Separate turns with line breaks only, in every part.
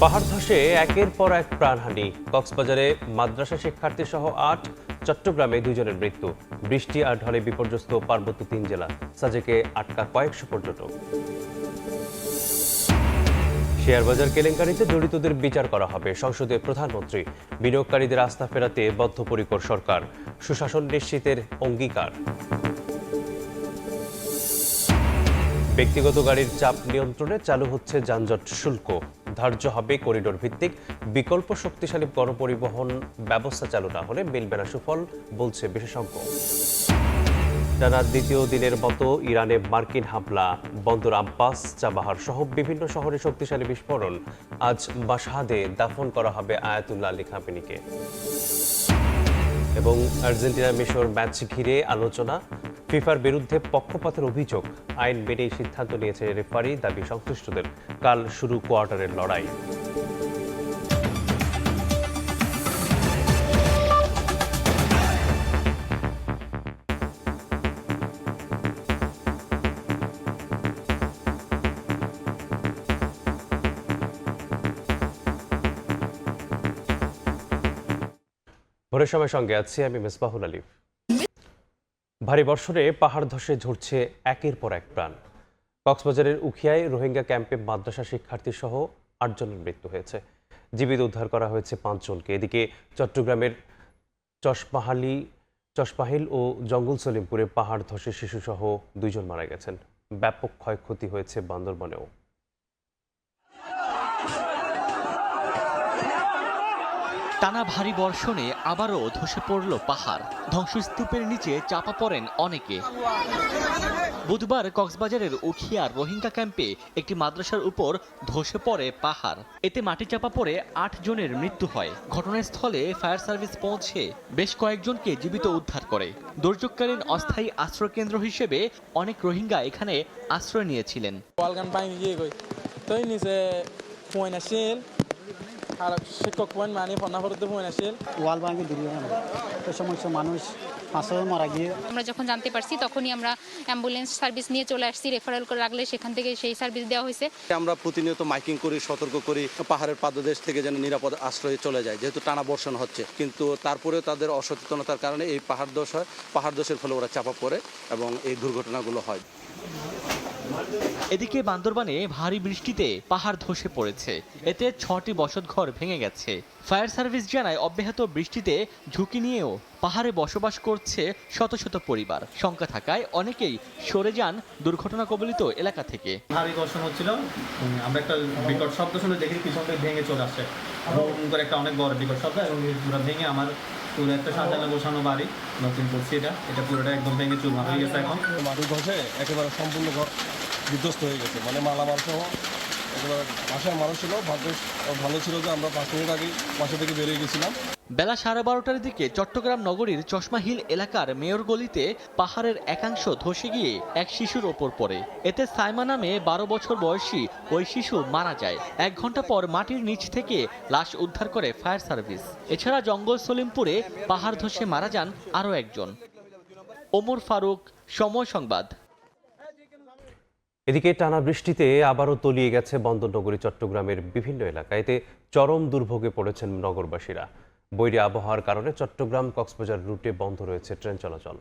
পাহাড় ধসে একের পর এক প্রাণহানি। কক্সবাজারে মাদ্রাসা শিক্ষার্থী সহ ৮, চট্টগ্রামে 2 জনের মৃত্যু। বৃষ্টি আর ঢলে বিপর্যস্ত পার্বত্য 3 জেলা, সাজেকে আটকা কয়েকশো পর্যটক। শেয়ার বাজার কেলেঙ্কারিতে জড়িতদের বিচার করা হবে, সংসদে প্রধানমন্ত্রী। বিনিয়োগকারীদের আস্থা ফেরাতে বদ্ধপরিকর সরকার, সুশাসন নিশ্চিতের অঙ্গীকার। ব্যক্তিগত গাড়ির চাপ নিয়ন্ত্রণে চালু হচ্ছে যানজট শুল্ক, ধার্য হবে করিডোর ভিত্তিক বিকল্প শক্তিশালী গণপরিবহন ব্যবস্থা চালু না হলে মিলবে না সুফল, বলছে বিশেষজ্ঞ। টানা দ্বিতীয় দিনের মতো ইরানে মার্কিন হামলা, বন্দর আব্বাস, চাবাহার সহ বিভিন্ন শহরে শক্তিশালী বিস্ফোরণ। আজ মাশহাদে দাফন করা হবে আয়াতুল্লাহ আলী খামেনিকে। এবং আর্জেন্টিনা মিশর ম্যাচ ঘিরে আলোচনা, ফিফার বিরুদ্ধে পক্ষপাতের অভিযোগ, আইন মেনেই সিদ্ধান্ত নিয়েছে রেফারি, দাবি সংশ্লিষ্টদের। কাল শুরু কোয়ার্টারের লড়াই। ভোরের সময় সঙ্গে আছি আমি মেসবাহুল আলিফ। ভারী বর্ষণে পাহাড় ধসে ঝরছে একের পর এক প্রাণ। কক্সবাজারের উখিয়ায় রোহিঙ্গা ক্যাম্পে মাদ্রাসা শিক্ষার্থী সহ ৮ জনের মৃত্যু হয়েছে। জীবিত উদ্ধার করা হয়েছে 5 জনকে। এদিকে চট্টগ্রামের চশমাহিল ও জঙ্গল সলিমপুরে পাহাড় ধসে শিশুসহ 2 জন মারা গেছেন। ব্যাপক ক্ষয়ক্ষতি হয়েছে বান্দরবানেও।
টানা ভারী বর্ষণে আবারও ধসে পড়ল পাহাড়, ধ্বংসস্তূপের নিচে চাপা পড়েন অনেকে। বুধবার কক্সবাজারের উখিয়ার রোহিঙ্গা ক্যাম্পে একটি মাদ্রাসার উপর ধসে পড়ে পাহাড়। এতে মাটি চাপা পড়ে 8 জনের মৃত্যু হয়। ঘটনাস্থলে ফায়ার সার্ভিস পৌঁছে বেশ কয়েকজনকে জীবিত উদ্ধার করে। দুর্যোগকালীন অস্থায়ী আশ্রয়কেন্দ্র হিসেবে অনেক রোহিঙ্গা এখানে আশ্রয় নিয়েছিলেন।
আর শিক্ষক পয়েন্ট মানে ফনাফরতে পয়েন্ট আসেল ওয়াল ভাঙে দূরে সমস্ত মানুষ 500 জন মারা গিয়ে।
আমরা যখন জানতে পারছি তখনই আমরা অ্যাম্বুলেন্স সার্ভিস নিয়ে চলে আসছি, রেফারেল করে রাখলে সেখান থেকে সেই সার্ভিস দেওয়া হয়েছে।
আমরা প্রতিনিয়ত মাইকিং করি, সতর্ক করি পাহাড়ের পাদদেশ থেকে যেন নিরাপদ আশ্রয়ে চলে যায়, যেহেতু টানা বর্ষণ হচ্ছে। কিন্তু তারপরেও তাদের অসচেতনতার কারণে এই পাহাড় ধস হয়, পাহাড় ধসের ফলে ওরা চাপা পড়ে এবং এই দুর্ঘটনাগুলো হয়।
এদিকে বান্দরবানে ভারী বৃষ্টিতে পাহাড় ধসে পড়েছে, এতে 6টি বসতঘর ভেঙে গেছে। ফায়ার সার্ভিস জানায় অব্যাহত বৃষ্টিতে ঝুঁকি নিয়েও পাহাড়ে বসবাস করছে শত শত পরিবার। শঙ্কা থাকায় অনেকেই সরে যান দুর্ঘটনা কবলিত এলাকা থেকে।
ভারী বর্ষণ হচ্ছিল, আমরা একটা বিকট শব্দ শুনে দেখি পিছন থেকে ভেঙে চলে আসছে, করে একটা অনেক বড় বিকট শব্দ এবং পুরো ভেঙে আমার পুরো একটা সাজানো গোছানো বাড়ি নতুন করছি, এটা পুরোটা একদম ভেঙে চুরমার হয়ে গেছে। এখন
মাটি ধসে একেবারে সম্পূর্ণ ঘর বিধ্বস্ত হয়ে গেছে, মানে মালামাল সহ একেবারে বাসায় মানুষ ছিল। ভালো ছিল যে আমরা 5 মিনিট আগে বাসা থেকে বেরিয়ে গেছিলাম।
বেলা 12:30টার দিকে চট্টগ্রাম নগরীর চশমাহিল এলাকার মেয়র গলিতে পাহাড়ের একাংশ ধসে গিয়ে এক শিশুর ওপর পড়ে। এতে সাইমা নামে 12 বছর বয়সী ওই শিশু মারা যায়। 1 ঘন্টা পর মাটির নিচ থেকে লাশ উদ্ধার করে ফায়ার সার্ভিস। এছাড়া জঙ্গল সলিমপুরে পাহাড় ধসে মারা যান আরও একজন। ওমর ফারুক, সময় সংবাদ।
এদিকে টানা বৃষ্টিতে আবারও তলিয়ে গেছে বন্দরনগরী চট্টগ্রামের বিভিন্ন এলাকা। এতে চরম দুর্ভোগে পড়েছেন নগরবাসীরা। বৈরী আবহাওয়ার কারণে চট্টগ্রাম কক্সবাজার রুটে বন্ধ রয়েছে ট্রেন চলাচল।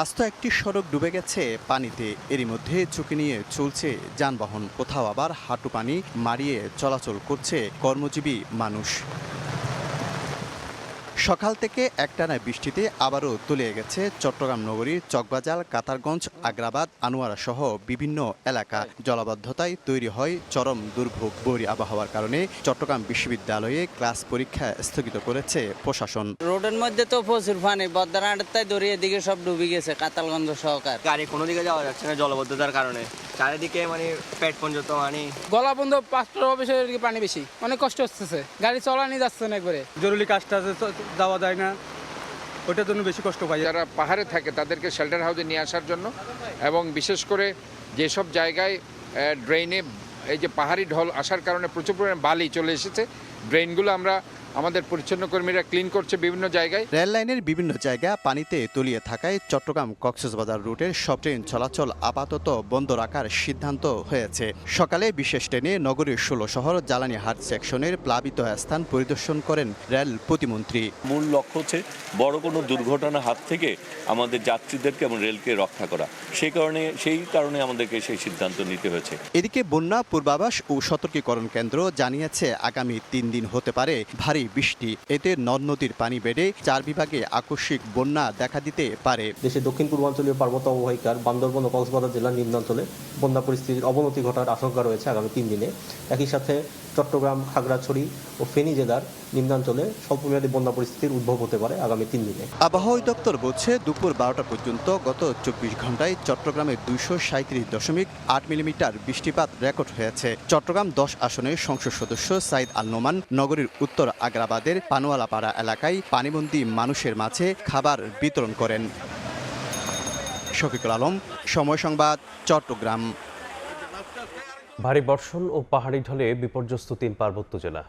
আস্ত একটি সড়ক ডুবে গেছে পানিতে, এরই মধ্যে ঝুঁকি নিয়ে চলছে যানবাহন, কোথাও আবার হাঁটু পানি মারিয়ে চলাচল করছে কর্মজীবী মানুষ। সকাল থেকে একটানা বৃষ্টিতে আবারও তলিয়ে গেছে চট্টগ্রাম নগরীর চকবাজার, কাতারগঞ্জ, আগ্রাবাদ, আনোয়ারা সহ বিভিন্ন এলাকা। জলাবদ্ধতায় তৈরি হয় চরম দুর্ভোগ। বৈরী আবহাওয়ার কারণে চট্টগ্রাম বিশ্ববিদ্যালয়ে ক্লাস পরীক্ষা স্থগিত করেছে প্রশাসন।
রোডের মধ্যে তো প্রচুর পানি, বদ্রাটায় দড়িয়ে এদিকে সব ডুবে গেছে, কাতালগঞ্জ সহকার।
গাড়ি কোনো দিকে যাওয়া যাচ্ছে না জলবদ্ধতার কারণে, চারিদিকে মানে পেট পর্যন্ত পানি।
গলা বন্ধ, 5 অফিসের পানি বেশি, অনেক কষ্ট হচ্ছে, গাড়ি চলানি যাচ্ছে না একবারে। জরুরি কাজটা যাওয়া যায় না, ওটার জন্য বেশি কষ্ট পাই।
যারা পাহাড়ে থাকে তাদেরকে শেল্টার হাউসে নিয়ে আসার জন্য, এবং বিশেষ করে যেসব জায়গায় ড্রেনে এই যে পাহাড়ি ঢল আসার কারণে প্রচুর পরিমাণে বালি চলে এসেছে, ড্রেনগুলো আমরা আমাদের পরিচ্ছন্ন কর্মীরা ক্লিন করছে বিভিন্ন জায়গায়।
রেল লাইনের বিভিন্ন জায়গা পানিতে তলিয়ে থাকায় চট্টগ্রাম কক্সবাজার রুটের সব ট্রেন চলাচল আপাতত বন্ধ রাখার সিদ্ধান্ত হয়েছে। সকালে বিশেষ ট্রেনে নগরীর 16 শহর জ্বালানিহাট সেকশনের প্লাবিত স্থান পরিদর্শন করেন রেল প্রতিমন্ত্রী।
মূল লক্ষ্য হচ্ছে বড় কোনো দুর্ঘটনার হাত থেকে আমাদের যাত্রীদেরকে এবং রেলকে রক্ষা করা। সেই কারণে আমাদেরকে সেই সিদ্ধান্ত নিতে হয়েছে।
এদিকে বন্যা পূর্বাভাস ও সতর্কীকরণ কেন্দ্র জানিয়েছে আগামী 3 দিন হতে পারে ভারী বৃষ্টি। এতে নদ নদীর পানি বেড়ে 4 বিভাগে আকস্মিক বন্যা দেখা দিতে পারে।
দেশের দক্ষিণ পূর্বাঞ্চলীয় পার্বত্য অববাহিকার বান্দরবান ও কক্সবাজার জেলার নিম্নাঞ্চলে বন্যা পরিস্থিতির অবনতি ঘটার আশঙ্কা রয়েছে আগামী 3 দিনে। একই সাথে চট্টগ্রাম, খাগড়াছড়ি ও ফেনী জেলার নিম্নাঞ্চলে স্বল্পমেয়াদী বন্যা পরিস্থিতির উদ্ভব হতে পারে আগামী 3 দিনে।
আবহাওয়া দপ্তর বলছে দুপুর 12টা পর্যন্ত গত 24 ঘন্টায় চট্টগ্রামে 237.8 মিলিমিটার বৃষ্টিপাত রেকর্ড হয়েছে। চট্টগ্রাম 10 আসনের সংসদ সদস্য সাইদ আল নোমান নগরীর উত্তর আগ্রাবাদের পানোয়ালাপাড়া এলাকায় পানিবন্দী মানুষের মাঝে খাবার বিতরণ করেন। শফিকুল আলম, সময় সংবাদ, চট্টগ্রাম।
ভারী বর্ষণ ও পাহাড়ি ঢলে বিপর্যস্ত 3 পার্বত্য জেলা।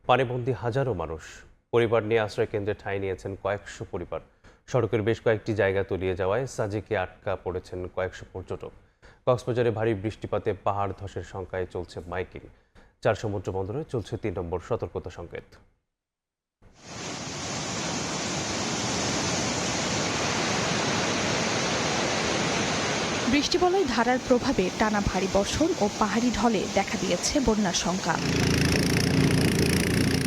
পানিবন্দী হাজারো মানুষ। পরিবার নিয়ে আশ্রয় কেন্দ্রে ঠাঁই নিয়েছেন কয়েকশো পরিবার। সড়কের বেশ কয়েকটি জায়গা তলিয়ে যাওয়ায় সাজেকে আটকা পড়েছেন কয়েকশো পর্যটক। কক্সবাজারে ভারী বৃষ্টিপাতে পাহাড় ধসের শঙ্কায় চলছে মাইকিং। 4 সমুদ্র বন্দরে চলছে 3 নম্বর সতর্কতা সংকেত।
বৃষ্টিবলয় ধারার প্রভাবে টানা ভারী বর্ষণ ও পাহাড়ি ঢলে দেখা দিয়েছে বন্যার শঙ্কা।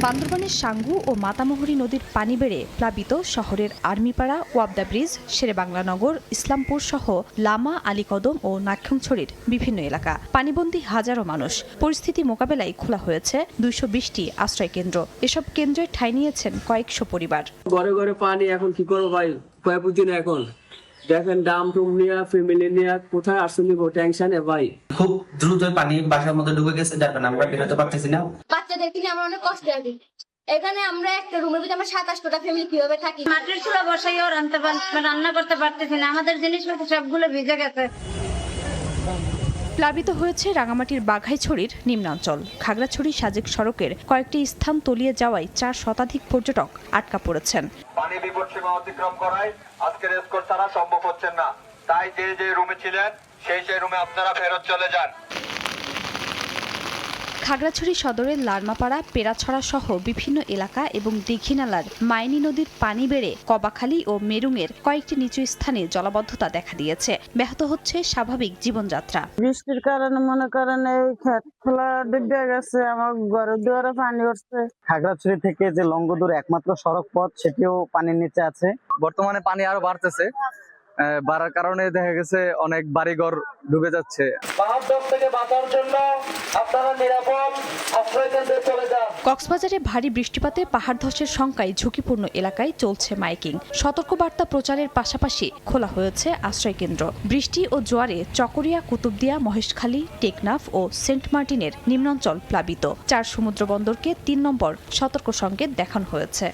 বান্দরবানের সাঙ্গু ও মাতামুহুরী নদীর পানি বেড়ে প্লাবিত শহরের আর্মিপাড়া, ওয়াবদা ব্রিজ, শেরেবাংলানগর, ইসলামপুর সহ লামা, আলীকদম ও নাক্ষংছড়ির বিভিন্ন এলাকা। পানিবন্দী হাজারো মানুষ। পরিস্থিতি মোকাবেলায় খোলা হয়েছে 220টি আশ্রয় কেন্দ্র। এসব কেন্দ্রে ঠাঁই নিয়েছেন কয়েকশো পরিবার।
ঘরে ঘরে পানি, এখন কি করবো ভাই, কয়েক দিন এখন দেখেন ডাম টুম নিয়ে ফ্যামিলি নিয়ে কোথায় আসলে টেনশনে ভাই।
খুব দ্রুত পানি বাসার মধ্যে ঢুকে গেছে, যার কারণে আমরা বেরোতে পারতেছি না।
বাচ্চাদের কিনে আমরা অনেক কষ্ট লাগে। এখানে আমরা একটা রুমের ভিতরে আমরা 27টা ফ্যামিলি কিভাবে থাকি? মাটির চুলা বসাইও রান্না করতে পারতেছি না, আমাদের জিনিসপত্র সবগুলো ভিজে গেছে।
প্লাবিত হয়েছে রাঙামাটির বাঘাইছড়ির নিম্নাঞ্চল। খাগড়াছড়ি সাজেক সড়কের কয়েকটি স্থান তলিয়ে যাওয়ায় 4 শতাধিক পর্যটক আটকা পড়েছেন।
পানি বিপদ সীমা অতিক্রম করায় আজকের স্কোর ছাড়া সম্ভব হচ্ছে না, তাই যে রুমে ছিলেন সেই রুমে আপনারা ফেরত চলে যান।
খাগড়াছড়ি সদরের লারমাপাড়া, পেরাছড়া সহ বিভিন্ন এলাকা এবং দীঘিনালার মাইনী নদীর পানি বেড়ে কবাখালী ও মেরুঙের কয়েকটি নিচু স্থানে জলাবদ্ধতা দেখা দিয়েছে। ব্যাহত হচ্ছে স্বাভাবিক জীবনযাত্রা।
বৃষ্টির কারণে মনে করেন এই ক্ষেত খোলা ডুবে গেছে, আমার ঘরের দুয়ারে পানি উঠছে।
খাগড়াছড়ি থেকে যে লংগদুর একমাত্র সড়ক পথ, সেটিও পানির নিচে আছে। বর্তমানে পানি আরো বাড়তেছে, বাড়ার কারণে দেখা গেছে অনেক বাড়িঘর ডুবে যাচ্ছে।
কক্সবাজারে ভারী বৃষ্টিপাতে পাহাড় ধসের শঙ্কায় ঝুঁকিপূর্ণ এলাকায় চলছে মাইকিং। সতর্কবার্তা প্রচারের পাশাপাশি খোলা হয়েছে আশ্রয় কেন্দ্র। বৃষ্টি ও জোয়ারে চকরিয়া, কুতুবদিয়া, মহেশখালী, টেকনাফ ও সেন্ট মার্টিনের নিম্নাঞ্চল প্লাবিত। 4 সমুদ্র বন্দরকে 3 নম্বর সতর্ক সংকেত দেখানো হয়েছে।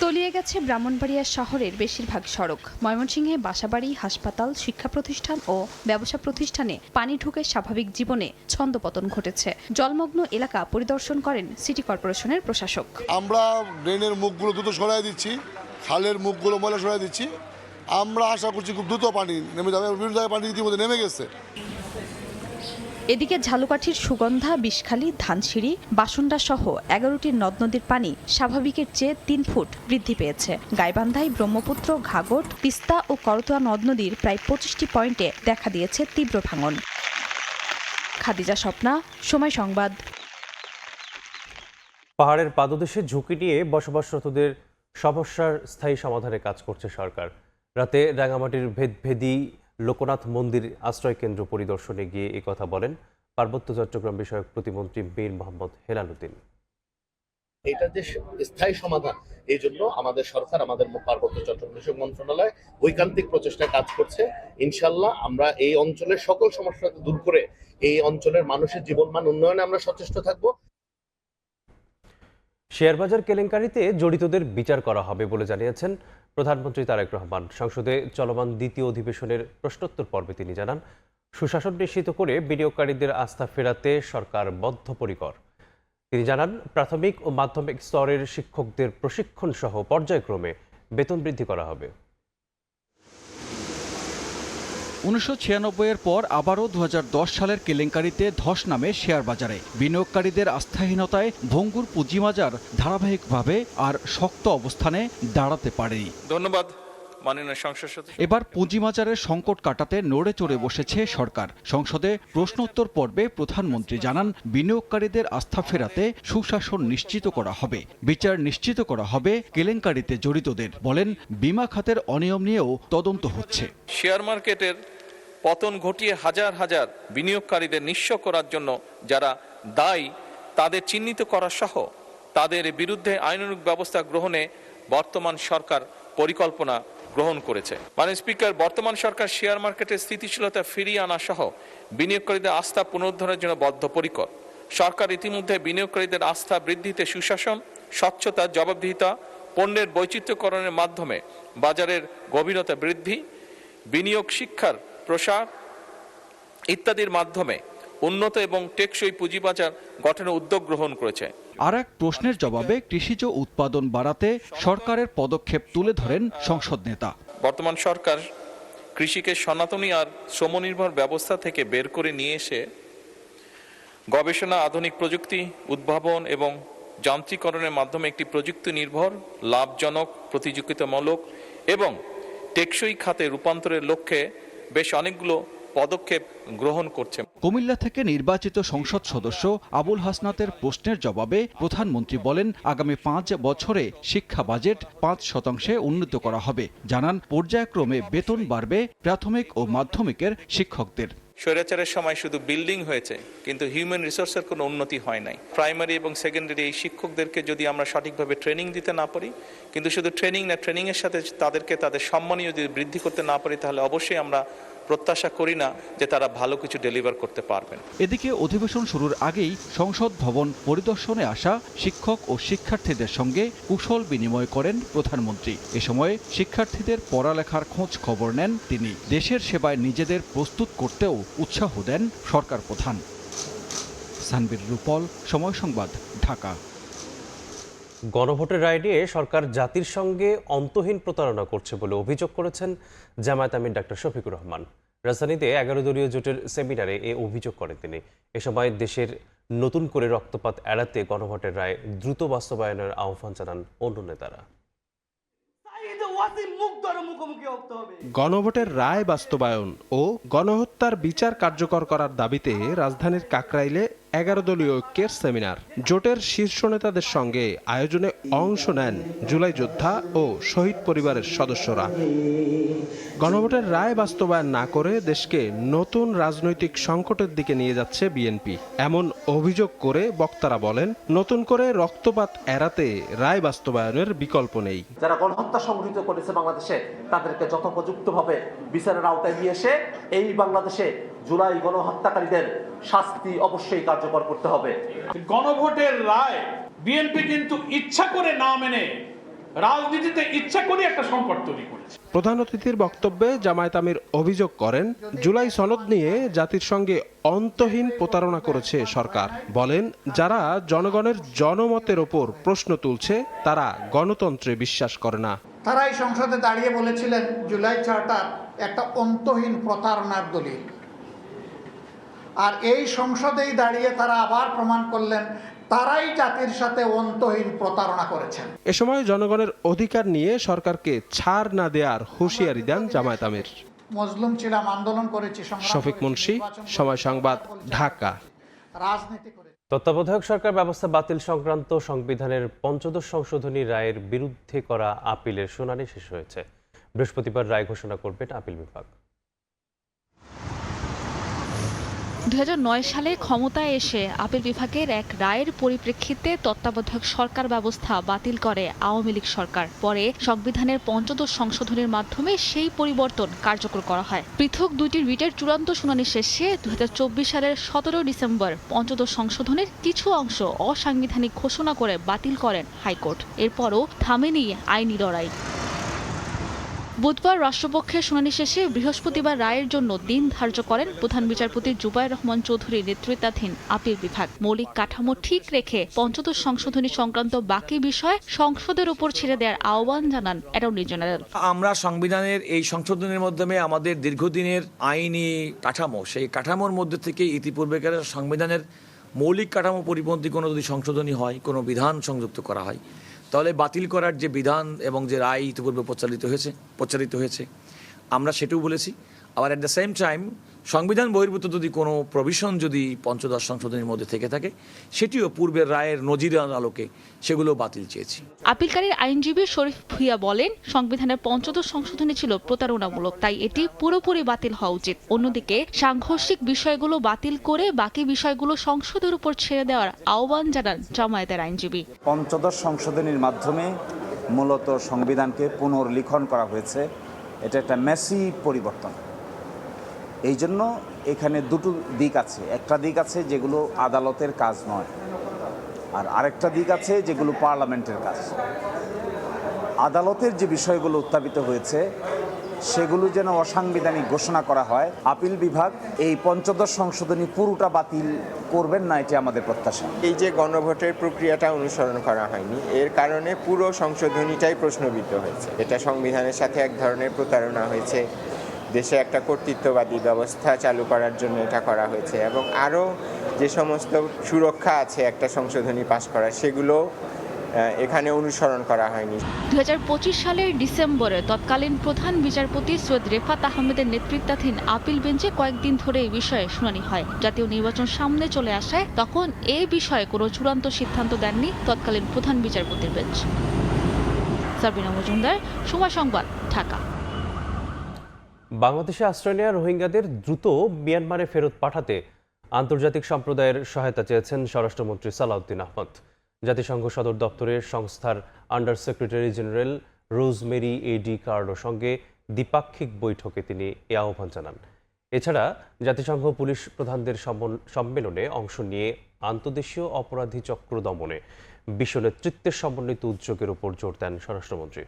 তলিয়ে গেছে ব্রাহ্মণবাড়িয়া শহরের বেশিরভাগ সড়ক। ময়মনসিংহে বাসাবাড়ি, হাসপাতাল, শিক্ষা প্রতিষ্ঠান ও ব্যবসা প্রতিষ্ঠানে পানি ঢুকে স্বাভাবিক জীবনে ছন্দপতন ঘটেছে। জলমগ্ন এলাকা পরিদর্শন করেন সিটি কর্পোরেশনের প্রশাসক।
আমরা ড্রেনের মুখগুলো দ্রুত সরাই দিচ্ছি, খালের মুখগুলো ময়লা সরাই দিচ্ছি। আমরা আশা করছি খুব দ্রুত পানি নেমে যাবে। বিভিন্ন জায়গায় পানি ইতিমধ্যে নেমে গেছে।
এদিকে ঝালুকাঠির সুগন্ধা, বিষখালী, ধানসিঁড়ি, বাসুন্ডা সহ 11টি নদ নদীর পানি স্বাভাবিকের চেয়ে 3 ফুট বৃদ্ধি পেয়েছে। গাইবান্ধায় ব্রহ্মপুত্র, ঘাগট, তিস্তা ও করতোয়া নদ নদীর প্রায় 25টি পয়েন্টে দেখা দিয়েছে তীব্র ভাঙন। খাদিজা স্বপ্না, সময় সংবাদ।
পাহাড়ের পাদদেশে ঝুঁকি নিয়ে বসবাসরতদের সমস্যার স্থায়ী সমাধানে কাজ করছে সরকার। রাতে রাঙামাটির ভেদভেদী লোকনাথ মন্দির আশ্রয় কেন্দ্র পরিদর্শনে গিয়ে কথা বলেন পার্বত্য চট্টগ্রাম বিষয়ক প্রতিমন্ত্রী মীর মোহাম্মদ হেলাল উদ্দিন।
এটা যে স্থায়ী সমাধান, এই জন্য আমাদের সরকার, আমাদের পার্বত্য চট্টগ্রাম বিষয়ক মন্ত্রণালয় ঐকান্তিক প্রচেষ্টায় কাজ করছে। ইনশাল্লাহ আমরা এই অঞ্চলের সকল সমস্যা দূর করে এই অঞ্চলের মানুষের জীবনমান উন্নয়নে আমরা সচেষ্ট থাকব।
শেয়ারবাজার কেলেঙ্কারিতে জড়িতদের বিচার করা হবে বলে জানিয়েছেন প্রধানমন্ত্রী তারেক রহমান। সংসদে চলমান দ্বিতীয় অধিবেশনের প্রশ্নোত্তর পর্বে তিনি জানান, সুশাসন নিশ্চিত করে বিনিয়োগকারীদের আস্থা ফেরাতে সরকার বদ্ধপরিকর। তিনি জানান, প্রাথমিক ও মাধ্যমিক স্তরের শিক্ষকদের প্রশিক্ষণ সহ পর্যায়ক্রমে বেতন বৃদ্ধি করা হবে।
1996-এর পর আবারও 2010 সালের কেলেঙ্কারিতে ধস নামে শেয়ার বাজারে। বিনিয়োগকারীদের আস্থাহীনতায় ভঙ্গুর পুঁজিবাজার ধারাবাহিকভাবে আর শক্ত অবস্থানে দাঁড়াতে পারেনি।
ধন্যবাদ মাননীয় সংসদ সদস্য।
এবার পুঁজিবাজারের সংকট কাটাতে নড়ে চড়ে বসেছে সরকার। সংসদে প্রশ্নোত্তর পর্বে প্রধানমন্ত্রী জানান, বিনিয়োগকারীদের আস্থা ফেরাতে সুশাসন নিশ্চিত করা হবে, বিচার নিশ্চিত করা হবে কেলেঙ্কারিতে জড়িতদের। বলেন, বীমা খাতের অনিয়ম নিয়েও তদন্ত হচ্ছে।
শেয়ার মার্কেটের পতন ঘটিয়ে হাজার হাজার বিনিয়োগকারীদের নিঃস্ব করার জন্য যারা দায়ী তাদের চিহ্নিত করা সহ তাদের বিরুদ্ধে আইনানুগ ব্যবস্থা গ্রহণে বর্তমান সরকার পরিকল্পনা গ্রহণ করেছে। মাননীয় স্পিকার, বর্তমান সরকার শেয়ার মার্কেটের স্থিতিশীলতা ফিরিয়ে আনা সহ বিনিয়োগকারীদের আস্থা পুনরুদ্ধারের জন্য বদ্ধপরিকর। সরকার ইতিমধ্যে বিনিয়োগকারীদের আস্থা বৃদ্ধিতে সুশাসন, স্বচ্ছতা, জবাবদিহিতা, পণ্যের বৈচিত্র্যকরণের মাধ্যমে বাজারের গভীরতা বৃদ্ধি, বিনিয়োগ শিক্ষার প্রসার ইত্যাদির মাধ্যমে উন্নত এবং টেকসই পুঁজিবাজার গঠনের উদ্যোগ গ্রহণ করেছে।
আর এক প্রশ্নের জবাবে কৃষিজ উৎপাদন বাড়াতে সরকারের পদক্ষেপ তুলে ধরেন সংসদ নেতা।
বর্তমান সরকার কৃষিকে সনাতনী আর শ্রমনির্ভর ব্যবস্থা থেকে বের করে নিয়ে এসে গবেষণা, আধুনিক প্রযুক্তি, উদ্ভাবন এবং যান্ত্রিকরণের মাধ্যমে একটি প্রযুক্তি নির্ভর, লাভজনক, প্রতিযোগিতামূলক এবং টেকসই খাতে রূপান্তরের লক্ষ্যে বেশ অনেকগুলো পদক্ষেপ গ্রহণ করছে।
কুমিল্লা থেকে নির্বাচিত সংসদ সদস্য আবুল হাসনাতের প্রশ্নের জবাবে প্রধানমন্ত্রী বলেন, আগামী 5 বছরে শিক্ষা বাজেট 5% উন্নীত করা হবে। জানান, পর্যায়ক্রমে বেতন বাড়বে প্রাথমিক ও মাধ্যমিকের শিক্ষকদের।
স্বৈরাচারের সময় শুধু বিল্ডিং হয়েছে, কিন্তু হিউম্যান রিসোর্সের কোনো উন্নতি হয় নাই। প্রাইমারি এবং সেকেন্ডারি এই শিক্ষকদেরকে যদি আমরা সঠিকভাবে ট্রেনিং দিতে না পারি, কিন্তু শুধু ট্রেনিং না, ট্রেনিংয়ের সাথে তাদেরকে তাদের সম্মানীয় যদি বৃদ্ধি করতে না পারি, তাহলে অবশ্যই আমরা প্রত্যাশা করি না যে তারা ভালো কিছু ডেলিভার করতে পারবেন।
এদিকে অধিবেশন শুরুর আগেই সংসদ ভবন পরিদর্শনে আসা শিক্ষক ও শিক্ষার্থীদের সঙ্গে কুশল বিনিময় করেন প্রধানমন্ত্রী। এ সময় শিক্ষার্থীদের পড়ালেখার খোঁজ খবর নেন তিনি। দেশের সেবায় নিজেদের প্রস্তুত করতেও উৎসাহ দেন সরকার প্রধান। সানবীর রূপল, সময় সংবাদ, ঢাকা।
গণভোটের রায় নিয়ে সরকার জাতির সঙ্গে অন্তহীন প্রতারণা করছে বলে অভিযোগ করেছেন জামায়াত আমির ডাক্তার শফিকুর রহমান। রাজধানীতে 11 দলীয় জোটের সেমিনারে এ অভিযোগ করেন তিনি। এ সময় দেশের নতুন করে রক্তপাত এড়াতে গণভোটের রায় দ্রুত বাস্তবায়নের আহ্বান জানান অন্য নেতারা।
গণভোটের রায় বাস্তবায়ন ও গণহত্যার বিচার কার্যকর করার দাবিতে রাজধানীর কাকরাইলে 11 দলীয় ঐক্যের সেমিনার। জোটের শীর্ষ নেতাদের সঙ্গে আয়োজনে অংশ নেন জুলাই যোদ্ধা ও শহীদ পরিবারের সদস্যরা। গণভোটের রায় বাস্তবায়ন না করে দেশকে নতুন রাজনৈতিক সংকটের দিকে নিয়ে যাচ্ছে বিএনপি, এমন অভিযোগ করে বক্তারা বলেন, নতুন করে রক্তপাত এড়াতে রায় বাস্তবায়নের বিকল্প নেই।
যারা গণহত্যা সংঘটিত করেছে বাংলাদেশে, তাদেরকে যথোপযুক্তভাবে বিচারের আওতায় নিয়ে এসে এই বাংলাদেশে জুলাই গণহত্যাকারীদের শাস্তি অবশ্যই কার্যকর করতে হবে।
গণভোটের রায় বিএনপি কিন্তু ইচ্ছা করে না মেনে রাজনীতিতে ইচ্ছা করে একটা সংকট তৈরি করেছে।
প্রধান অতিথির বক্তব্যে জামায়াত আমির অভিযোগ করেন, জুলাই সনদ নিয়ে জাতির সঙ্গে অন্তহীন প্রতারণা করেছে সরকার। বলেন, যারা জনগণের জনমতের ওপর প্রশ্ন তুলছে তারা গণতন্ত্রে বিশ্বাস করে না।
তারাই সংসদে দাঁড়িয়ে বলেছিলেন জুলাই চার্টার একটা অন্তহীন প্রতারণার দলিল, আর এই সংসদেই দাঁড়িয়ে তারা আবার প্রমাণ করলেন তারাই জাতির সাথে অন্তহীন প্রতারণা করেছেন।
এ সময় জনগণের অধিকার নিয়ে সরকারকে ছাড় না দেওয়ার হুঁশিয়ারি দেন জামায়াত আমির।
মজলুম ছিলাম, আন্দোলন করেছি।
শফিক মুন্সি, সময় সংবাদ, ঢাকা।
রাজনীতি করে
তত্ত্বাবধায়ক সরকার ব্যবস্থা বাতিল সংক্রান্ত সংবিধানের ৫ম সংশোধনী রায়ের বিরুদ্ধে করা আপিলের শুনানি শেষ হয়েছে। বৃহস্পতিবার রায় ঘোষণা করবেন আপিল বিভাগ।
2009 সালে ক্ষমতায় এসে আপিল বিভাগের এক রায়ের পরিপ্রেক্ষিতে তত্ত্বাবধায়ক সরকার ব্যবস্থা বাতিল করে আওয়ামী লীগ সরকার। পরে সংবিধানের ৫ম সংশোধনীর মাধ্যমে সেই পরিবর্তন কার্যকর করা হয়। পৃথক দুইটি রিটের চূড়ান্ত শুনানি শেষে 2024 সালের 17 ডিসেম্বর ৫ম সংশোধনের কিছু অংশ অসাংবিধানিক ঘোষণা করে বাতিল করেন হাইকোর্ট। এরপরও থামেনি আইনি লড়াই। বুধবার রাষ্ট্রপক্ষের শুনানি শেষে বৃহস্পতিবার রায়ের জন্য দিন ধার্য করেন প্রধান বিচারপতি জুবায়ের রহমান চৌধুরীর নেতৃত্বাধীন আপিল বিভাগ। মৌলিক কাঠামো ঠিক রেখে পঞ্চদশ সংশোধনী সংক্রান্ত বাকি বিষয় সংসদের উপর ছেড়ে দেওয়ার আহ্বান জানান অ্যাটর্নি জেনারেল।
আমরা সংবিধানের এই সংশোধনের মাধ্যমে আমাদের দীর্ঘদিনের আইনি কাঠামো, সেই কাঠামোর মধ্যে থেকে ইতিপূর্বেকার সংবিধানের মৌলিক কাঠামো পরিপন্থী কোনো যদি সংশোধনী হয়, কোনো বিধান সংযুক্ত করা হয়, তাহলে বাতিল করার যে বিধান এবং যে রায় ইতিপূর্বে প্রচারিত হয়েছে আমরা সেটাও বলেছি। আবার অ্যাট দ্য সেম টাইম সংবিধান বহির্ভূত যদি কোনো প্রভিশন যদি পঞ্চদশ সংশোধনীর মধ্যে থেকে থাকে, সেটিও পূর্বের রায়ের নজিরের আলোকে সেগুলো বাতিল চেয়েছি।
আপিলকারীর আইনজীবী শরীফ ভুইয়া বলেন, সংবিধানের পঞ্চদশ সংশোধনী ছিল প্রতারণামূলক, তাই এটি পুরোপুরি বাতিল হওয়া উচিত। অন্যদিকে সাংঘর্ষিক বিষয়গুলো বাতিল করে বাকি বিষয়গুলো সংসদের উপর ছেড়ে দেওয়ার আহ্বান জানান জামায়াতের আইনজীবী।
পঞ্চদশ সংশোধনীর মাধ্যমে মূলত সংবিধানকে পুনর্লিখন করা হয়েছে। এটা একটা মেসি পরিবর্তন। এই জন্য এখানে দুটো দিক আছে। একটা দিক আছে যেগুলো আদালতের কাজ নয়, আর আরেকটা দিক আছে যেগুলো পার্লামেন্টের কাজ। আদালতের যে বিষয়গুলো উত্থাপিত হয়েছে সেগুলো যেন অসাংবিধানিক ঘোষণা করা হয়। আপিল বিভাগ এই পঞ্চদশ সংশোধনী পুরোটা বাতিল করবেন না, এটি আমাদের প্রত্যাশা।
এই যে গণভোটের প্রক্রিয়াটা অনুসরণ করা হয়নি, এর কারণে পুরো সংশোধনীটাই প্রশ্নবিদ্ধ হয়েছে। এটা সংবিধানের সাথে এক ধরনের প্রতারণা হয়েছে। দেশে একটা কর্তৃত্ববাদী ব্যবস্থা চালু করার জন্য এটা করা হয়েছে, এবং আরও যে সমস্ত সুরক্ষা আছে একটা সংশোধনী পাশ করার, সেগুলো এখানে অনুসরণ করা হয়নি।
2025 সালের ডিসেম্বরে তৎকালীন প্রধান বিচারপতি সৈয়দ রেফাত আহমেদের নেতৃত্বাধীন আপিল বেঞ্চে কয়েকদিন ধরে এই বিষয়ে শুনানি হয়। জাতীয় নির্বাচন সামনে চলে আসায় তখন এই বিষয়ে কোনো চূড়ান্ত সিদ্ধান্ত দেননি তৎকালীন প্রধান বিচারপতির বেঞ্চ। সাবিনা মজুমদার, সময় সংবাদ, ঢাকা।
বাংলাদেশে আশ্রয় নেওয়া রোহিঙ্গাদের দ্রুত মিয়ানমারে ফেরত পাঠাতে আন্তর্জাতিক সম্প্রদায়ের সহায়তা চেয়েছেন স্বরাষ্ট্রমন্ত্রী সালাউদ্দিন আহমদ। জাতিসংঘ সদর দপ্তরের সংস্থার under secretary general Rosemary Di কার্লোর সঙ্গে দ্বিপাক্ষিক বৈঠকে তিনি এ আহ্বান জানান। এছাড়া জাতিসংঘ পুলিশ প্রধানদের সম্মেলনে অংশ নিয়ে আন্তদেশীয় অপরাধী চক্র দমনে বিশ্ব নেতৃত্বের সমন্বিত উদ্যোগের উপর জোর দেন স্বরাষ্ট্রমন্ত্রী।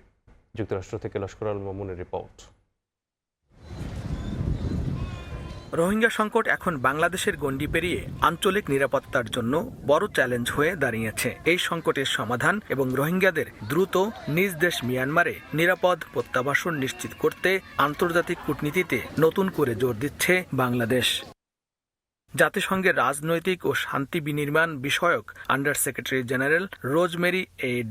যুক্তরাষ্ট্র থেকে লস্কর আল মামুনের রিপোর্ট।
রোহিঙ্গা সংকট এখন বাংলাদেশের গণ্ডি পেরিয়ে আঞ্চলিক নিরাপত্তার জন্য বড় চ্যালেঞ্জ হয়ে দাঁড়িয়েছে। এই সংকটের সমাধান এবং রোহিঙ্গাদের দ্রুত নিজ দেশ মিয়ানমারে নিরাপদ প্রত্যাবাসন নিশ্চিত করতে আন্তর্জাতিক কূটনীতিতে নতুন করে জোর দিচ্ছে বাংলাদেশ। জাতিসংঘের রাজনৈতিক ও শান্তি বিনির্মাণ বিষয়ক under secretary general Rosemary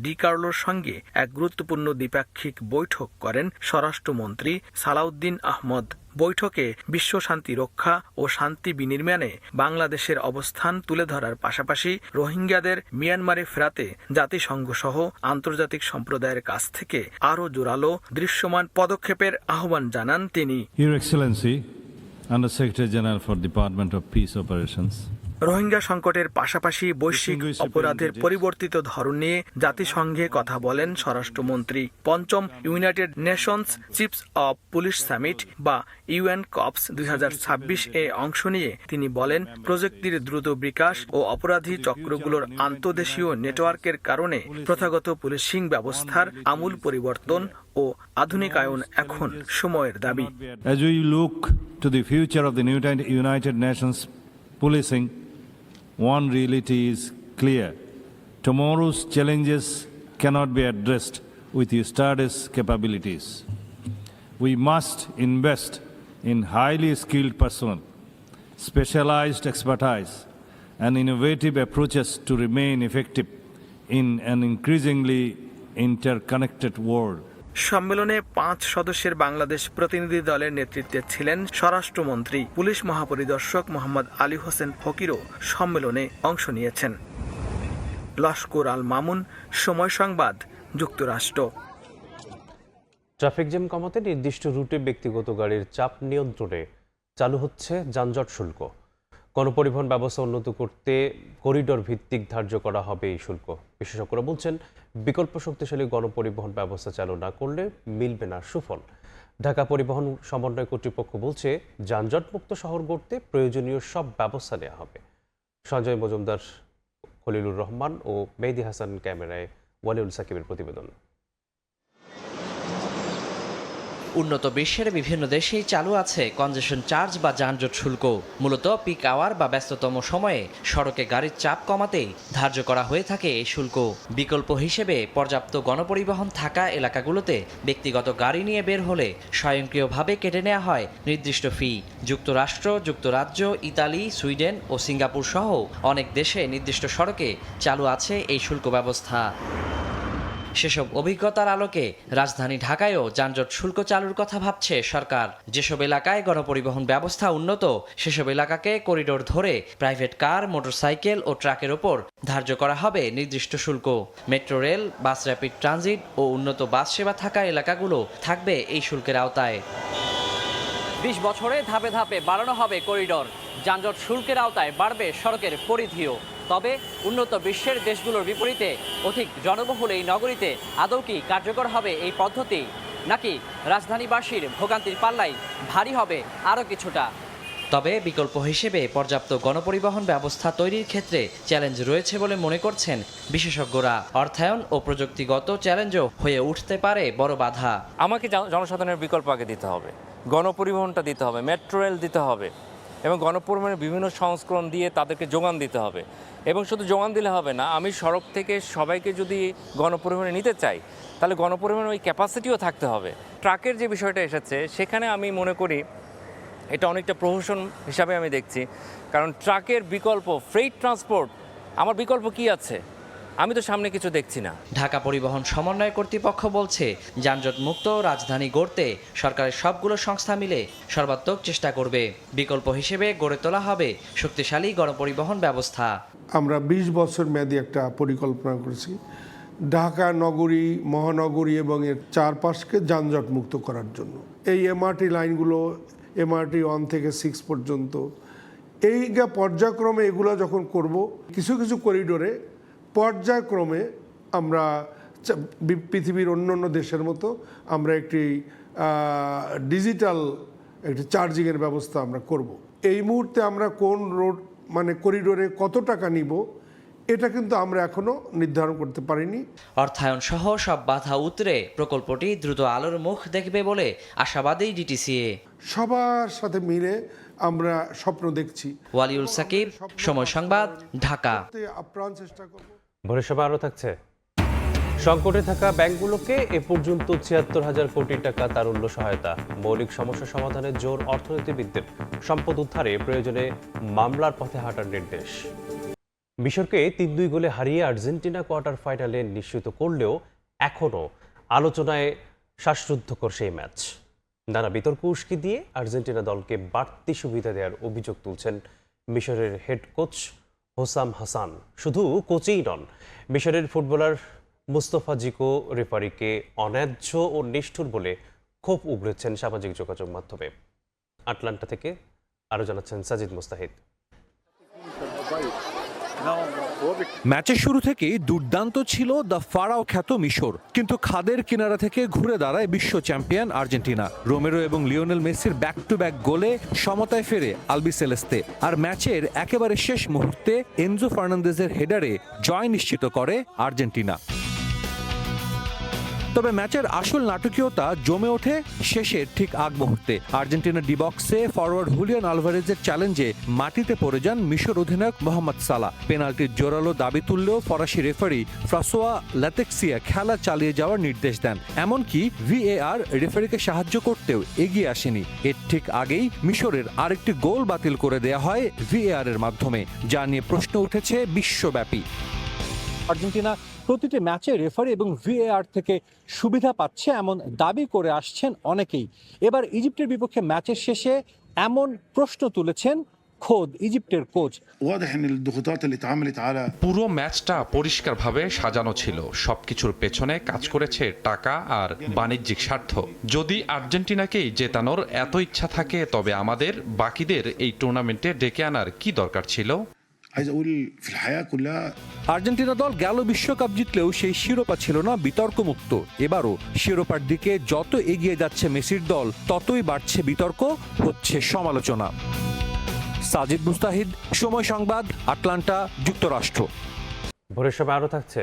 Di কার্লোর সঙ্গে এক গুরুত্বপূর্ণ দ্বিপাক্ষিক বৈঠক করেন স্বরাষ্ট্রমন্ত্রী সালাউদ্দিন আহমদ। বৈঠকে বিশ্ব শান্তি রক্ষা ও শান্তি বিনির্মাণে বাংলাদেশের অবস্থান তুলে ধরার পাশাপাশি রোহিঙ্গাদের মিয়ানমারে ফেরাতে জাতিসংঘ সহ আন্তর্জাতিক সম্প্রদায়ের কাছ থেকে আরও জোরালো দৃশ্যমান পদক্ষেপের আহ্বান জানান তিনি।
Your Excellency, Under Secretary General for Department of Peace Operations.
Rohingya সংকটের পাশাপাশি বৈশ্বিক অপরাধের পরিবর্তিত ধরন নিয়ে জাতিসংঘে কথা বলেন স্বরাষ্ট্রমন্ত্রী। পঞ্চম United Nations chiefs of police summit বা ইউএন কপস 2026 এ অংশ নিয়ে তিনি বলেন, প্রযুক্তির দ্রুত বিকাশ ও অপরাধী চক্রগুলোর আন্তদেশীয় নেটওয়ার্কের কারণে প্রথাগত পুলিশিং ব্যবস্থার আমূল পরিবর্তন ও আধুনিকায়ন এখন সময়ের দাবি।
As we look to the future of the United Nations policing, one reality is clear. Tomorrow's challenges cannot be addressed with yesterday's capabilities. We must invest in highly skilled personnel, specialized expertise, and innovative approaches to remain effective in an increasingly interconnected world.
সম্মেলনে 5 সদস্যের বাংলাদেশ প্রতিনিধি দলের নেতৃত্বে ছিলেন স্বরাষ্ট্রমন্ত্রী। Police মহাপরিদর্শক Mohammad Ali Hossain ফকিরও সম্মেলনে অংশ নিয়েছেন। লস্কর আল মামুন, সময় সংবাদ, যুক্তরাষ্ট্র।
ট্রাফিক জ্যাম কমাতে নির্দিষ্ট রুটে ব্যক্তিগত গাড়ির চাপ নিয়ন্ত্রণে চালু হচ্ছে যানজট শুল্ক। গণপরিবহন ব্যবস্থা উন্নত করতে করিডোর ভিত্তিক ধার্য করা হবে এই শুল্ক। বিশেষজ্ঞরা বলছেন, বিকল্প শক্তিশালী গণপরিবহন ব্যবস্থা চালু না করলে মিলবে না সুফল। ঢাকা পরিবহন সমন্বয় কর্তৃপক্ষ বলছে, যানজটমুক্ত শহর গড়তে প্রয়োজনীয় সব ব্যবস্থা নেওয়া হবে। সঞ্জয় মজুমদার, খলিলুর রহমান ও মেহেদি হাসান ক্যামেরায় ওয়ালিউল সাকিবের প্রতিবেদন।
উন্নত বিশ্বের বিভিন্ন দেশেই চালু আছে কনজেশন চার্জ বা যানজট শুল্ক। মূলত পিক আওয়ার বা ব্যস্ততম সময়ে সড়কে গাড়ির চাপ কমাতেই ধার্য করা হয়ে থাকে এই শুল্ক। বিকল্প হিসেবে পর্যাপ্ত গণপরিবহন থাকা এলাকাগুলোতে ব্যক্তিগত গাড়ি নিয়ে বের হলে স্বয়ংক্রিয়ভাবে কেটে নেওয়া হয় নির্দিষ্ট ফি। যুক্তরাষ্ট্র, যুক্তরাজ্য, ইতালি, সুইডেন ও সিঙ্গাপুর সহ অনেক দেশে নির্দিষ্ট সড়কে চালু আছে এই শুল্ক ব্যবস্থা। সেসব অভিজ্ঞতার আলোকে রাজধানী ঢাকায়ও যানজট শুল্ক চালুর কথা ভাবছে সরকার। যেসব এলাকায় গণপরিবহন ব্যবস্থা উন্নত সেসব এলাকাকে করিডোর ধরে প্রাইভেট কার, মোটরসাইকেল ও ট্রাকের ওপর ধার্য করা হবে নির্দিষ্ট শুল্ক। Metro rail, bus rapid transit ও উন্নত বাস সেবা থাকা এলাকাগুলো থাকবে এই শুল্কের আওতায়।
20 বছরে ধাপে ধাপে বাড়ানো হবে করিডোর। যানজট শুল্কের আওতায় বাড়বে সড়কের পরিধিও। তবে উন্নত বিশ্বের দেশগুলোর বিপরীতে অধিক জনবহুল এই নগরীতে আদৌ কি কার্যকর হবে এই পদ্ধতি, নাকি রাজধানীবাসীর ভোগান্তির পাল্লাই ভারী হবে আরও কিছুটা?
তবে বিকল্প হিসেবে পর্যাপ্ত গণপরিবহন ব্যবস্থা তৈরির ক্ষেত্রে চ্যালেঞ্জ রয়েছে বলে মনে করছেন বিশেষজ্ঞরা। অর্থায়ন ও প্রযুক্তিগত চ্যালেঞ্জও হয়ে উঠতে পারে বড় বাধা।
আমাকে জনসাধারণের বিকল্প আগে দিতে হবে, গণপরিবহনটা দিতে হবে, মেট্রো রেল দিতে হবে এবং গণপরিবহনের বিভিন্ন সংস্করণ দিয়ে তাদেরকে যোগান দিতে হবে। এবং শুধু যোগান দিলে হবে না, আমি সড়ক থেকে সবাইকে যদি গণপরিবহনে নিতে চাই তাহলে গণপরিবহনের ওই ক্যাপাসিটিও থাকতে হবে। ট্রাকের যে বিষয়টা এসেছে সেখানে আমি মনে করি এটা অনেকটা প্রহসন হিসাবে আমি দেখছি, কারণ ট্রাকের বিকল্প ফ্রেইট ট্রান্সপোর্ট, আমার বিকল্প কি আছে? আমি তো সামনে কিছু দেখছি না।
ঢাকা পরিবহন সমন্বয় কর্তৃপক্ষ বলছে যানজট মুক্ত রাজধানী গড়তে সরকারের সবগুলো সংস্থা মিলে সর্বাত্মক চেষ্টা করবে। বিকল্প হিসেবে গড়ে তোলা হবে শক্তিশালী গণপরিবহন ব্যবস্থা।
আমরা 20 বছর মেয়াদী একটা পরিকল্পনা করেছি ঢাকা নগরী, মহানগরী এবং এর চারপাশকে যানজট মুক্ত করার জন্য। এই এমআরটি লাইনগুলো এমআরটি 1 থেকে 6 পর্যন্ত এই পর্যায়ক্রমে এগুলো যখন করব, কিছু কিছু করিডোরে পর্যায়ক্রমে আমরা পৃথিবীর অন্যান্য দেশের মতো আমরা একটি ডিজিটাল একটি চার্জিংয়ের ব্যবস্থা আমরা করব। এই মুহূর্তে আমরা কোন রোড করিডোরে কত টাকা নিব এটা কিন্তু আমরা এখনো নির্ধারণ করতে পারিনি।
অর্থায়ন সহ সব বাধা উতরে প্রকল্পটি দ্রুত আলোর মুখ দেখবে বলে আশাবাদী ডিটিসিএ।
সবার সাথে মিলে আমরা স্বপ্ন দেখছি।
ওয়ালিউল সাকিব, সময় সংবাদ, ঢাকা।
আপ্রাণ চেষ্টা করব।
ভোরের সভা আরও থাকছে। সংকটে থাকা ব্যাংকগুলোকে এ পর্যন্ত ৭৬,০০০ কোটি টাকা তারল্য সহায়তা। মৌলিক সমস্যা সমাধানে জোর অর্থনীতিবিদদের। সম্পদ উদ্ধারে প্রয়োজনে মামলার পথে হাঁটার নির্দেশ। মিশরকে ৩-২ গোলে হারিয়ে আর্জেন্টিনা কোয়ার্টার ফাইনালে নিশ্চিত করলেও এখনও আলোচনায় শ্বাসরুদ্ধকর সেই ম্যাচ। নানা বিতর্ক উস্কে দিয়ে আর্জেন্টিনা দলকে বাড়তি সুবিধা দেওয়ার অভিযোগ তুলছেন মিশরের হেড কোচ হোসাম হাসান। শুধু কোচই নন, মিশরের ফুটবলার মুস্তফা জিকো রেফারিকে অন্যায্য ও নিষ্ঠুর বলে ক্ষোভ উগড়েছেন সামাজিক যোগাযোগ মাধ্যমে। আটলান্টা থেকে আরও জানাচ্ছেন সাজিদ মুস্তাহিদ।
ম্যাচের শুরু থেকেই দুর্দান্ত ছিল দ্য ফারাও খ্যাত মিশর, কিন্তু খাদের কিনারা থেকে ঘুরে দাঁড়ায় বিশ্ব চ্যাম্পিয়ন আর্জেন্টিনা। রোমেরো এবং লিওনেল মেসির ব্যাক টু ব্যাক গোলে সমতায় ফেরে আলবিসেলেস্তে। আর ম্যাচের একেবারে শেষ মুহূর্তে এনজো ফার্নান্দেজের হেডারে জয় নিশ্চিত করে আর্জেন্টিনা। তবে ম্যাচের আসল নাটকীয়তা জমে ওঠে শেষের ঠিক আগ মুহূর্তে। আর্জেন্টিনার ডি বক্সে ফরওয়ার্ড হুলিয়ান আলভারেজের চ্যালেঞ্জে মাটিতে পড়ে যান মিশর অধিনায়ক মোহাম্মদ সালাহ। পেনাল্টির জোরালো দাবি তুললেও ফরাসি রেফারি ফ্রাসোয়া ল্যাতেক্সিয়া খেলা চালিয়ে যাওয়ার নির্দেশ দেন। এমনকি ভিএআর রেফারিকে সাহায্য করতেও এগিয়ে আসেনি। এর ঠিক আগেই মিশরের আরেকটি গোল বাতিল করে দেয়া হয় ভিএআর এর মাধ্যমে, যা নিয়ে প্রশ্ন উঠেছে বিশ্বব্যাপী। আর্জেন্টিনা প্রতিটি ম্যাচে রেফারি এবং ভিএআর থেকে সুবিধা পাচ্ছে এমন দাবি করে আসছেন অনেকেই। এবার ইজিপ্টের বিপক্ষে ম্যাচের শেষে এমন প্রশ্ন তুলেছেন খোদ ইজিপ্টের কোচ।
পুরো ম্যাচটা পরিষ্কারভাবে সাজানো ছিল। সবকিছুর পেছনে কাজ করেছে টাকা আর বাণিজ্যিক স্বার্থ। যদি আর্জেন্টিনাকেই জেতানোর এত ইচ্ছা থাকে তবে আমাদের বাকিদের এই টুর্নামেন্টে ডেকে আনার কি দরকার ছিল?
আর্জেন্টিনা দল গেল বিশ্বকাপ জিতলেও সেই শিরোপা ছিল না বিতর্কমুক্ত। এবারও শিরোপার দিকে যত এগিয়ে যাচ্ছে মেসির দল, ততই বাড়ছে বিতর্ক, হচ্ছে সমালোচনা। সাজিদ মুস্তাহিদ, সময় সংবাদ, আটলান্টা, যুক্তরাষ্ট্র।
ভোরের সভা আরও থাকছে।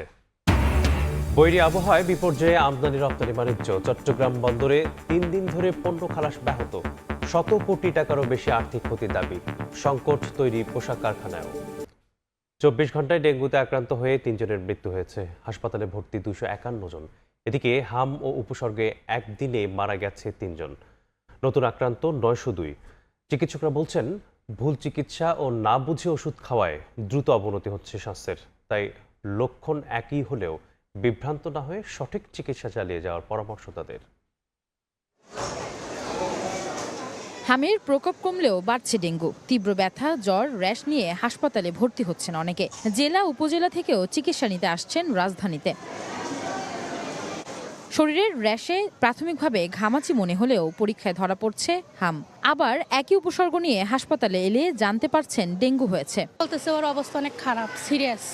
বৈরী আবহাওয়ায় বিপর্যয়ে আমদানি রপ্তানি বাণিজ্য। চট্টগ্রাম বন্দরে 3 দিন ধরে পণ্য খালাস ব্যাহত। শত কোটি টাকারও বেশি আর্থিক ক্ষতির দাবি। সংকট তৈরি পোশাক কারখানায়ও। 24 ঘন্টায় ডেঙ্গুতে আক্রান্ত হয়ে 3 জনের মৃত্যু হয়েছে। হাসপাতালে ভর্তি 251 জন। এদিকে হাম ও উপসর্গে একদিনে মারা গেছে 3 জন। নতুন আক্রান্ত 902। চিকিৎসকরা বলছেন, ভুল চিকিৎসা ও না বুঝে ওষুধ খাওয়ায় দ্রুত অবনতি হচ্ছে স্বাস্থ্যের। তাই লক্ষণ একই হলেও বিভ্রান্ত না হয়ে সঠিক চিকিৎসা চালিয়ে যাওয়ার পরামর্শ তাদের।
হামের প্রকোপ কমলেও বাড়ছে ডেঙ্গু। তীব্র ব্যথা, জ্বর, র্যাশ নিয়ে হাসপাতালে ভর্তি হচ্ছেন অনেকে। জেলা উপজেলা থেকেও চিকিৎসা নিতে আসছেন রাজধানীতে। শরীরের র্যাশে প্রাথমিকভাবে ঘামাচি মনে হলেও পরীক্ষায় ধরা পড়ছে হাম। আবার একই উপসর্গ নিয়ে হাসপাতালে এলে জানতে পারছেন ডেঙ্গু হয়েছে।
বলতেছে ওর অবস্থা অনেক খারাপ, সিরিয়াস।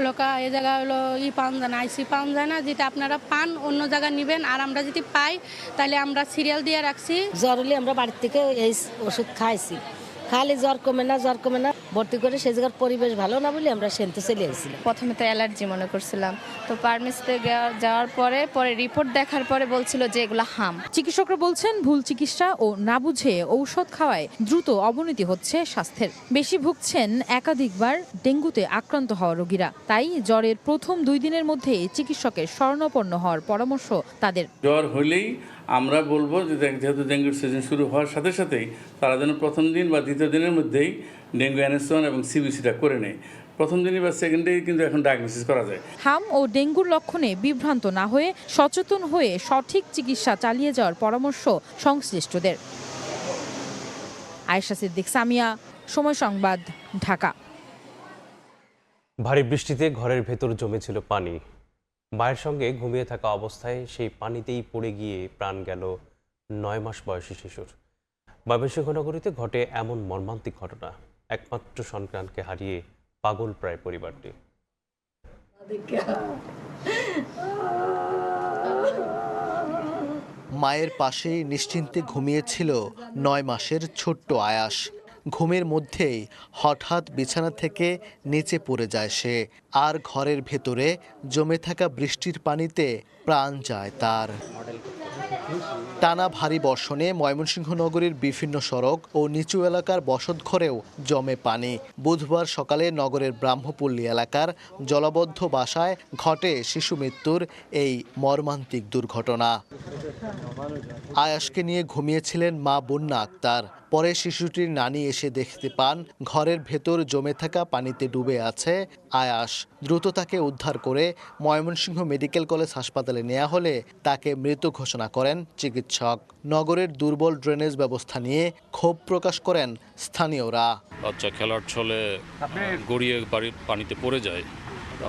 লোকা এ জায়গা হলো পান যায় না, আইসি পান যায় না। যেটা আপনারা পান অন্য জায়গায় নেবেন, আর আমরা যদি পাই তাহলে আমরা সিরিয়াল দিয়ে রাখছি।
জ্বর হলে আমরা বাড়ির থেকে এই ওষুধ খাইছি, খালি জ্বর কমে না ভর্তি করে সে জায়গার পরিবেশ ভালো না বলে আমরা সেনতে চলে এসেছিলাম।
প্রথমে তো অ্যালার্জি মনে করছিলাম, তো ফার্মেসিতে যাওয়ার পরে রিপোর্ট দেখার পরে বলছিল যে এগুলো হাম।
চিকিৎসকরা বলছেন, ভুল চিকিৎসা ও না বুঝে ঔষধ খাওয়ায় দ্রুত অবনতি হচ্ছে স্বাস্থ্যের। বেশি ভুগছেন একাধিকবার ডেঙ্গুতে আক্রান্ত হওয়া রোগীরা। তাই জ্বরের প্রথম 2 দিনের মধ্যে চিকিৎসকের শরণাপন্ন হওয়ার পরামর্শ তাদের।
জ্বর হলেই আমরা বলবো যে যেহেতু ডেঙ্গুর সিজন শুরু হওয়ার সাথে সাথেই তারা যেন প্রথম দিন বা দ্বিতীয় দিনের মধ্যেই ডেঙ্গু NS1 এবং CBCটা করে নেয়। প্রথম দিনই বা সেকেন্ড ডে কিন্তু এখন ডায়াগনোসিস করা যায়।
হাম ও ডেঙ্গুর লক্ষণে বিভ্রান্ত না হয়ে সচেতন হয়ে সঠিক চিকিৎসা চালিয়ে যাওয়ার পরামর্শ সংশ্লিষ্টদের। আয়েশা সিদ্দিক, সামিয়া, সময় সংবাদ, ঢাকা।
ভারী বৃষ্টিতে ঘরের ভেতর জমেছিল পানি। মায়ের সঙ্গে ঘুমিয়ে থাকা অবস্থায় সেই পানিতেই পড়ে গিয়ে প্রাণ গেল 9 মাস বয়সী শিশুর। ময়মনসিংহ নগরীতে ঘটে এমন মর্মান্তিক ঘটনা। একমাত্র সন্তানকে হারিয়ে পাগল প্রায় পরিবারটি।
মায়ের পাশেই নিশ্চিন্তে ঘুমিয়েছিল 9 মাসের ছোট্ট আয়াস। ঘুমের মধ্যেই হঠাৎ বিছানা থেকে নিচে পড়ে যায় সে, আর ঘরের ভেতরে জমে থাকা বৃষ্টির পানিতে প্রাণ যায় তার। টানা ভারী বর্ষণে ময়মনসিংহ নগরীর বিভিন্ন সড়ক ও নিচু এলাকার বসতঘরেও জমে পানি। বুধবার সকালে নগরের ব্রাহ্মপল্লী এলাকার জলাবদ্ধ বাসায় ঘটে শিশু মৃত্যুর এই মর্মান্তিক দুর্ঘটনা। আয়াসকে নিয়ে ঘুমিয়েছিলেন মা বন্যা আক্তার। পরে শিশুটির নানি এসে দেখতে পান ঘরের ভেতর জমে থাকা পানিতে ডুবে আছে আয়াস। দ্রুত তাকে উদ্ধার করে ময়মনসিংহ মেডিকেল কলেজ হাসপাতালে নেওয়া হলে তাকে মৃত ঘোষণা করেন চিকিৎসক। নগরের দুর্বল ড্রেনেজ ব্যবস্থা নিয়ে ক্ষোভ প্রকাশ করেন স্থানীয়রা।
বাচ্চা খেলার ছলে গড়িয়ে বাড়ির পানিতে পড়ে যায়।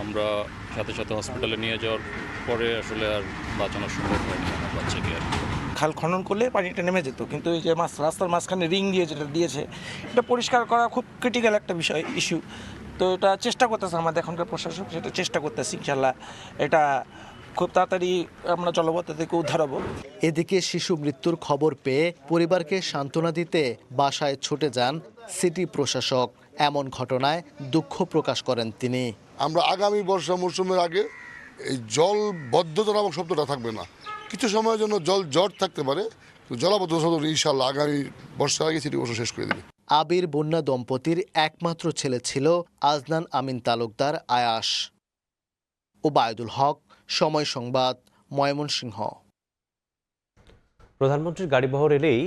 আমরা সাথে সাথে হসপিটালে নিয়ে যাওয়ার পরে আসলে আর বাঁচানো সম্ভব হয়নি বাচ্চাকে।
খাল খনন করলে পানিটা নেমে যেত, কিন্তু এই যে রাস্তার মাঝখানে রিং দিয়ে যেটা দিয়েছে, এটা পরিষ্কার করা খুব ক্রিটিক্যাল একটা বিষয়, ইস্যু। তো এটা চেষ্টা করতেছে আমাদের এখনকার প্রশাসক, সেটা চেষ্টা করতেছে। ইনশাল্লাহ এটা খুব তাড়াতাড়ি আমরা জলবদ্ধতা থেকে উদ্ধার হব।
এদিকে শিশু মৃত্যুর খবর পেয়ে পরিবারকে সান্ত্বনা দিতে বাসায় ছুটে যান সিটি প্রশাসক। এমন ঘটনায় দুঃখ প্রকাশ করেন তিনি।
আমরা আগামী বর্ষা মৌসুমের আগে এই জলবদ্ধতা নামক শব্দটা থাকবে না, কিছু সময়ের জন্য জট থাকতে পারে, জলাবদ্ধ ইনশাল্লাহ আগামী বর্ষার আগে সিটি প্রশাসন শেষ করে দেবে।
আবির বন্যা দম্পতির একমাত্র ছেলে ছিল আজনান আমিন তালুকদার আয়াস। ওবায়দুল হক, সময় সংবাদ, ময়মনসিংহ।
প্রধানমন্ত্রীর গাড়িবহর এলেই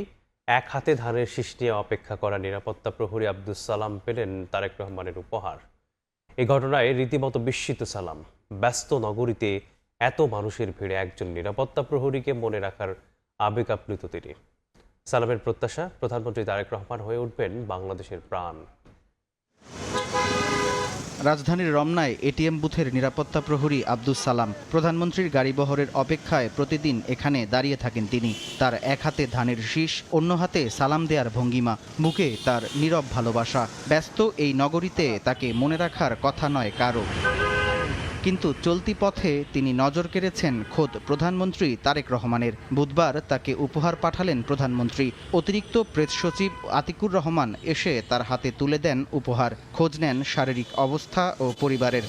এক হাতে ধানের শীষ নিয়ে অপেক্ষা করা নিরাপত্তা প্রহরী আব্দুস সালাম পেলেন তারেক রহমানের উপহার। এই ঘটনায় রীতিমতো বিস্মিত সালাম। ব্যস্ত নগরীতে এত মানুষের ভিড়ে একজন নিরাপত্তা প্রহরীকে মনে রাখার আবেগ আপ্লুত তিনি। সালামের প্রত্যাশা, প্রধানমন্ত্রী তারেক রহমান হয়ে উঠবেন বাংলাদেশের প্রাণ।
রাজধানীর রমনায় এটিএম বুথের নিরাপত্তা প্রহরী আব্দুস সালাম। প্রধানমন্ত্রীর গাড়িবহরের অপেক্ষায় প্রতিদিন এখানে দাঁড়িয়ে থাকেন তিনি। তার এক হাতে ধানের শীষ, অন্য হাতে সালাম দেয়ার ভঙ্গিমা, বুকে তার নীরব ভালোবাসা। ব্যস্ত এই নগরীতে তাকে মনে রাখার কথা নয় কারো, কিন্তু চলতি পথে তিনি নজর কেড়েছেন খোদ প্রধানমন্ত্রী তারেক রহমানের। বুধবার তাকে উপহার পাঠালেন প্রধানমন্ত্রী। অতিরিক্ত প্রেস সচিব আতিকুর রহমান এসে তার হাতে তুলে দেন উপহার। খোঁজ নেন শারীরিক অবস্থা ও পরিবারের।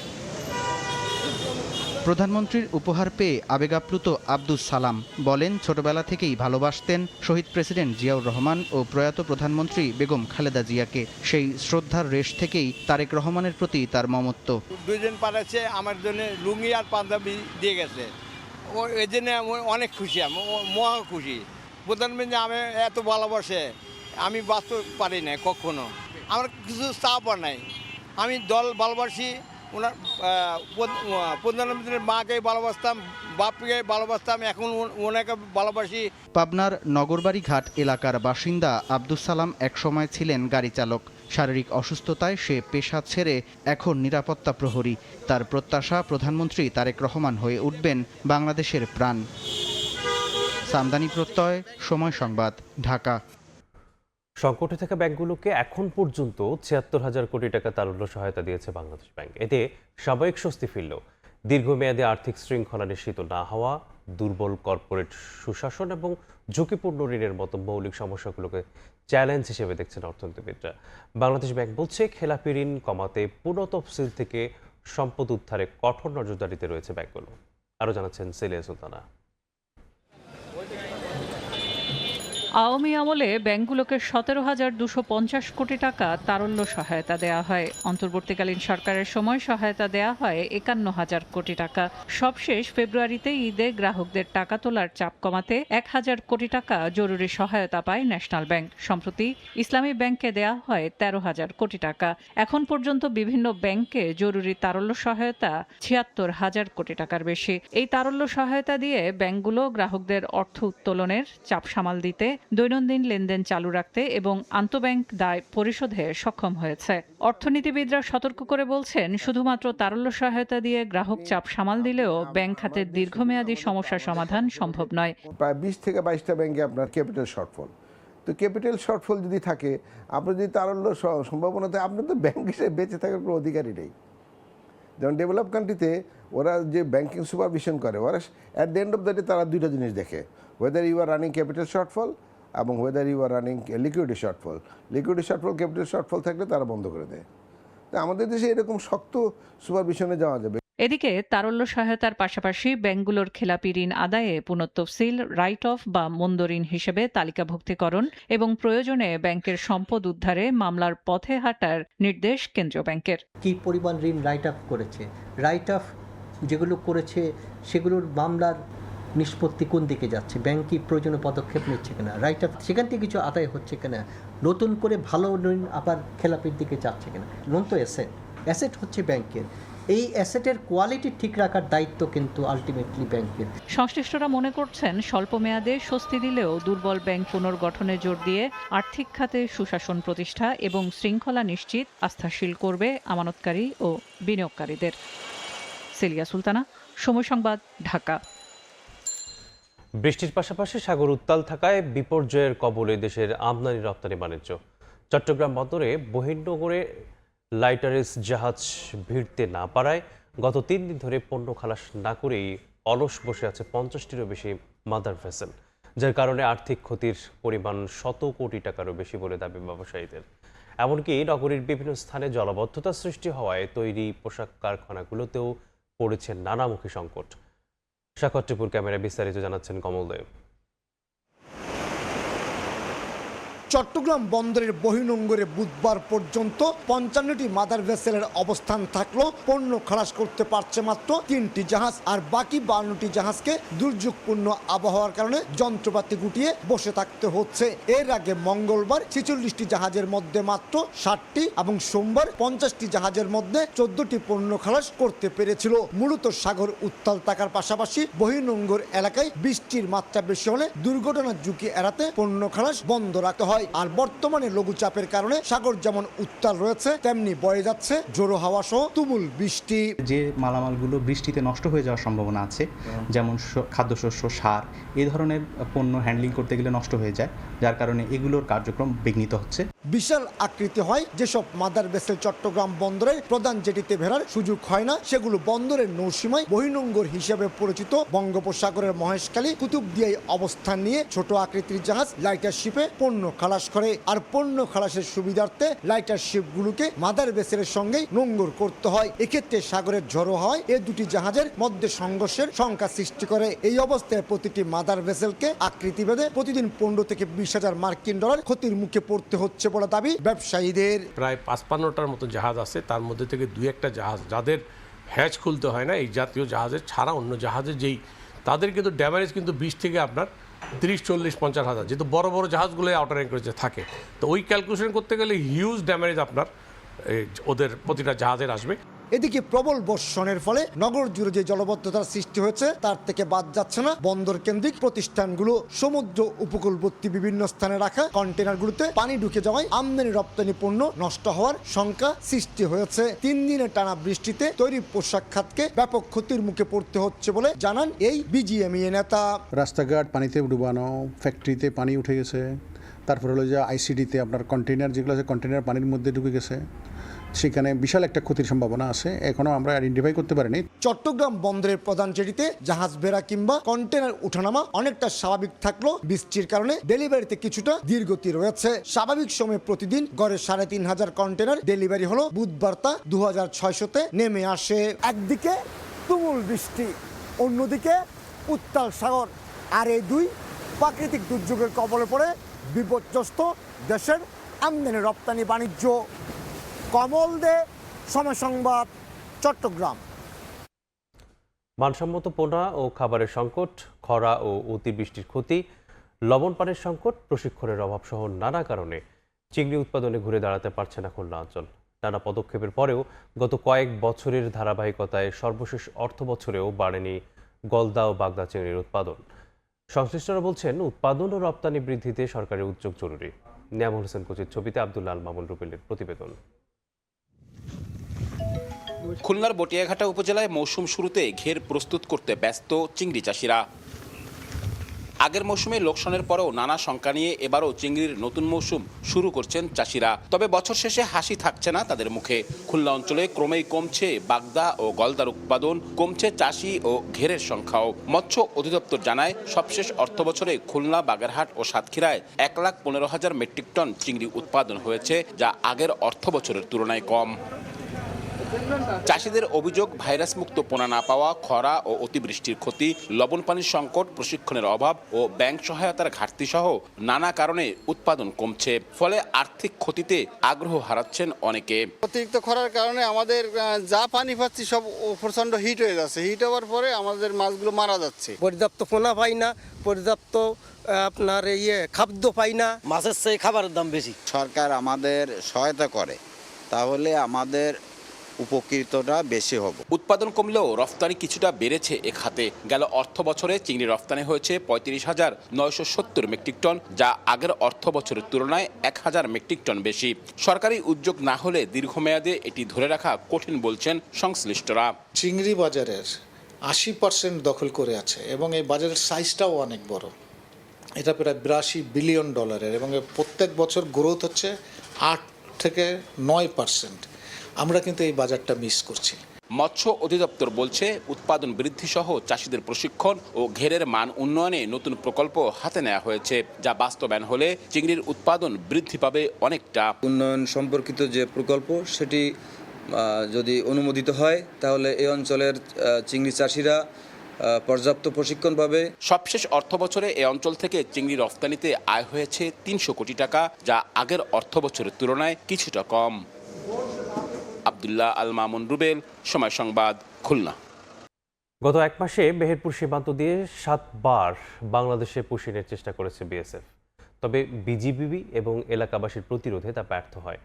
প্রধানমন্ত্রীর উপহার পেয়ে আবেগাপ্লুত আব্দুস সালাম বলেন, ছোটবেলা থেকেই ভালোবাসতেন শহীদ প্রেসিডেন্ট জিয়াউর রহমান ও প্রয়াত প্রধানমন্ত্রী বেগম খালেদা জিয়াকে। সেই শ্রদ্ধার রেশ থেকেই তারেক রহমানের প্রতি তার মমত্ব।
দুজন পাঠাচ্ছে, আমার জন্য লুঙ্গি আর পাঞ্জাবি দিয়ে গেছে, ও এই জন্য অনেক খুশি, আমি মহা খুশি। প্রধানমন্ত্রী আমি এত ভালোবাসে আমি বাঁচতে পারি না কখনো, আমার কিছু চাপ নাই। আমি দল ভালোবাসি, ওনার প্রধানমন্ত্রীর মাকে ভালোবাসতাম, বাপকে ভালোবাসতাম, এখন ওনাকে ভালোবাসি।
পাবনার নগরবাড়ি ঘাট এলাকার বাসিন্দা আব্দুস সালাম একসময় ছিলেন গাড়ি চালক। শারীরিক অসুস্থতায় সে পেশা ছেড়ে এখন নিরাপত্তা প্রহরী। তার প্রত্যাশা, প্রধানমন্ত্রী তারেক রহমান হয়ে উঠবেন বাংলাদেশের প্রাণ। সামদানি প্রত্যয়, সময় সংবাদ, ঢাকা।
সংকটে থাকা ব্যাংকগুলোকে এখন পর্যন্ত ৭৬,০০০ কোটি টাকা তারল্য সহায়তা দিয়েছে বাংলাদেশ ব্যাংক। এতে স্বাভাবিক স্বস্তি ফিরল। দীর্ঘমেয়াদী আর্থিক শৃঙ্খলা নিশ্চিত না হওয়া, দুর্বল কর্পোরেট সুশাসন এবং ঝুঁকিপূর্ণ ঋণের মতো মৌলিক সমস্যাগুলোকে চ্যালেঞ্জ হিসেবে দেখছেন অর্থনীতিবিদরা। বাংলাদেশ ব্যাংক বলছে, খেলাপি ঋণ কমাতে পুনঃ তফসিল থেকে সম্পদ উদ্ধারে কঠোর নজরদারিতে রয়েছে ব্যাংকগুলো। আরও জানাচ্ছেন সেলিয়া সুলতানা।
আওয়ামী আমলে ব্যাংকগুলোকে ১৭,২৫০ কোটি টাকা তারল্য সহায়তা দেওয়া হয়। অন্তর্বর্তীকালীন সরকারের সময় সহায়তা দেওয়া হয় ৫১,০০০ কোটি টাকা। সবশেষ ফেব্রুয়ারিতে ঈদে গ্রাহকদের টাকা তোলার চাপ কমাতে ১,০০০ কোটি টাকা জরুরি সহায়তা পায় ন্যাশনাল ব্যাংক। সম্প্রতি ইসলামী ব্যাংকে দেওয়া হয় ১৩,০০০ কোটি টাকা। এখন পর্যন্ত বিভিন্ন ব্যাংকে জরুরি তারল্য সহায়তা ৭৬,০০০ কোটি টাকার বেশি। এই তারল্য সহায়তা দিয়ে ব্যাংকগুলো গ্রাহকদের অর্থ উত্তোলনের চাপ সামাল দিতে, দৈনন্দিন লেনদেন চালু রাখতে এবং আন্তঃব্যাংক দায় পরিশোধে সক্ষম হয়েছে। অর্থনীতিবিদরা সতর্ক করে বলছেন, শুধুমাত্র তারল্য সহায়তা দিয়ে গ্রাহক চাপ সামাল দিলেও ব্যাংক খাতের দীর্ঘমেয়াদী সমস্যা সমাধান সম্ভব নয়।
প্রায় ২০ থেকে ২২টা ব্যাংকে আপনার ক্যাপিটাল শর্টফল, তো ক্যাপিটাল শর্টফল যদি থাকে, আপনার যদি তারল্য সম্ভাবনা থাকে, আপনার তো ব্যাংক হিসেবে বেঁচে থাকার কোনো অধিকারই নেই। যেমন ডেভেলপ কান্ট্রিতে ওরা যে ব্যাংকিং সুপারভিশন করে, ওরা at the end of the day তারা দুইটা জিনিস দেখে, whether you are running capital shortfall এবং whether you are running liquidity shortfall. Liquidity shortfall, capital shortfall থাকলে তারা বন্ধ করে দেয়। তো আমাদের দেশে এরকম শক্ত সুপারভিশনে যাওয়া যাবে।
এদিকে তারল্য সহায়তার পাশাপাশি ব্যাংকগুলোর খেলাপি ঋণ আদায়ে পুনঃতফসিল, রাইট অফ বা মন্দ ঋণ হিসেবে তালিকাভুক্তিকরণ এবং প্রয়োজনে ব্যাংকের সম্পদ উদ্ধারে মামলার পথে হাঁটার নির্দেশ কেন্দ্রীয় ব্যাংকের।
কি পরিমাণ ঋণ রাইট অফ করেছে, রাইট অফ যেগুলো করেছে সেগুলোর মামলার নিষ্পত্তি কোন দিকে যাচ্ছে, ব্যাংক কি প্রয়োজনীয় পদক্ষেপ নিচ্ছে কিনা, রাইট অফ সেখান থেকে কিছু আদায় হচ্ছে কিনা, নতুন করে ভালো ঋণ আবার খেলাপির দিকে যাচ্ছে কিনা। লোন তো অ্যাসেট হচ্ছে ব্যাংকের, এই অ্যাসেটের কোয়ালিটি ঠিক রাখার দায়িত্ব কিন্তু আলটিমেটলি ব্যাংকের।
সংশ্লিষ্টরা মনে করছেন, স্বল্প মেয়াদে স্বস্তি দিলেও দুর্বল ব্যাংক পুনর্গঠনে জোর দিয়ে আর্থিক খাতে সুশাসন প্রতিষ্ঠা এবং শৃঙ্খলা নিশ্চিত আস্থাশীল করবে আমানতকারী ও বিনিয়োগকারীদের। সেলিয়া সুলতানা, সময় সংবাদ, ঢাকা।
বৃষ্টির পাশাপাশি সাগর উত্তাল থাকায় বিপর্যয়ের কবলে দেশের আমদানি রপ্তানি বাণিজ্য। চট্টগ্রাম বন্দরে বহির্নগরে লাইটারেস জাহাজ ভিড়তে না পারায় গত ৩ দিন ধরে পণ্য খালাস না করেই অলস বসে আছে ৫০টিরও বেশি মাদার ভেসেল, যার কারণে আর্থিক ক্ষতির পরিমাণ ১০০ কোটি টাকারও বেশি বলে দাবি ব্যবসায়ীদের। এমনকি নগরীর বিভিন্ন স্থানে জলাবদ্ধতা সৃষ্টি হওয়ায় তৈরি পোশাক কারখানাগুলোতেও পড়েছে নানামুখী সংকট। সাক্ষর ত্রিপুর ক্যামেরায় বিস্তারিত জানাচ্ছেন কমল দেব।
চট্টগ্রাম বন্দরের বহির্নোঙরে বুধবার পর্যন্ত ৫৫টি মাদার ভেসেলের অবস্থান থাকলেও পণ্য খালাস করতে পারছে মাত্র ৩টি জাহাজ, আর বাকি ৫২টি জাহাজকে দুর্যোগপূর্ণ আবহাওয়ার কারণে যন্ত্রপাতি গুটিয়ে বসে থাকতে হচ্ছে। এর আগে মঙ্গলবার ৪৬টি জাহাজের মধ্যে মাত্র ৬০টি এবং সোমবার ৫০টি জাহাজের মধ্যে ১৪টি পণ্য খালাস করতে পেরেছিল। মূলত সাগর উত্তাল থাকার পাশাপাশি বহির্নোঙর এলাকায় বৃষ্টির মাত্রা বেশি হলে দুর্ঘটনার ঝুঁকি এড়াতে পণ্য খালাস বন্ধ রাখতে হয়। আর বর্তমানে লঘুচাপের কারণে সাগর যেমন উত্তাল রয়েছে, তেমনি বয়ে যাচ্ছে জোড়ো হাওয়া সহ তুমুল বৃষ্টি।
যে মালামালগুলো বৃষ্টিতে নষ্ট হয়ে যাওয়ার সম্ভাবনা আছে, যেমন খাদ্যশস্য, সার, এই ধরনের পণ্য হ্যান্ডলিং করতে গেলে নষ্ট হয়ে যায়, যার কারণে এগুলোর কার্যক্রম বিঘ্নিত হচ্ছে।
বিশাল আকৃতি হয়। যেসব মাদার ভেসেল চট্টগ্রাম বন্দরের প্রধান জেটিতে ভেড়ার সুযোগ হয় না, সেগুলো বন্দরের নৌসীমায় বহির্নোঙর হিসেবে পরিচিত বঙ্গোপসাগরের মহেশখালী, কুতুবদিয়ায় অবস্থান নিয়ে ছোট আকৃতির জাহাজ লাইটার শিপে পণ্য খালাস করে। আর পণ্য খালাসের সুবিধার্থে লাইটার শিপগুলোকে মাদার ভেসেলের সঙ্গেই নোঙর করতে হয়। এক্ষেত্রে সাগরের ঝড়ো হয় এ দুটি জাহাজের মধ্যে সংঘর্ষের শঙ্কা সৃষ্টি করে। এই অবস্থায় প্রতিটি মাদার ভেসেলকে আকৃতি ভেদে প্রতিদিন 15 থেকে 20,000 মার্কিন ডলার ক্ষতির মুখে পড়তে হচ্ছে বলে দাবি ব্যবসায়ীদের।
প্রায় 55টার মতো জাহাজ আছে, তার মধ্যে থেকে 2-1টা জাহাজ যাদের হ্যাচ খুলতে হয় না, এই জাতীয় জাহাজের ছাড়া অন্য জাহাজের যেই তাদের কিন্তু ড্যামেজ কিন্তু 20 থেকে আপনার 30, 40, 50 হাজার, যেহেতু বড় বড় জাহাজগুলো আউটার অ্যাঙ্করেজে থাকে, তো ওই ক্যালকুলেশন করতে গেলে হিউজ ড্যামেজ আপনার ওদের প্রতিটা জাহাজের আসবে।
এদিকে প্রবল বর্ষণের ফলে নগর জুড়ে যে জলবদ্ধতার সৃষ্টি হয়েছে তার থেকে বাদ যাচ্ছে না বন্দর কেন্দ্রিক প্রতিষ্ঠানগুলো। সমুদ্র উপকূলবর্তী বিভিন্ন স্থানে রাখা কন্টেনারগুলোতে পানি ঢুকে যাওয়ায় আমদানি রপ্তানি পণ্য নষ্ট হওয়ার শঙ্কা সৃষ্টি হয়েছে। 3 দিনের টানা বৃষ্টিতে তৈরি পোশাক খাতকে ব্যাপক ক্ষতির মুখে পড়তে হচ্ছে বলে জানান এই বিজিএমইএ নেতা।
রাস্তাঘাট পানিতে ডুবানো, ফ্যাক্টরিতে পানি উঠে গেছে, তারপরে হলো যে আইসিডিতে আপনার কন্টেনার যেগুলো আছে কন্টেনার পানির মধ্যে ঢুকে গেছে, সেখানে বিশাল একটা ক্ষতির সম্ভাবনা আছে, এখনো আমরা আইডেন্টিফাই করতে পারিনি।
চট্টগ্রাম বন্দরের প্রধান জেটিতে জাহাজ বেড়া কিংবা কন্টেনার উঠানামা অনেকটা স্বাভাবিক থাকলো, বৃষ্টির কারণে ডেলিভারিতে কিছুটা ধীরগতি রয়েছে। স্বাভাবিক সময়ে প্রতিদিন গড়ে 3,500 কন্টেনার ডেলিভারি হলো, বুধবার তা 2600-তে নেমে আসে। একদিকে তুমুল বৃষ্টি, অন্যদিকে উত্তাল সাগর, আর এই দুই প্রাকৃতিক দুর্যোগের কবলে পড়ে বিপর্যস্ত দেশের আমদানি রপ্তানি বাণিজ্য। কমল দে, সময় সংবাদ, চট্টগ্রাম।
মানসম্মত পোনা ও খাবারের সংকট, খরা ও অতিবৃষ্টির ক্ষতি, লবণ পানির সংকট, প্রশিক্ষণের অভাব সহ নানা কারণে চিংড়ি উৎপাদনে ঘুরে দাঁড়াতে পারছে না খুলনা অঞ্চল। নানা পদক্ষেপের পরেও গত কয়েক বছরের ধারাবাহিকতায় সর্বশেষ অর্থ বছরেও বাড়েনি গলদা ও বাগদা চিংড়ির উৎপাদন। সংশ্লিষ্টরা বলছেন উৎপাদন ও রপ্তানি বৃদ্ধিতে সরকারের উদ্যোগ জরুরি। নিয়ামুল হোসেন কোচির ছবিতে আব্দুল্লাহ আল মামুন রুবেলের প্রতিবেদন।
খুলনার বটিয়াঘাটা উপজেলায় মৌসুম শুরুতে ঘের প্রস্তুত করতে ব্যস্ত চিংড়ি চাষিরা। আগের মৌসুমে লোকসানের পরেও নানা শঙ্কা নিয়ে এবারও চিংড়ির নতুন মৌসুম শুরু করছেন চাষিরা। তবে বছর শেষে হাসি থাকছে না তাদের মুখে। খুলনা অঞ্চলে ক্রমেই কমছে বাগদা ও গলদার উৎপাদন, কমছে চাষি ও ঘেরের সংখ্যাও। মৎস্য অধিদপ্তর জানায় সবশেষ অর্থ বছরে খুলনা, বাগেরহাট ও সাতক্ষীরায় 1,15,000 মেট্রিক টন চিংড়ি উৎপাদন হয়েছে, যা আগের অর্থ বছরের তুলনায় কম। চাষিদের অভিযোগ ভাইরাস মুক্ত পোনা না পাওয়া, খরা ও অতিবৃষ্টির ক্ষতি, লবণ পানির সংকট, প্রশিক্ষণের অভাব ও ব্যাংক সহায়তার ঘাটতি সহ নানা কারণে উৎপাদন কমছে। ফলে আর্থিক ক্ষতিতে আগ্রহ হারাচ্ছেন অনেকে।
অতিরিক্ত খরার কারণে আমাদের যা পানি পাচ্ছি সব প্রচন্ড হিট হয়ে যাচ্ছে। হিট হওয়ার পরে আমাদের মাছগুলো মারা যাচ্ছে।
পর্যাপ্ত পোনা পাই না, পর্যাপ্ত আপনার খাদ্য পাই না, মাছের চেয়ে খাবারের দাম বেশি।
সরকার আমাদের সহায়তা করে তাহলে আমাদের উপকৃতটা বেশি হবে।
উৎপাদন কমলেও রফতানি কিছুটা বেড়েছে এ খাতে। গেল অর্থ বছরে চিংড়ি রফতানি হয়েছে 35,970 মেট্রিক টন, যা আগের অর্থ বছরের তুলনায় 1,000 মেট্রিক টন বেশি। সরকারি উদ্যোগ না হলে দীর্ঘমেয়াদে এটি ধরে রাখা কঠিন বলছেন সংশ্লিষ্টরা।
চিংড়ি বাজারের 80% দখল করে আছে এবং এই বাজারের সাইজটাও অনেক বড়। এটা প্রায় $82 বিলিয়ন এবং প্রত্যেক বছর গ্রোথ হচ্ছে 8 থেকে 9%। আমরা কিন্তু এই বাজারটা মিস করছি।
মৎস্য অধিদপ্তর বলছে উৎপাদন বৃদ্ধি সহ চাষিদের প্রশিক্ষণ ও ঘেরের মান উন্নয়নে নতুন প্রকল্প হাতে নেওয়া হয়েছে, যা বাস্তবায়ন হলে চিংড়ির উৎপাদন বৃদ্ধি পাবে অনেকটা।
উন্নয়ন সম্পর্কিত যে প্রকল্প সেটি যদি অনুমোদিত হয় তাহলে এই অঞ্চলের চিংড়ি চাষিরা পর্যাপ্ত প্রশিক্ষণ পাবে।
সবশেষ অর্থ বছরে এ অঞ্চল থেকে চিংড়ি রফতানিতে আয় হয়েছে 300 কোটি টাকা, যা আগের অর্থ বছরের তুলনায় কিছুটা কম। আব্দুল্লাহ আল মামুন রুবেল, সময় সংবাদ, খুলনা।
গত এক মাসে মেহেরপুর সীমান্ত দিয়ে 7 বার বাংলাদেশে পুশিনের চেষ্টা করেছে বিএসএফ। তবে বিজিবি এবং এলাকাবাসীর প্রতিরোধে তা ব্যর্থ হয়।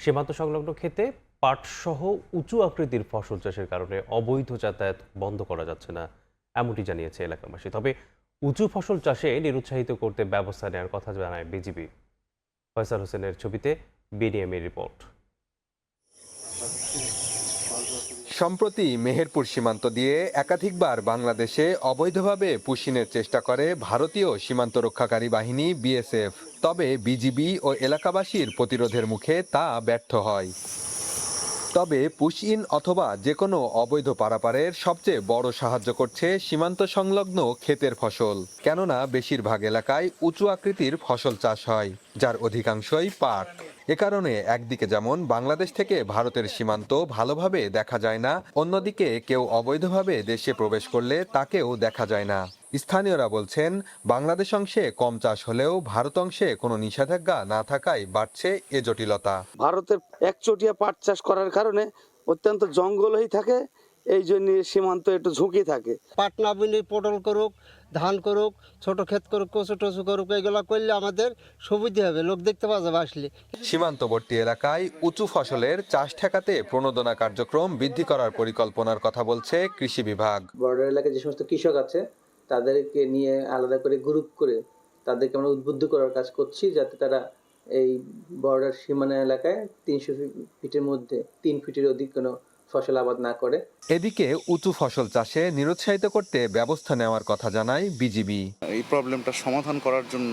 সীমান্ত সংলগ্ন ক্ষেত্রে পাটসহ উঁচু আকৃতির ফসল চাষের কারণে অবৈধ যাতায়াত বন্ধ করা যাচ্ছে না, এমনটি জানিয়েছে এলাকাবাসী। তবে উঁচু ফসল চাষে নিরুৎসাহিত করতে ব্যবস্থা নেওয়ার কথা জানায় বিজিবি। ফয়সাল হোসেনের ছবিতে বিডিএমের রিপোর্ট।
সম্প্রতি মেহেরপুর সীমান্ত দিয়ে একাধিকবার বাংলাদেশে অবৈধভাবে পুশিনের চেষ্টা করে ভারতীয় সীমান্ত রক্ষাকারী বাহিনী বিএসএফ। তবে বিজিবি ও এলাকাবাসীর প্রতিরোধের মুখে তা ব্যর্থ হয়। তবে পুশ ইন অথবা যে কোনো অবৈধ পারাপারের সবচেয়ে বড় সাহায্য করছে সীমান্ত সংলগ্ন ক্ষেতের ফসল। কেননা বেশিরভাগ এলাকায় উঁচু আকৃতির ফসল চাষ হয়, যার অধিকাংশই পাট। এ কারণে একদিকে যেমন বাংলাদেশ থেকে ভারতের সীমান্ত ভালোভাবে দেখা যায় না, অন্যদিকে কেউ অবৈধভাবে দেশে প্রবেশ করলে তাকেও দেখা যায় না। স্থানীয়রা বলছেন, বাংলাদেশ অংশে কম চাষ হলেও ভারত অংশে কোনো নিষেধাজ্ঞা না থাকায় বাড়ছে এ জটিলতা।
ভারতের একচটিয়া পাট চাষ করার কারণে অত্যন্ত জঙ্গল হয়ে থাকে, এই জন্য সীমান্ত একটু ঝুঁকি থাকে।
পাট না বুনে পটল করুক, ধান করুক, ছোট ক্ষেত করুক, কচু টচু করুক, এগুলো করলে আমাদের সুবিধা হবে, লোক দেখতে পাওয়া যাবে আসলে।
সীমান্তবর্তী এলাকায় উঁচু ফসলের চাষ ঠেকাতে প্রণোদনা কার্যক্রম বৃদ্ধি করার পরিকল্পনার কথা বলছে কৃষি বিভাগ।
বর্ডার এলাকায় যে সমস্ত কৃষক আছে তাদেরকে নিয়ে আলাদা করে গ্রুপ করে তাদেরকে আমরা উদ্বুদ্ধ করার কাজ করছি, যাতে তারা এই বর্ডার সীমানা এলাকায় 300 ফিটের মধ্যে 3 ফিটের অধিক কোনো ফসল আবাদ না করে।
এদিকে উঁচু ফসল চাষে নিরুৎসাহিত করতে ব্যবস্থা নেওয়ার কথা জানায় বিজিবি।
এই প্রবলেমটা সমাধান করার জন্য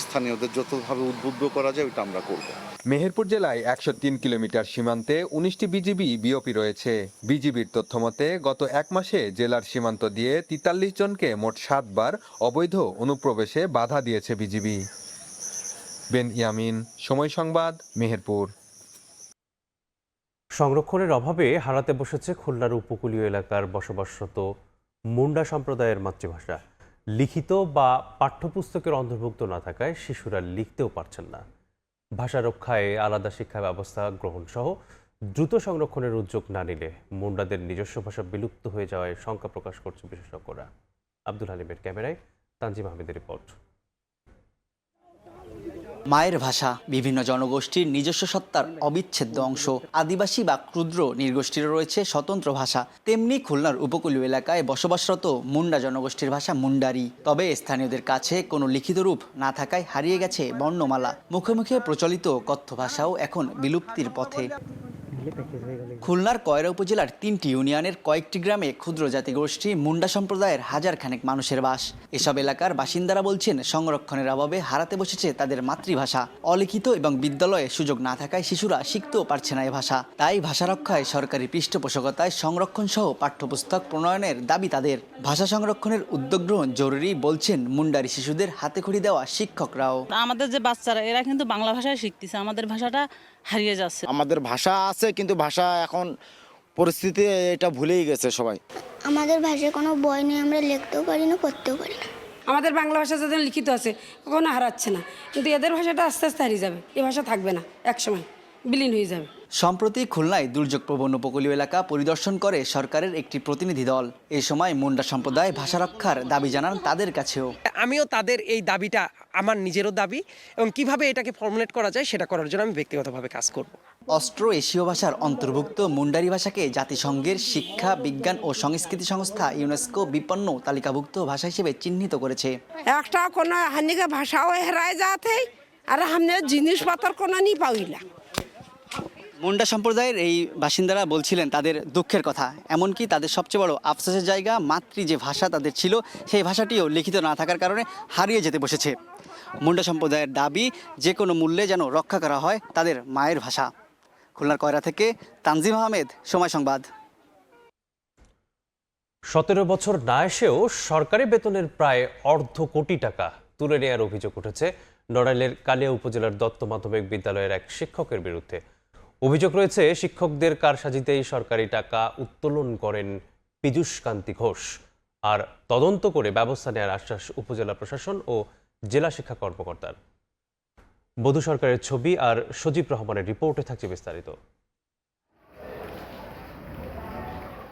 স্থানীয়দের যতভাবে উদ্বুদ্ধ করা যায় ওটা আমরা করব।
মেহেরপুর জেলায় 103 কিলোমিটার সীমান্তে 19টি বিজিবি বিওপি রয়েছে। বিজিবির তথ্যমতে গত 1 মাসে জেলার সীমান্ত দিয়ে 43 জনকে মোট 7 বার অবৈধ অনুপ্রবেশে বাধা দিয়েছে বিজিবি। বেন ইয়ামিন, সময় সংবাদ, মেহেরপুর।
সংরক্ষণের অভাবে হারাতে বসেছে খুলনার উপকূলীয় এলাকার বসবাসরত মুন্ডা সম্প্রদায়ের মাতৃভাষা। লিখিত বা পাঠ্যপুস্তকের অন্তর্ভুক্ত না থাকায় শিশুরা লিখতেও পারছেন না। ভাষা রক্ষায় আলাদা শিক্ষা ব্যবস্থা গ্রহণ সহ দ্রুত সংরক্ষণের উদ্যোগ না নিলে মুন্ডাদের নিজস্ব ভাষা বিলুপ্ত হয়ে যাওয়ায় শঙ্কা প্রকাশ করছে বিশেষজ্ঞরা। আব্দুল হালিমের ক্যামেরায় তানজিম আহমেদের রিপোর্ট।
মায়ের ভাষা বিভিন্ন জনগোষ্ঠীর নিজস্ব সত্তার অবিচ্ছেদ্য অংশ। আদিবাসী বা ক্ষুদ্র নৃগোষ্ঠীরও রয়েছে স্বতন্ত্র ভাষা। তেমনি খুলনার উপকূলীয় এলাকায় বসবাসরত মুন্ডা জনগোষ্ঠীর ভাষা মুন্ডারি। তবে স্থানীয়দের কাছে কোনো লিখিত রূপ না থাকায় হারিয়ে গেছে বর্ণমালা। মুখে মুখে প্রচলিত কথ্য ভাষাও এখন বিলুপ্তির পথে। খুলনার কয়রা উপজেলার 3টি ইউনিয়নের কয়েকটি গ্রামে ক্ষুদ্র জাতিগোষ্ঠী মুন্ডা সম্প্রদায়ের হাজারখানেক মানুষের বাস। এসব এলাকার বাসিন্দারা বলছেন, সংরক্ষণের অভাবে হারাতে বসেছে তাদের মাতৃভাষা। অলিখিত এবং বিদ্যালয়ে সুযোগ না থাকায় শিশুরা শিখতেও পারছে না এ ভাষা। তাই ভাষা রক্ষায় সরকারি পৃষ্ঠপোষকতায় সংরক্ষণ সহ পাঠ্যপুস্তক প্রণয়নের দাবি তাদের। ভাষা সংরক্ষণের উদ্যোগ গ্রহণ জরুরি বলছেন মুন্ডারি শিশুদের হাতেখড়ি দেওয়া শিক্ষকরাও।
আমাদের যে বাচ্চারা এরা কিন্তু বাংলা ভাষায় শিখতেছে, আমাদের ভাষাটা হারিয়ে যাচ্ছে।
আমাদের ভাষা আছে কিন্তু ভাষা এখন পরিস্থিতি এটা ভুলেই গেছে সবাই।
আমাদের ভাষায় কোনো বই নেই, আমরা লিখতেও পারি না, পড়তেও পারি না।
আমাদের বাংলা ভাষা যাদের লিখিত আছে কখনো হারাচ্ছে না, কিন্তু এদের ভাষাটা আস্তে আস্তে হারিয়ে যাবে। এই ভাষা থাকবে না, একসময় বিলীন হয়ে যাবে।
সম্প্রতি খুলনায় দুর্যোগপ্রবণ উপকূলীয় এলাকা পরিদর্শন করে সরকারের একটি প্রতিনিধি দল। এই সময় মুন্ডা সম্প্রদায় ভাষা রক্ষার দাবি জানান তাদের কাছেও।
আমিও তাদের এই দাবিটা আমার নিজেরও দাবি, এবং কিভাবে এটাকে ফর্মুলেট করা যায় সেটা করার জন্য আমি ব্যক্তিগতভাবে কাজ করব।
অস্ট্রো এশীয় ভাষার অন্তর্ভুক্ত মুন্ডারি ভাষাকে জাতিসংঘের শিক্ষা, বিজ্ঞান ও সংস্কৃতি সংস্থা ইউনেস্কো বিপন্ন তালিকাভুক্ত ভাষা হিসেবে চিহ্নিত করেছে।
একটা কোনো হানিকে ভাষাও হেরায় যাতে আর হামনে জিনিসপত্র কোনো নি পাইলা।
মুন্ডা সম্প্রদায়ের এই বাসিন্দারা বলছিলেন তাদের দুঃখের কথা। এমনকি তাদের সবচেয়ে বড় আফসোসের জায়গা, মাতৃ যে ভাষা তাদের ছিল সেই ভাষাটিও লিখিত না থাকার কারণে হারিয়ে যেতে বসেছে। মুন্ডা সম্প্রদায়ের দাবি, যে কোনো মূল্যে যেন রক্ষা করা হয় তাদের মায়ের ভাষা। খুলনার কয়রা থেকে তানজিম আহমেদ, সময় সংবাদ।
17 বছর না এসেও সরকারি বেতনের প্রায় অর্ধ কোটি টাকা তুলে নেওয়ার অভিযোগ উঠেছে নড়াইলের কালিয়া উপজেলার দত্ত মাধ্যমিক বিদ্যালয়ের এক শিক্ষকের বিরুদ্ধে। অভিযোগ রয়েছে, শিক্ষকদের কারসাজিতেই সরকারি টাকা উত্তোলন করেন পীযূষ কান্তি ঘোষ। আর তদন্ত করে ব্যবস্থা নেওয়ার আশ্বাস উপজেলা প্রশাসন ও জেলা শিক্ষা কর্মকর্তার। বধূ সরকারের ছবি আর সজীব রহমানের রিপোর্টে থাকছে বিস্তারিত।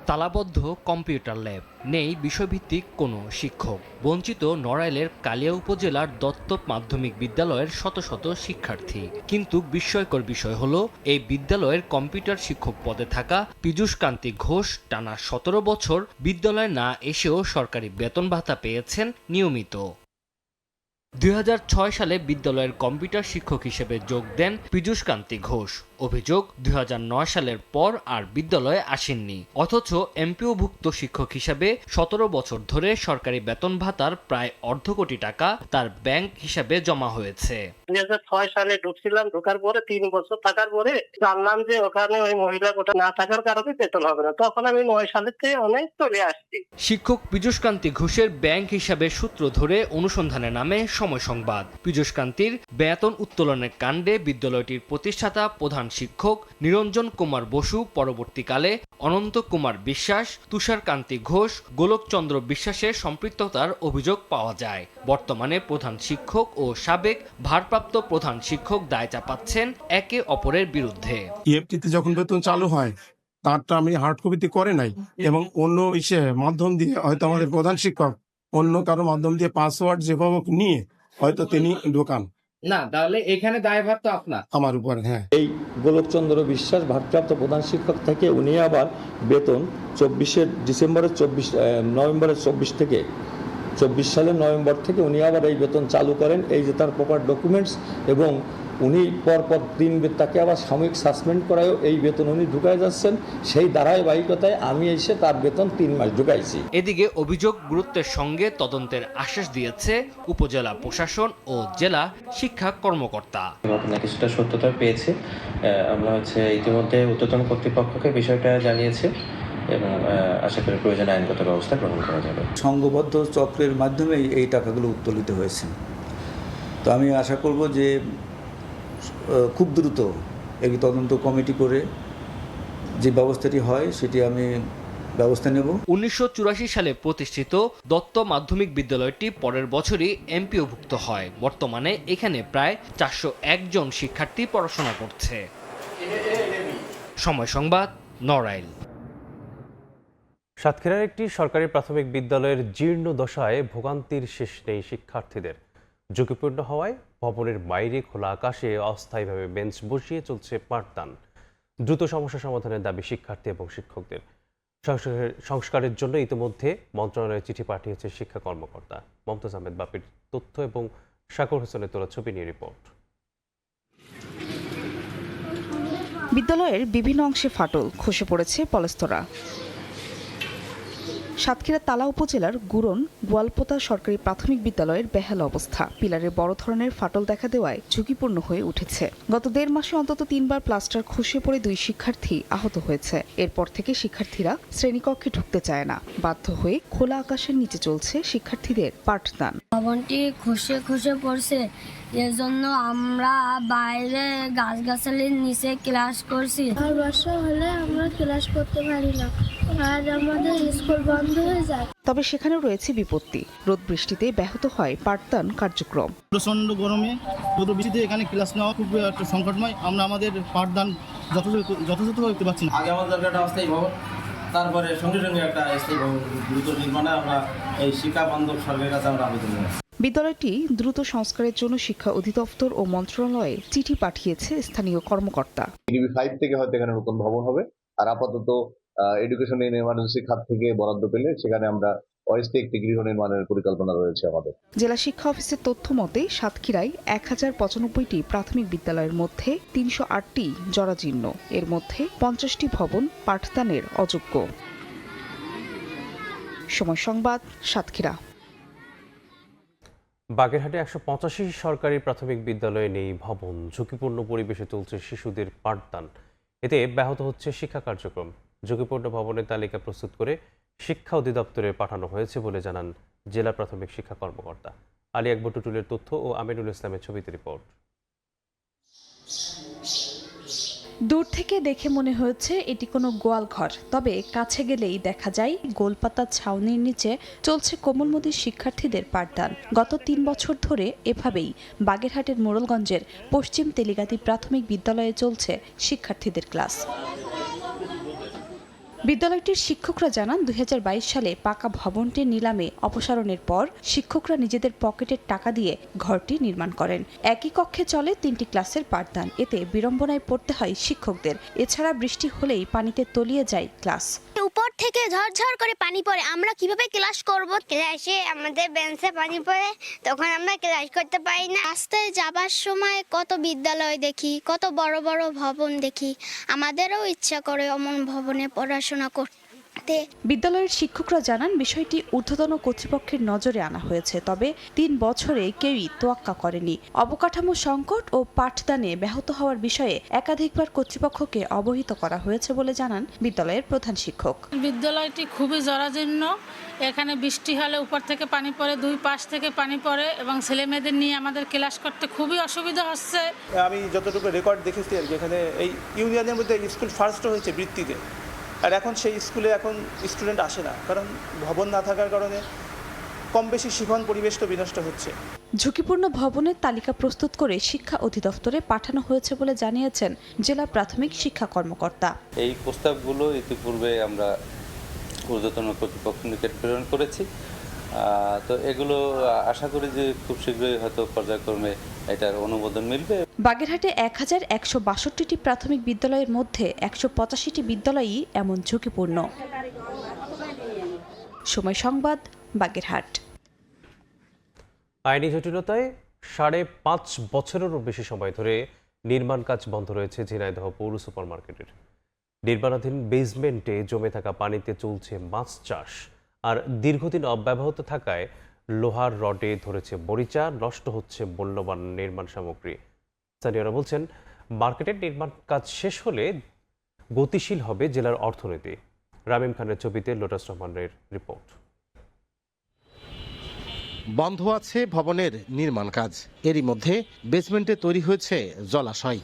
তালাবদ্ধ কম্পিউটার ল্যাব, নেই বিষয়ভিত্তিক কোনো শিক্ষক। বঞ্চিত নড়াইলের কালিয়া উপজেলার দত্ত মাধ্যমিক বিদ্যালয়ের শত শত শিক্ষার্থী। কিন্তু বিস্ময়কর বিষয় হলো, এই বিদ্যালয়ের কম্পিউটার শিক্ষক পদে থাকা পীযূষ কান্তি ঘোষ টানা 17 বছর বিদ্যালয়ে না এসেও সরকারি বেতন ভাতা পেয়েছেন নিয়মিত। 2006 সালে বিদ্যালয়ের কম্পিউটার শিক্ষক হিসেবে যোগ দেন পীযূষ কান্তি ঘোষ। অভিযোগ 2009 সালের পর আর বিদ্যালয়ে আসেননি, অথচ এমপিওভুক্ত শিক্ষক হিসেবে 17 বছর ধরে সরকারি বেতন ভাতার প্রায় অর্ধ কোটি টাকা তার ব্যাংক হিসাবে জমা হয়েছে।
2006 সালে ঢুকছিলাম, ঢোকার পরে 3 বছর থাকার পরে জানলাম যে ওখানে ওই মহিলা কোটা না থাকার কারণে বেতন হবে না। তখন আমি 9 সালের থেকে অনেক চলে আসছি।
শিক্ষক পীযূষ কান্তি ঘোষের ব্যাংক হিসাবে সূত্র ধরে অনুসন্ধানে নামে সময় সংবাদ। পীযূষ কান্তির বেতন উত্তোলনের কাণ্ডে বিদ্যালয়টির প্রতিষ্ঠাতা প্রধান শিক্ষক নিরঞ্জন কুমার বসু, পরবর্তীকালে অনন্ত কুমার বিশ্বাস, তুষার কান্তি ঘোষ, গোলকচন্দ্র বিশ্বাসের সম্পৃক্ততার অভিযোগ পাওয়া যায়। বর্তমানে প্রধান শিক্ষক ও সাবেক ভারপ্রাপ্ত প্রধান শিক্ষক দায় চাপাচ্ছেন একে অপরের বিরুদ্ধে।
ইএফটিতে যখন বেতন চালু হয় তারটা আমি হার্ড কপিতে করে নাই, এবং অন্য মাধ্যম দিয়ে হয়তো আমাদের প্রধান শিক্ষক অন্য কারো মাধ্যম দিয়ে পাসওয়ার্ড যেভাবে নিয়ে হয়তো তিনি ঢোকান
না, তাহলে এখানে দায়ভার তো আপনার,
আমার উপর। হ্যাঁ,
এই গোলকচন্দ্র বিশ্বাস ভারপ্রাপ্ত প্রধান শিক্ষক থেকে উনি আবার বেতন 24 নভেম্বরের 24 থেকে 24 সালের নভেম্বর থেকে উনি আবার এই বেতন চালু করেন। এই যে তার প্রপার ডকুমেন্টস, এবং উনি পরপর 3 তাকে আবার সাময়িক সাসপেন্ড করায়ও এই বেতন উনি ঢুকায় যাচ্ছেন। সেই ধারাবাহিকতায় আমি এসে তার বেতন 3 মাস ঢুকাইছি।
এদিকে অভিযোগ গুরুত্বের সঙ্গে তদন্তের আশ্বাস দিয়েছে উপজেলা প্রশাসন ও জেলা শিক্ষা কর্মকর্তা।
ঘটনা কিছুটা সত্যতা পেয়েছে, আমরা ইতিমধ্যে ঊর্ধ্বতন কর্তৃপক্ষকে বিষয়টা জানিয়েছি এবং আশা করি প্রয়োজনীয় আইনগত ব্যবস্থা গ্রহণ করা যাবে।
সংঘবদ্ধ চক্রের মাধ্যমেই এই টাকাগুলো উত্তোলিত হয়েছে। তো আমি আশা করব যে খুব দ্রুত একটি তদন্ত কমিটি করে যে ব্যবস্থাটি হয় সেটি আমি ব্যবস্থা নেব।
1984 সালে প্রতিষ্ঠিত দত্ত মাধ্যমিক বিদ্যালয়টি পরের বছরই এমপিওভুক্ত হয়। বর্তমানে এখানে প্রায় 401 জন শিক্ষার্থী পড়াশোনা করছে। সময় সংবাদ, নড়াইল।
সাতক্ষীরার একটি সরকারি প্রাথমিক বিদ্যালয়ের জীর্ণ দশায় ভোগান্তির শেষ নেই শিক্ষার্থীদের। ঝুঁকিপূর্ণ হওয়ায় ভবনের বাইরে খোলা আকাশে অস্থায়ীভাবে বেঞ্চ বসিয়ে চলছে পাঠদান। দ্রুত সমস্যা সমাধানের দাবি শিক্ষার্থী এবং শিক্ষকদের। সংস্কারের জন্য ইতিমধ্যে মন্ত্রণালয়ে চিঠি পাঠিয়েছে শিক্ষা কর্মকর্তা। মমতাজ আহমেদ বাপির তথ্য এবং শাকুর হোসেনের তোলা ছবি নিয়ে রিপোর্ট।
বিদ্যালয়ের বিভিন্ন অংশে ফাটল, খসে পড়েছে পলেস্তরা। সাতক্ষীরা তালা উপজেলার গুরন গোয়ালপোতা সরকারি প্রাথমিক বিদ্যালয়ের বেহাল অবস্থা। পিলারের বড় ধরনের ফাটল দেখা দেওয়ায় ঝুঁকিপূর্ণ হয়ে উঠেছে। গত 1.5 মাসে অন্তত 3 বার প্লাস্টার খসে পড়ে 2 শিক্ষার্থী আহত হয়েছে। এরপর থেকে শিক্ষার্থীরা শ্রেণীকক্ষে ঢুকতে চায় না। বাধ্য হয়ে খোলা আকাশের নিচে চলছে শিক্ষার্থীদের পাঠদান।
ভবনটি খসে খসে পড়ছে, এর জন্য আমরা বাইরে গাছগাছালির নিচে ক্লাস করছি। আর বর্ষা হলে আমরা ক্লাস করতে পারি না, আর আমাদের স্কুল বন্ধ হয়ে যায়।
তবে সেখানেও রয়েছে বিপত্তি। রোদ বৃষ্টিতে ব্যাহত হয় পাঠদান কার্যক্রম।
প্রচন্ড গরমে রোদ বৃষ্টিতে এখানে ক্লাস নেওয়া খুব একটা সংকটময়। আমরা আমাদের পাঠদান যথাযথভাবে করতে পারছি না।
আগে আমাদের একটা অস্থায়ী ভবন, তারপরে সঙ্গে সঙ্গে একটা স্থায়ী ভবন দ্রুত নির্মাণে আমরা এই শিক্ষা বান্ধব সরকারের কাছে আমরা আবেদন জানাই।
বিদ্যালয়টি দ্রুত সংস্কারের জন্য শিক্ষা অধিদপ্তর ও মন্ত্রণালয়ে চিঠি পাঠিয়েছে স্থানীয় কর্মকর্তা।
ডিবি 5 থেকে হয়তো এখানে নতুন ভবন হবে, আর আপাতত এডুকেশন ইন এমার্জেন্সি খাত থেকে বরাদ্দ পেলে সেখানে আমরা অস্থায়ী একটি গৃহ নির্মাণের পরিকল্পনা রয়েছে আমাদের।
জেলা শিক্ষা অফিসের তথ্য মতে সাতক্ষীরায় 1095টি প্রাথমিক বিদ্যালয়ের মধ্যে 308টি জরাজীর্ণ। এর মধ্যে 50টি ভবন পাঠদানের অযোগ্য। সময় সংবাদ, সাতক্ষীরা।
বাগেরহাটে 185 সরকারি প্রাথমিক বিদ্যালয়ে নেই ভবন। ঝুঁকিপূর্ণ পরিবেশে চলছে শিশুদের পাঠদান। এতে ব্যাহত হচ্ছে শিক্ষা কার্যক্রম। ঝুঁকিপূর্ণ ভবনের তালিকা প্রস্তুত করে শিক্ষা অধিদপ্তরে পাঠানো হয়েছে বলে জানান জেলা প্রাথমিক শিক্ষা কর্মকর্তা। আলী আকবর টুটুলের তথ্য ও আমিনুল ইসলামের ছবিতে রিপোর্ট।
দূর থেকে দেখে মনে হয়েছে এটি কোনো গোয়াল ঘর, তবে কাছে গেলেই দেখা যায় গোলপাতা ছাউনির নিচে চলছে কোমলমতির শিক্ষার্থীদের পাঠদান। গত 3 বছর ধরে এভাবেই বাগেরহাটের মোড়লগঞ্জের পশ্চিম তেলিগাতি প্রাথমিক বিদ্যালয়ে চলছে শিক্ষার্থীদের ক্লাস। বিদ্যালয়টির শিক্ষকরা জানান 2022 সালে পাকা ভবনটির নিলামে অপসারণের পর শিক্ষকরা নিজেদের পকেটের টাকা দিয়ে ঘরটি নির্মাণ করেন। একই কক্ষে চলে 3টি ক্লাসের পাঠদান। এতে বিড়ম্বনায় পড়তে হয় শিক্ষকদের। এছাড়া বৃষ্টি হলেই পানিতে তলিয়ে যায় ক্লাস।
উপর থেকে ঝরঝর করে পানি পড়ে, আমরা কিভাবে ক্লাস করব? ক্লাসে আমাদের বেঞ্চে পানি পড়ে, তখন আমরা ক্লাস করতে পারি না। রাস্তায় যাবার সময় কত বিদ্যালয় দেখি, কত বড় বড় ভবন দেখি, আমাদেরও ইচ্ছা করে অমন ভবনে পড়াশোনা করতে।
বিদ্যালয়ের শিক্ষকরা জানান বিষয়টি ঊর্ধ্বতন কর্তৃপক্ষের নজরে আনা হয়েছে, তবে 3 বছরে কেউই তোয়াক্কা করেনি। অবকাঠামো সংকট ও পাঠদানে ব্যাহত হওয়ার বিষয়ে একাধিকবার কর্তৃপক্ষকে অবহিত করা হয়েছে বলে জানান বিদ্যালয়ের প্রধান শিক্ষক।
বিদ্যালয়টি খুবই জরাজীর্ণ, এখানে বৃষ্টি হলে উপর থেকে পানি পড়ে, 2 পাশ থেকে পানি পড়ে এবং ছেলে মেয়েদের নিয়ে আমাদের ক্লাস করতে খুবই অসুবিধা হচ্ছে।
আমি যতটুকু রেকর্ড দেখেছি আর কি, এখানে এই ইউনিয়নের মধ্যে স্কুল ফার্স্ট হয়েছে বৃত্তিতে, আর এখন সেই স্কুলে এখন স্টুডেন্ট আসে না, কারণ ভবন না থাকার কারণে কম বেশি শিখন পরিবেশ তো বিনষ্ট হচ্ছে।
ঝুঁকিপূর্ণ ভবনের তালিকা প্রস্তুত করে শিক্ষা অধিদপ্তরে পাঠানো হয়েছে বলে জানিয়েছেন জেলা প্রাথমিক শিক্ষা কর্মকর্তা।
এই প্রস্তাবগুলো ইতিপূর্বে আমরা ঊর্ধ্বতন কর্তৃপক্ষ নিকট প্রেরণ করেছি, তো এগুলো আশা করি যে খুব শীঘ্রই হয়তো পর্যায়ক্রমে এটার অনুমোদন মিলবে।
বাগেরহাটে 1162টি প্রাথমিক বিদ্যালয়ের মধ্যে 185টি বিদ্যালয়ই এমন ঝুঁকিপূর্ণ। সময় সংবাদ, বাগেরহাট।
আইনি জটিলতায় 5.5 বছরেরও বেশি সময় ধরে নির্মাণ কাজ বন্ধ রয়েছে ঝিনাইদহ পৌর সুপার মার্কেটের। নির্মাণাধীন বেসমেন্টে জমে থাকা পানিতে চলছে মাছ চাষ, আর দীর্ঘদিন অব্যবহত থাকায় লোহার রডে ধরেছে মরিচা, নষ্ট হচ্ছে মূল্যবান নির্মাণ সামগ্রী। স্থানীয়রা বলছেন, মার্কেটের নির্মাণ কাজ শেষ হলে গতিশীল হবে জেলার অর্থনীতি। রামিম খানের ছবিতে লোটাস রহমানের রিপোর্ট।
বন্ধ আছে ভবনের নির্মাণ কাজ, এরই মধ্যে বেসমেন্টে তৈরি হয়েছে জলাশয়।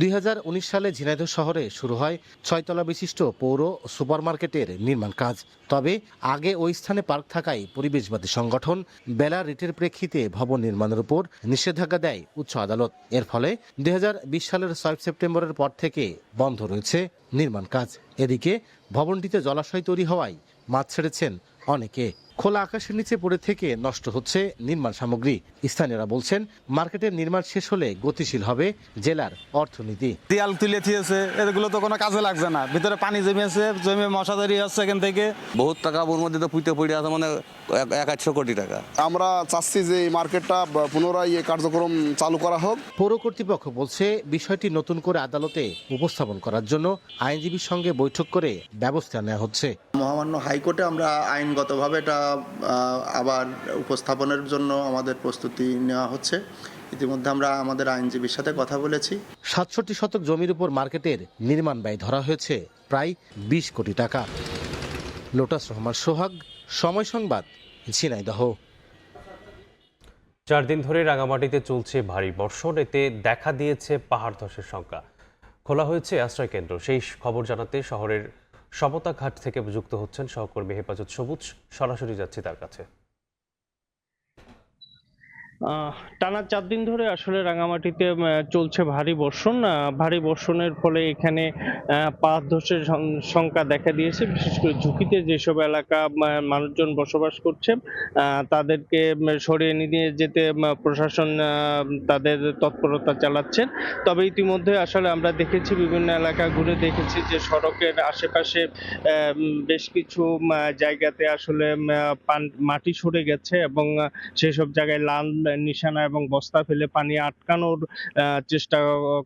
2019 সালে ঝিনাইদহ শহরে শুরু হয় 6 তলা বিশিষ্ট পৌর সুপারমার্কেটের নির্মাণ কাজ। তবে আগে ওই স্থানে পার্ক থাকায় পরিবেশবাদী সংগঠন বেলা রিটের প্রেক্ষিতে ভবন নির্মাণের উপর নিষেধাজ্ঞা দেয় উচ্চ আদালত। এর ফলে 2020 সালের 6 সেপ্টেম্বরের পর থেকে বন্ধ রয়েছে নির্মাণ কাজ। এদিকে ভবনটিতে জলাশয় তৈরি হওয়ায় মাছ ছেড়েছেন অনেকে। খোলা আকাশের নিচে পড়ে থেকে নষ্ট হচ্ছে নির্মাণ সামগ্রী। স্থানীয়রা বলছেন, মার্কেটের নির্মাণ শেষ হলে গতিশীল হবে জেলার অর্থনীতি।
দেয়াল তুলে দিয়েছে, এগুলো তো কোনো কাজে লাগছে না, ভিতরে পানি জমেছে, জমে মশা তৈরি হচ্ছে এখান থেকে।
বহুত টাকা ওর মধ্যে তো পুঁতে পড়ে আছে, মানে 100 কোটি টাকা।
আমরা চাচ্ছি যে এই মার্কেটটা পুনরায় কার্যক্রম চালু করা হোক।
পৌর কর্তৃপক্ষ বলছে, বিষয়টি নতুন করে আদালতে উপস্থাপন করার জন্য আইনজীবীর সঙ্গে বৈঠক করে ব্যবস্থা নেওয়া হচ্ছে।
মহামান্য হাইকোর্টে আমরা আইনগতভাবে এটা আবার উপস্থাপনের জন্য আমাদের প্রস্তুতি নেওয়া হচ্ছে। ইতিমধ্যে আমরা আমাদের আইনজীবীর সাথে কথা বলেছি।
67 শতক জমির উপর মার্কেটের নির্মাণ ব্যয় ধরা হয়েছে প্রায় 20 কোটি টাকা। লোটাস রহমান সোহাগ, সময় সংবাদ, ঝিনাইদহ।
4 দিন ধরে রাঙামাটিতে চলছে ভারী বর্ষণ, এতে দেখা দিয়েছে পাহাড় ধসের শঙ্কা। খোলা হয়েছে আশ্রয় কেন্দ্র। সেই খবর জানাতে শহরের সমতা ঘাট থেকে যুক্ত হচ্ছেন সহকর্মী হেফাজত সবুজ। সরাসরি যাচ্ছি তার কাছে।
টানা 4 দিন ধরে আসলে রাঙামাটিতে চলছে ভারী বর্ষণ। ভারী বর্ষণের ফলে এখানে পাহাড় ধসের শঙ্কা দেখা দিয়েছে। বিশেষ করে ঝুঁকিতে যেসব এলাকা মানুষজন বসবাস করছে তাদেরকে সরিয়ে নিয়ে যেতে প্রশাসন তাদের তৎপরতা চালাচ্ছেন। তবে ইতিমধ্যে আসলে আমরা দেখেছি, বিভিন্ন এলাকা ঘুরে দেখেছি যে সড়কের আশেপাশে বেশ কিছু জায়গাতে আসলে মাটি সরে গেছে এবং সেসব জায়গায় লাল নিশানা এবং বস্তা ফেলে পানি আটকানোর চেষ্টা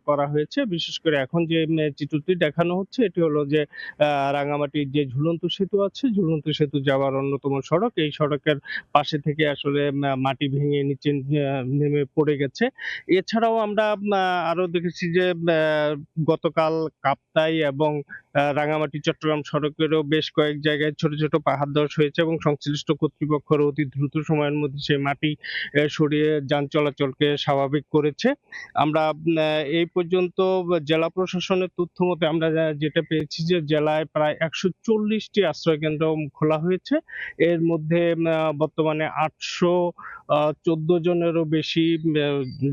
করা হয়েছে। বিশেষ করে এখন যে চিত্রটি দেখানো হচ্ছে, এটি হলো যে রাঙামাটির যে ঝুলন্ত সেতু আছে, ঝুলন্ত সেতু যাওয়ার অন্যতম সড়ক। এই সড়কের পাশে থেকে আসলে মাটি ভেঙে নিচে নেমে পড়ে গেছে। এছাড়াও আমরা আরো দেখেছি যে গতকাল কাপ্তাই এবং রাঙামাটি চট্টগ্রাম সড়কেরও বেশ কয়েক জায়গায় ছোট ছোট পাহাড় ধস হয়েছে এবং সংশ্লিষ্ট কর্তৃপক্ষরা অতি দ্রুত সময়ের মধ্যে সেই মাটি সরিয়ে যান চলাচলকে স্বাভাবিক করেছে। আমরা এই পর্যন্ত জেলা প্রশাসনের তথ্য মতে আমরা যেটা পেয়েছি যে জেলায় প্রায় 140টি আশ্রয় কেন্দ্র খোলা হয়েছে। এর মধ্যে বর্তমানে 814 জনেরও বেশি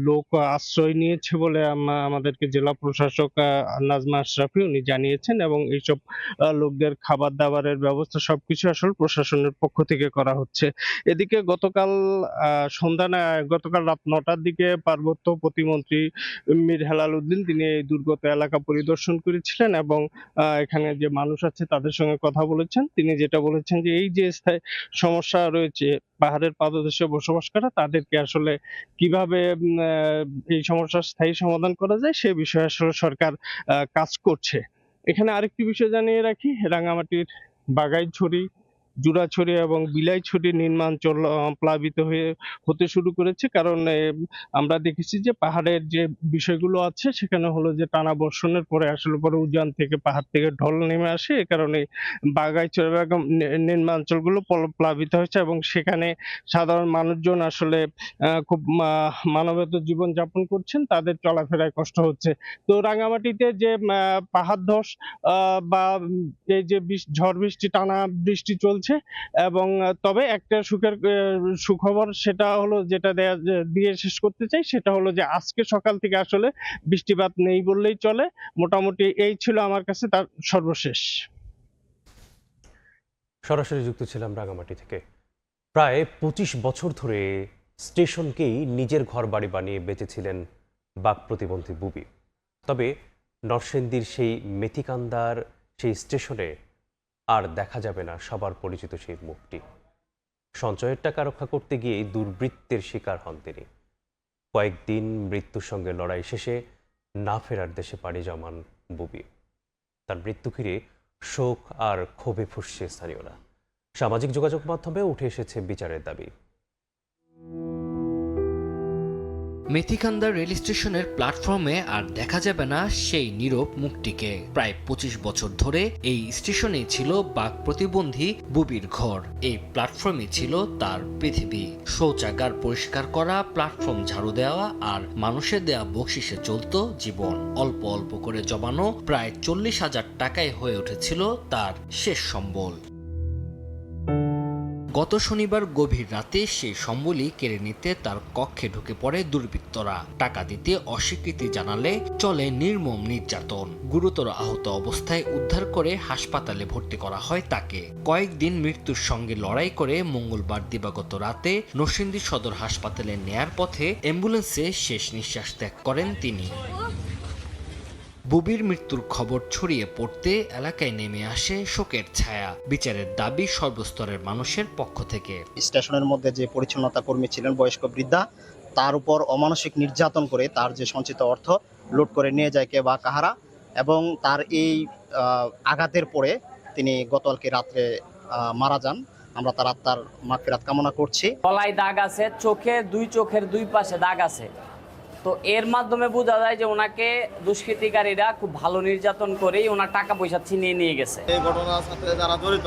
লোক আশ্রয় নিয়েছে বলে আমাদেরকে জেলা প্রশাসক নাজমা আশরাফি উনি জানিয়েছেন এবং এইসব লোকদের খাবার দাবারের ব্যবস্থা সবকিছু আসলে প্রশাসনের পক্ষ থেকে করা হচ্ছে। এদিকে গতকাল সন্ধ্যা গতকাল রাত 9টার দিকে পার্বত্য প্রতিমন্ত্রী মীর হেলাল উদ্দিন তিনি এই দুর্গত এলাকা পরিদর্শন করেছিলেন এবং এখানে যে মানুষ আছে তাদের সঙ্গে কথা বলেছেন। তিনি যেটা বলেছেন যে এই যে স্থায়ী সমস্যা রয়েছে পাহাড়ের পাদদেশে বসবাস করা, তাদেরকে আসলে কিভাবে এই সমস্যার স্থায়ী সমাধান করা যায় সে বিষয়ে আসলে সরকার কাজ করছে। এখানে আরেকটি বিষয় জানিয়ে রাখি, রাঙামাটির বাগাইছড়ি, জুরাছড়ি এবং বিলাইছড়ি নির্মাঞ্চল প্লাবিত হতে শুরু করেছে। কারণ আমরা দেখেছি যে পাহাড়ের যে বিষয়গুলো আছে সেখানে হলো যে টানা বর্ষণের পরে আসলে পরে উজান থেকে পাহাড় থেকে ঢল নেমে আসে। এ কারণে বাগাইছড়ি এবং নির্মাঞ্চলগুলো প্লাবিত হয়েছে এবং সেখানে সাধারণ মানুষজন আসলে খুব মানবেতর জীবন যাপন করছেন, তাদের চলাফেরায় কষ্ট হচ্ছে। তো রাঙামাটিতে যে পাহাড় ধস বা এই যে ঝড় বৃষ্টি, টানা বৃষ্টি চলছে এবং তবে একটা সুখবর সেটা হলো যেটা দিয়ে শেষ করতে চাই, সেটা হলো যে আজকে সকাল থেকে আসলে বৃষ্টিপাত নেই বললেই চলে। মোটামুটি এই ছিল আমার কাছে তার সর্বশেষ।
সরাসরি যুক্ত ছিলাম রাঙামাটি থেকে। প্রায় 25 বছর ধরে স্টেশনকেই নিজের ঘর বাড়ি বানিয়ে বেঁচেছিলেন বাক প্রতিবন্ধী বুবি। তবে নরসিংদীর সেই মেথিকান্দার সেই স্টেশনে আর দেখা যাবে না সবার পরিচিত সেই মুখটি। সঞ্চয়ের টাকা রক্ষা করতে গিয়ে দুর্বৃত্তের শিকার হন তিনি। কয়েকদিন মৃত্যুর সঙ্গে লড়াই শেষে না ফেরার দেশে পাড়ি জমান বুবি। তার মৃত্যু ঘিরে শোক আর ক্ষোভে ফুঁসছে স্থানীয়রা। সামাজিক যোগাযোগ মাধ্যমে উঠে এসেছে বিচারের দাবি।
মেথিকান্দা রেল স্টেশনের প্ল্যাটফর্মে আর দেখা যাবে না সেই নীরব মুখটিকে। প্রায় 25 বছর ধরে এই স্টেশনে ছিল বাক প্রতিবন্ধী বুবির ঘর। এই প্ল্যাটফর্মে ছিল তার পৃথিবী। শৌচাগার পরিষ্কার করা, প্ল্যাটফর্ম ঝাড়ু দেওয়া আর মানুষের দেয়া বকশিসে চলত জীবন। অল্প অল্প করে জমানো প্রায় 40,000 টাকায় হয়ে উঠেছিল তার শেষ সম্বল। গত শনিবার গভীর রাতে সেই সম্বলই কেড়ে নিতে তার কক্ষে ঢুকে পড়ে দুর্বৃত্তরা। টাকা দিতে অস্বীকৃতি জানালে চলে নির্মম নির্যাতন। গুরুতর আহত অবস্থায় উদ্ধার করে হাসপাতালে ভর্তি করা হয় তাকে। কয়েকদিন মৃত্যুর সঙ্গে লড়াই করে মঙ্গলবার দিবাগত রাতে নরসিংদী সদর হাসপাতালে নেয়ার পথে অ্যাম্বুলেন্সে শেষ নিঃশ্বাস ত্যাগ করেন তিনি। বুবির মৃত্যুর খবর ছড়িয়ে পড়তে এলাকায় নেমে আসে শোকের ছায়া। বিচারের দাবি সর্বস্তরের মানুষের পক্ষ থেকে।
স্টেশনের মধ্যে যে পরিচ্ছন্নতা কর্মী ছিলেন বয়স্ক বৃদ্ধা, তার উপর অমানসিক নির্যাতন করে তার যে সঞ্চিত অর্থ লুট করে নিয়ে যায় কে বা কাহারা, এবং তার এই আঘাতের পরে তিনি গতকালকে রাত্রে মারা যান। আমরা তার আত্মার মাগফিরাত কামনা করছি।
গলায় দাগ আছে, চোখের দুই পাশে দাগ আছে। তো এর মাধ্যমে বোঝা যায় যে ওনাকে দুষ্কৃতিকারীরা খুব ভালো নির্যাতন করেই ওনার টাকা পয়সা ছিনিয়ে নিয়ে গেছে।
এই ঘটনার সাথে যারা জড়িত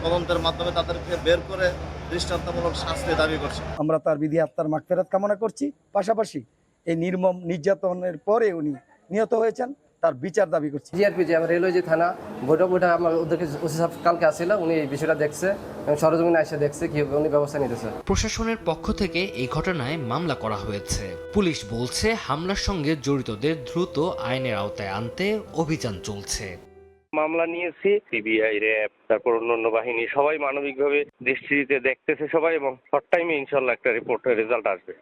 তদন্তের মাধ্যমে তাদেরকে বের করে দৃষ্টান্তমূলক শাস্তি দাবি করছে।
আমরা তার বিধি আত্মার মাগফিরাত কামনা করছি। পাশাপাশি এই নির্মম নির্যাতনের পরে উনি নিহত হয়েছেন, তার বিচার দাবি করছি।
জিআরপিজি আমার রেলওয়ে যে থানা বৈঠক আমার ওদেরকে ওসি সাহেব কালকে আসছিল, উনি এই বিষয়টা দেখছে এবং সরজমিনে এসে দেখছে কিভাবে উনি ব্যবস্থা নিতেছে।
প্রশাসনের পক্ষ থেকে এই ঘটনায় মামলা করা হয়েছে। পুলিশ বলছে হামলার সঙ্গে জড়িতদের দ্রুত আইনের আওতায় আনতে অভিযান চলছে।
মামলা নিয়েছি, সিবিআই, র্যাব, তারপর অন্যান্য বাহিনী সবাই মানবিকভাবে দৃষ্টিতে দেখতেছে সবাই, এবং শর্ট টাইমে ইনশাল্লাহ একটা রিপোর্টের রেজাল্ট আসবে।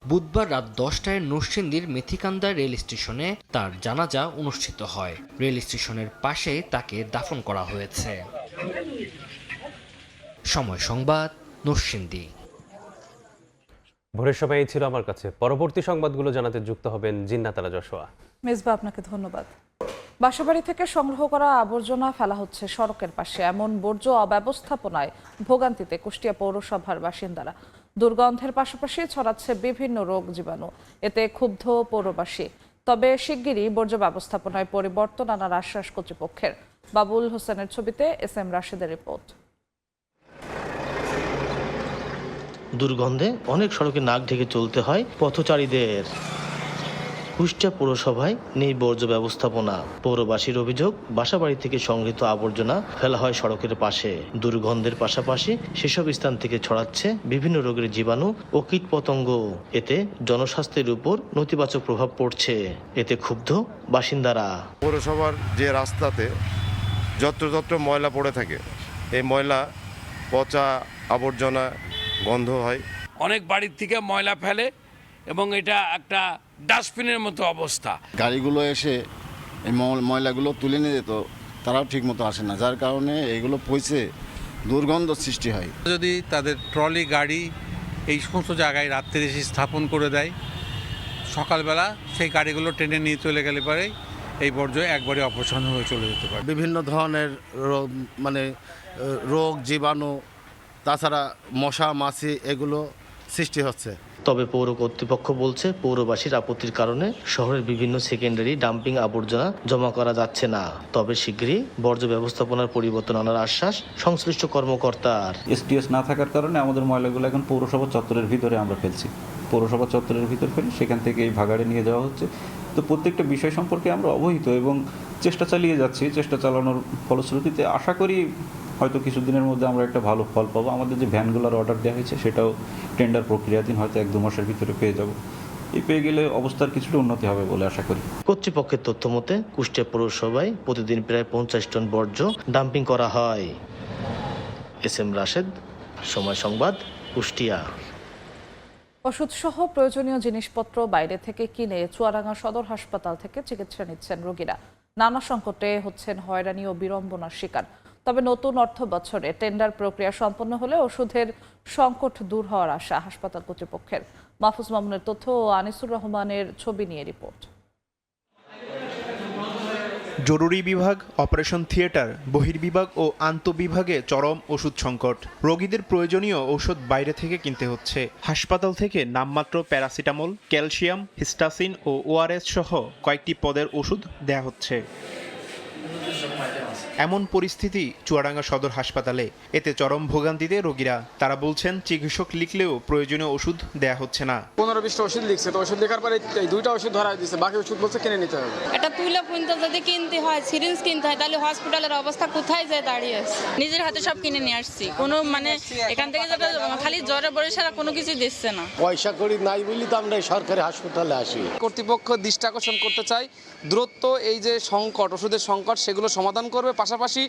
বুধবার রাত 10টায় নরসিংদীর মেথিকান্দা রেল স্টেশনে তার জানাজা অনুষ্ঠিত হয়। রেল স্টেশনের পাশে তাকে দাফন করা হয়েছে। সময় সংবাদ, নরসিংদী।
ভোরের সময় ছিল আমার কাছে। পরবর্তী সংবাদগুলো জানাতে যুক্ত হবেন জিন্নাতারা যশোয়া।
মেজবা, আপনাকে ধন্যবাদ। বাসাবাড়ি থেকে সংগ্রহ করা আবর্জনা ফেলা হচ্ছে সড়কের পাশে। এমন বর্জ্য অব্যবস্থাপনায় ভোগান্তিতে কুষ্টিয়া পৌরসভার বাসিন্দারা। দুর্গন্ধের পাশাপাশি ছড়াচ্ছে বিভিন্ন রোগ জীবাণু। এতে ক্ষুব্ধ পৌরবাসী। তবে শিগগিরই বর্জ্য ব্যবস্থাপনায় পরিবর্তন আনার আশ্বাস কর্তৃপক্ষের। বাবুল হোসেনের ছবিতে SM রাশেদের রিপোর্ট।
দুর্গন্ধে অনেক সড়কে নাক ঢেকে চলতে হয় পথচারীদের। কুষ্টিয়া পৌরসভায় নেই বর্জ্য ব্যবস্থাপনা। পৌরবাসীর অভিযোগ, বাসাবাড়ি থেকে সংগৃহীত আবর্জনা ফেলা হয় সড়কের পাশে। দুর্গন্ধের পাশাপাশি সেসব স্থান থেকে ছড়াচ্ছে বিভিন্ন রোগের জীবাণু ও কীটপতঙ্গ। এতে জনস্বাস্থ্যের উপর নেতিবাচক প্রভাব পড়ছে। এতে ক্ষুব্ধ বাসিন্দারা।
পৌরসভার যে রাস্তাতে যত্র ময়লা পড়ে থাকে, এই ময়লা পচা আবর্জনা গন্ধ হয়,
অনেক বাড়ির থেকে ময়লা ফেলে এবং এটা একটা ডাস্টবিনের মতো অবস্থা।
গাড়িগুলো এসে এই ময়লাগুলো তুলে নিয়ে যেত, তারাও ঠিক মতো আসে না, যার কারণে এগুলো পচে দুর্গন্ধ সৃষ্টি হয়।
যদি তাদের ট্রলি গাড়ি এই সমস্ত জায়গায় রাত্রে এসে স্থাপন করে দেয়, সকালবেলা সেই গাড়িগুলো টেনে নিয়ে চলে গেলে পরে এই বর্জ্য একবারে অপসারণ হয়ে চলে যেতে পারে।
বিভিন্ন ধরনের রোগ জীবাণু, তাছাড়া মশা মাছি এগুলো সৃষ্টি হচ্ছে।
তবে পৌর কর্তৃপক্ষ বলছে পৌরবাসীর আপত্তির কারণে শহরের বিভিন্ন সেকেন্ডারি ডাম্পিং আবর্জনা জমা করা যাচ্ছে না। তবে শিগগিরই বর্জ্য ব্যবস্থাপনার পরিবর্তন আনার আশ্বাস সংশ্লিষ্ট কর্মকর্তার।
এসটিএস না থাকার কারণে আমাদের ময়লাগুলো এখন পৌরসভা চত্বরের ভিতরে আমরা ফেলছি, পৌরসভা চত্বরের ভিতর ফেলি, সেখান থেকে এই ভাগাড়ে নিয়ে যাওয়া হচ্ছে। তো প্রত্যেকটা বিষয় সম্পর্কে আমরা অবহিত এবং চেষ্টা চালিয়ে যাচ্ছি। চেষ্টা চালানোর ফলশ্রুতিতে আশা করি হয়তো কিছুদিনের মধ্যে আমরা একটা ভালো ফল পাবো। আমাদের যে ভ্যানগুলোর অর্ডার দেওয়া হয়েছে সেটাও টেন্ডার প্রক্রিয়াধীন, হয়তো 1-2 মাসের ভিতরে পেয়ে যাব। এই পেয়ে গেলে অবস্থার কিছুটা উন্নতি হবে বলে আশা করি।
কর্তৃপক্ষের তথ্য মতে কুষ্টিয়া পৌরসভায় প্রতিদিন প্রায় 50 টন বর্জ্য ডাম্পিং করা হয়। এস.এম. রাশেদ, সময় সংবাদ, কুষ্টিয়া।
ওষুধসহ প্রয়োজনীয় জিনিসপত্র বাইরে থেকে কিনে চুয়াডাঙ্গা সদর হাসপাতাল থেকে চিকিৎসা নিচ্ছেন রোগীরা। নানা সংকটে হচ্ছেন হয়রানি ও বিড়ম্বনার শিকার। তবে নতুন অর্থ বছরে টেন্ডার প্রক্রিয়া সম্পন্ন হলে ওষুধের সংকট দূর হওয়ার আশা হাসপাতাল কর্তৃপক্ষের। মাহফুজ মামুনের তথ্য ও আনিসুর রহমানের ছবি নিয়ে রিপোর্ট।
জরুরি বিভাগ, অপারেশন থিয়েটার, বহির্বিভাগ ও আন্তঃবিভাগে চরম ওষুধ সংকট। রোগীদের প্রয়োজনীয় ঔষধ বাইরে থেকে কিনতে হচ্ছে। হাসপাতাল থেকে নামমাত্র প্যারাসিটামল, ক্যালসিয়াম, হিস্টাসিন ও ওআরএস সহ কয়েকটি পদের ওষুধ দেয়া হচ্ছে। এমন পরিস্থিতি চুয়াডাঙ্গা সদর হাসপাতালে। এতে চরম ভোগান্তিতে রোগীরা। তারা বলছেন চিকিৎসক লিখলেও প্রয়োজনীয় ওষুধ দেয়া হচ্ছে না।
15-20টা ওষুধ লিখছে, তো ওষুধ লেখার পরে এই 2টা ওষুধ ধরা দিচ্ছে, বাকি ওষুধ বলছে কিনে নিতে হবে।
এটা তুলে পুনতে যদি কিনতে হয়, সিরিঞ্জ কিনতে হয়, তাহলে হসপিটালের অবস্থা কোথায় যায় দাঁড়িয়ে আছে। নিজের হাতে সব কিনে নিয়ে আসছি, কোনো মানে এখান থেকে যেটা খালি জ্বরে বড়ে সারা কোনো কিছু দিচ্ছে না।
পয়সা করি নাই বলি তো আমরা সরকারি হাসপাতালে আসি।
কর্তৃপক্ষ দৃষ্টি আকর্ষণ করতে চাই, দ্রুত এই যে সংকট, ওষুধের সংকট, সেগুলো সমাধান করবে, পাশাপাশি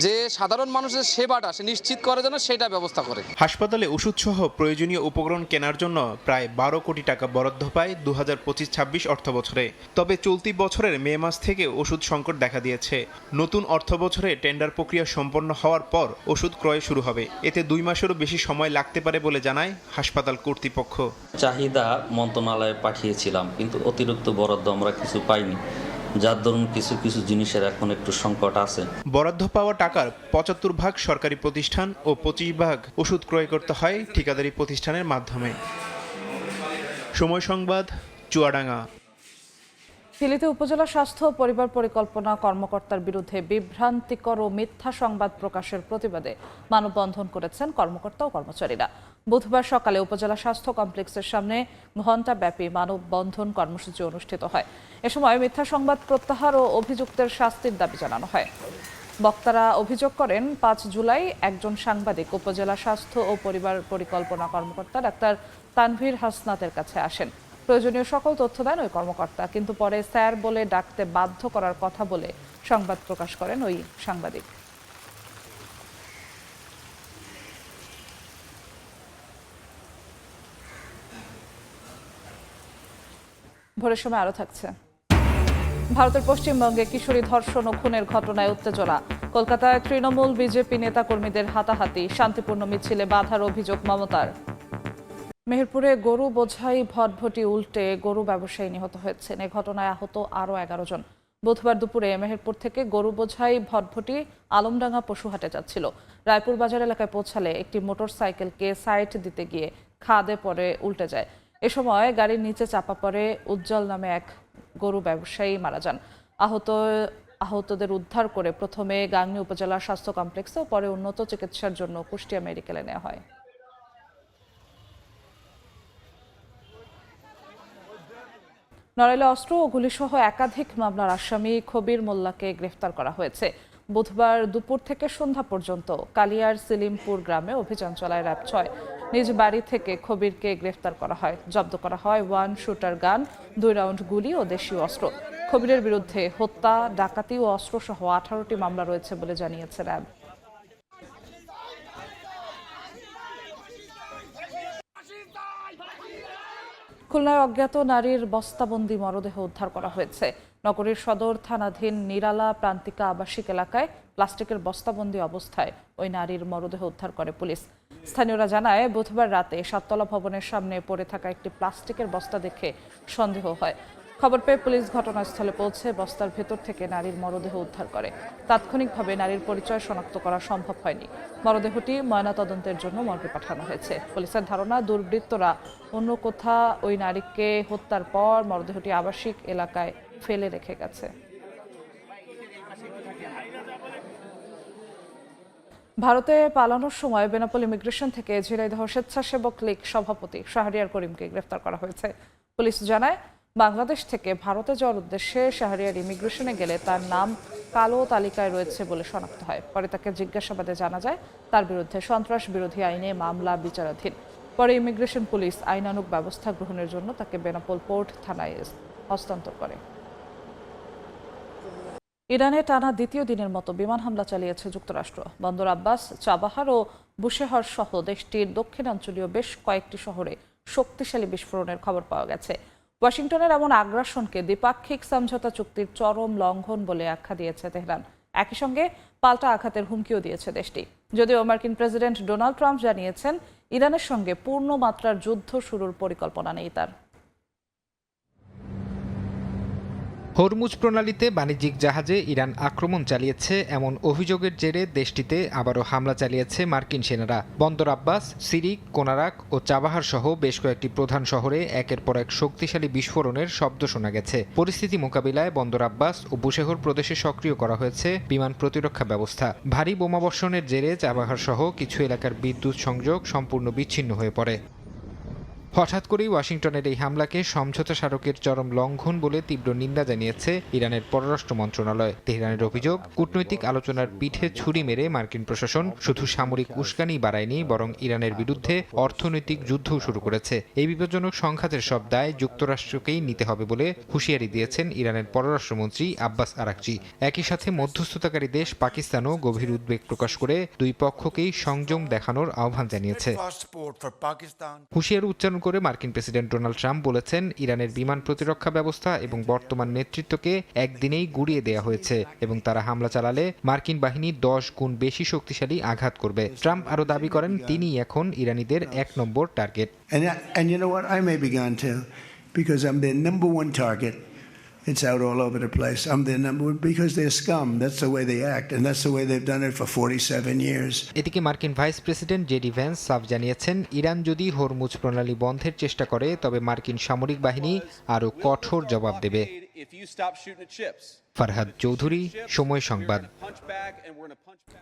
যে সাধারণ মানুষের সেবাটা সে নিশ্চিত করে যেন সেটা ব্যবস্থা করে।
হাসপাতালে ওষুধসহ প্রয়োজনীয় উপকরণ কেনার জন্য প্রায় 12 কোটি টাকা বরাদ্দ পায় 2025-26 অর্থ বছরে। তবে চলতি বছরের মে মাস থেকে ওষুধ সংকট দেখা দিয়েছে। নতুন অর্থ বছরে টেন্ডার প্রক্রিয়া সম্পন্ন হওয়ার পর ওষুধ ক্রয় শুরু হবে। এতে 2 মাসেরও বেশি সময় লাগতে পারে বলে জানায় হাসপাতাল কর্তৃপক্ষ।
চাহিদা মন্ত্রণালয়ে পাঠিয়েছিলাম, কিন্তু অতিরিক্ত বরাদ্দ আমরা কিছু পাইনি, যার দরুন কিছু কিছু জিনিসের এখন একটু সংকট আছে।
বরাদ্দ পাওয়া টাকার 75% সরকারি প্রতিষ্ঠান ও 25% ওষুধ ক্রয় করতে হয় ঠিকাদারি প্রতিষ্ঠানের মাধ্যমে। সময় সংবাদ, চুয়াডাঙ্গা।
হিলিতে উপজেলা স্বাস্থ্য ও পরিবার পরিকল্পনা কর্মকর্তার বিরুদ্ধে বিভ্রান্তিকর ও মিথ্যা সংবাদ প্রকাশের প্রতিবাদে মানববন্ধন করেছেন কর্মকর্তা ও কর্মচারীরা। বুধবার সকালে উপজেলা স্বাস্থ্য কমপ্লেক্সের সামনে ঘণ্টাব্যাপী মানববন্ধন কর্মসূচি অনুষ্ঠিত হয়। এ সময় মিথ্যা সংবাদ প্রত্যাহার ও অভিযুক্তের শাস্তির দাবি জানানো হয়। বক্তারা অভিযোগ করেন, 5 জুলাই একজন সাংবাদিক উপজেলা স্বাস্থ্য ও পরিবার পরিকল্পনা কর্মকর্তা ডাক্তার তানভীর হাসনাতের কাছে আসেন। প্রয়োজনীয় সকল তথ্য দেন ওই কর্মকর্তা, কিন্তু পরে স্যার বলে ডাকতে বাধ্য করার কথা বলে সংবাদ প্রকাশ করেন ওই সাংবাদিক। ভোরের সময় আরো থাকছে। ভারতের পশ্চিমবঙ্গে কিশোরী ধর্ষণ ও খুনের ঘটনায় উত্তেজনা। কলকাতায় তৃণমূল বিজেপি নেতাকর্মীদের হাতাহাতি, শান্তিপূর্ণ মিছিলে বাধার অভিযোগ মমতার। মেহেরপুরে গরু বোঝাই ভটভটি উল্টে গরু ব্যবসায়ী নিহত হয়েছেন। এ ঘটনায় আহত আরও 11 জন। বুধবার দুপুরে মেহেরপুর থেকে গরু বোঝাই ভটভটি আলমডাঙ্গা পশুহাটে যাচ্ছিল। রায়পুর বাজার এলাকায় পৌঁছালে একটি মোটরসাইকেলকে সাইড দিতে গিয়ে খাদে পড়ে উল্টে যায়। এ সময় গাড়ির নিচে চাপা পড়ে উজ্জ্বল নামে এক গরু ব্যবসায়ী মারা যান। আহতদের উদ্ধার করে প্রথমে গাংনী উপজেলা স্বাস্থ্য কমপ্লেক্সে ও পরে উন্নত চিকিৎসার জন্য কুষ্টিয়া মেডিকেলে নেওয়া হয়। নড়াইলে অস্ত্র ও গুলিসহ একাধিক মামলার আসামি খবির মোল্লাকে গ্রেফতার করা হয়েছে। বুধবার দুপুর থেকে সন্ধ্যা পর্যন্ত কালিয়ার সিলিমপুর গ্রামে অভিযান চালায় র্যাব 6। নিজ বাড়ি থেকে খবিরকে গ্রেফতার করা হয়। জব্দ করা হয় 1 শুটার গান, 2 রাউন্ড গুলি ও দেশীয় অস্ত্র। খবিরের বিরুদ্ধে হত্যা, ডাকাতি ও অস্ত্রসহ 18টি মামলা রয়েছে বলে জানিয়েছে র্যাব। খুলনায় অজ্ঞাত নারীর বস্তাবন্দি মরদেহ উদ্ধার করা হয়েছে। নগরীর সদর থানাধীন নিরালা প্রান্তিকা আবাসিক এলাকায় প্লাস্টিকের বস্তাবন্দি অবস্থায় ওই নারীর মরদেহ উদ্ধার করে পুলিশ। স্থানীয়রা জানায়, বুধবার রাতে 7তলা ভবনের সামনে পড়ে থাকা একটি প্লাস্টিকের বস্তা দেখে সন্দেহ হয়। খবর পেয়ে পুলিশ ঘটনাস্থলে পৌঁছে বস্তার ভেতর থেকে নারীর মরদেহ উদ্ধার করে। তাৎক্ষণিকভাবে নারীর পরিচয় শনাক্ত করা সম্ভব হয়নি। মরদেহটি ময়নাতদন্তের জন্য মর্গে পাঠানো হয়েছে। পুলিশের ধারণা, দুর্বৃত্তরা অন্য কোথাও ওই নারীকে হত্যার পর মরদেহটি আবাসিক এলাকায় ফেলে রেখে গেছে। ভারতে পালানোর সময় বেনাপোল ইমিগ্রেশন থেকে ঝিনাইদহ স্বেচ্ছাসেবক লীগ সভাপতি শাহরিয়ার করিমকে গ্রেফতার করা হয়েছে। পুলিশ জানায়, বাংলাদেশ থেকে ভারতে যাওয়ার উদ্দেশ্যে শাহরিয়ার ইমিগ্রেশনে গেলে তার নাম কালো তালিকায় রয়েছে বলে শনাক্ত হয়। পরে তাকে জিজ্ঞাসাবাদে জানা যায় তার বিরুদ্ধে সন্ত্রাস বিরোধী আইনে মামলা বিচারাধীন। পরে ইমিগ্রেশন পুলিশ আইনানুগ ব্যবস্থা গ্রহণের জন্য তাকে বেনাপোল পোর্ট থানায় হস্তান্তর করে। ইরানে টানা দ্বিতীয় দিনের মতো বিমান হামলা চালিয়েছে যুক্তরাষ্ট্র। বন্দর আব্বাস, চাবাহার ও বুশেহর সহ দেশটির দক্ষিণাঞ্চলীয় বেশ কয়েকটি শহরে শক্তিশালী বিস্ফোরণের খবর পাওয়া গেছে। ওয়াশিংটনের এমন আগ্রাসনকে দ্বিপাক্ষিক সমঝোতা চুক্তির চরম লঙ্ঘন বলে আখ্যা দিয়েছে তেহরান। একই সঙ্গে পাল্টা আঘাতের হুমকিও দিয়েছে দেশটি। যদিও মার্কিন প্রেসিডেন্ট ডোনাল্ড ট্রাম্প জানিয়েছেন, ইরানের সঙ্গে পূর্ণ মাত্রার যুদ্ধ শুরুর পরিকল্পনা নেই তার।
হরমুজ প্রণালীতে বাণিজ্যিক জাহাজে ইরান আক্রমণ চালিয়েছে এমন অভিযোগের জেরে দেশটিতে আবারও হামলা চালিয়েছে মার্কিন সেনারা। বন্দর আব্বাস, সিরিক, কোনারাক ও চাবাহার সহ বেশ কয়েকটি প্রধান শহরে একের পর এক শক্তিশালী বিস্ফোরণের শব্দ শোনা গেছে। পরিস্থিতি মোকাবিলায় বন্দর আব্বাস ও বুশেহর প্রদেশে সক্রিয় করা হয়েছে বিমান প্রতিরক্ষা ব্যবস্থা। ভারী বোমাবর্ষণের জেরে চাবাহার সহ কিছু এলাকার বিদ্যুৎ সংযোগ সম্পূর্ণ বিচ্ছিন্ন হয়ে পড়ে। হঠাৎ করেই ওয়াশিংটনের এই হামলাকে সমঝোতা স্মারকের চরম লঙ্ঘন বলে তীব্র নিন্দা জানিয়েছে ইরানের পররাষ্ট্র মন্ত্রণালয়। তেহরানের অভিযোগ, কূটনৈতিক আলোচনার পিঠে ছুরি মেরে মার্কিন প্রশাসন শুধু সামরিক উস্কানি বাড়ায়নি, বরং ইরানের বিরুদ্ধে অর্থনৈতিক যুদ্ধও শুরু করেছে। এই বিপজ্জনক সংঘাতের সব দায় যুক্তরাষ্ট্রকেই নিতে হবে বলে হুঁশিয়ারি দিয়েছেন ইরানের পররাষ্ট্রমন্ত্রী আব্বাস আরাকচি। একই সাথে মধ্যস্থতাকারী দেশ পাকিস্তানও গভীর উদ্বেগ প্রকাশ করে দুই পক্ষকেই সংযম দেখানোর আহ্বান জানিয়েছে। হুঁশিয়ারি উচ্চারণ করে মার্কিন প্রেসিডেন্ট ডোনাল্ড ট্রাম্প বলেছেন, ইরানের বিমান প্রতিরক্ষা ব্যবস্থা এবং বর্তমান নেতৃত্বকে একদিনেই গুড়িয়ে দেয়া হয়েছে এবং তারা হামলা চালালে মার্কিন বাহিনী 10 গুণ বেশি শক্তিশালী আঘাত করবে। ট্রাম্প আরও দাবি করেন, তিনি এখন ইরানিদের 1 নম্বর target.
It's out all over the place. I'm their number one because they're scum. That's the way they act, and that's the way they've done it for 47 years.
এদিকে মার্কিন ভাইস প্রেসিডেন্ট জেডি ভ্যান্স সাফ জানিয়েছেন, Iran যদি Hormuz প্রণালী বন্ধের চেষ্টা করে তবে মার্কিন সামরিক বাহিনী আরও কঠোর জবাব দেবে। ফারহাদ চৌধুরী, সময় সংবাদ।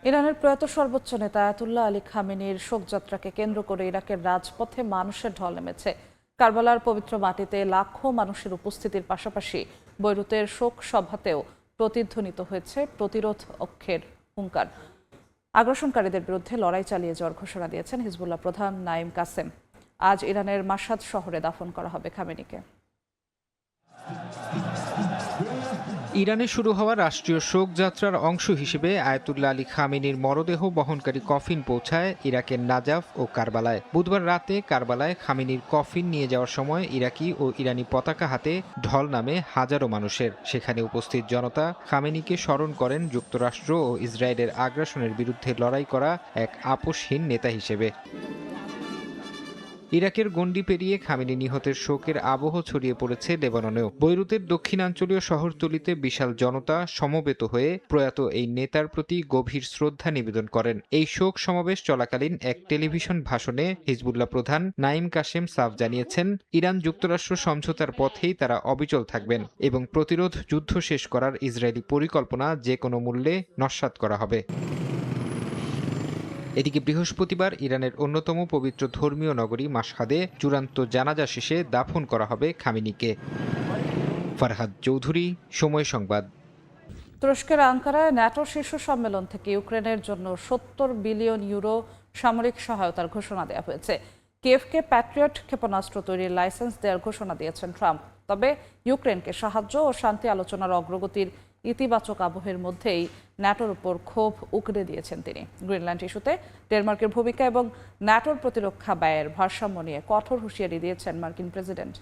ইরানের প্রয়াত সর্বোচ্চ নেতা আয়াতুল্লাহ আলী খামেনির শোকযাত্রাকে কেন্দ্র করে ইরাকের রাজপথে মানুষের ঢল নেমেছে। কারবালার পবিত্র মাটিতে লাখো মানুষের উপস্থিতির পাশাপাশি বৈরুতের শোক সভাতেও প্রতিধ্বনিত হয়েছে প্রতিরোধ অক্ষের হুঙ্কার। আগ্রাসনকারীদের বিরুদ্ধে লড়াই চালিয়ে যাওয়ার ঘোষণা দিয়েছেন হিজবুল্লাহ প্রধান নাইম কাসেম। আজ ইরানের মাশহাদ শহরে দাফন করা হবে খামেনিকে।
ইরানে শুরু হওয়া রাষ্ট্রীয় শোকযাত্রার অংশ হিসেবে আয়াতুল্লাহ আলী খামেনির মরদেহ বহনকারী কফিন পৌঁছায় ইরাকের নাজাফ ও কারবালায়। বুধবার রাতে কারবালায় খামেনির কফিন নিয়ে যাওয়ার সময় ইরাকি ও ইরানি পতাকা হাতে ঢল নামে হাজারো মানুষের। সেখানে উপস্থিত জনতা খামেনিকে স্মরণ করেন যুক্তরাষ্ট্র ও ইসরায়েলের আগ্রাসনের বিরুদ্ধে লড়াই করা এক আপোষহীন নেতা হিসেবে। ইরাকের গণ্ডি পেরিয়ে খামেনি নিহতের শোকের আবহ ছড়িয়ে পড়েছে লেবাননেও। বৈরুতের দক্ষিণাঞ্চলীয় শহরতলিতে বিশাল জনতা সমবেত হয়ে প্রয়াত এই নেতার প্রতি গভীর শ্রদ্ধা নিবেদন করেন। এই শোক সমাবেশ চলাকালীন এক টেলিভিশন ভাষণে হিজবুল্লাহ প্রধান নাইম কাসেম সাফ জানিয়েছেন, ইরান যুক্তরাষ্ট্র সমঝোতার পথেই তারা অবিচল থাকবেন এবং প্রতিরোধ যুদ্ধ শেষ করার ইসরায়েলি পরিকল্পনা যে কোনো মূল্যে নস্যাৎ করা হবে। এদিকে বৃহস্পতিবার ইরানের অন্যতম পবিত্র ধর্মীয় নগরী মাশহাদে চূড়ান্ত জানাজা শেষে দাফন করা হবে খামেনিকে। ফারহাদ চৌধুরী, সময় সংবাদ।
তুরস্কের আঙ্কারায় ন্যাটো শীর্ষ সম্মেলন থেকে ইউক্রেনের জন্য 70 বিলিয়ন ইউরো সামরিক সহায়তার ঘোষণা দেওয়া হয়েছে। কিয়েভকে প্যাট্রিয়ট ক্ষেপণাস্ত্র তৈরির লাইসেন্স দেওয়ার ঘোষণা দিয়েছেন ট্রাম্প। তবে ইউক্রেনকে সাহায্য ও শান্তি আলোচনার অগ্রগতির ইতিবাচক আবহের মধ্যেই ন্যাটোর উপর ক্ষোভ উগরে দিয়েছেন তিনি। গ্রিনল্যান্ড ইস্যুতে ডেনমার্কের ভূমিকা এবং ন্যাটোর প্রতিরক্ষা ব্যয়ের ভারসাম্য নিয়ে কঠোর হুঁশিয়ারি দিয়েছেন মার্কিন প্রেসিডেন্ট।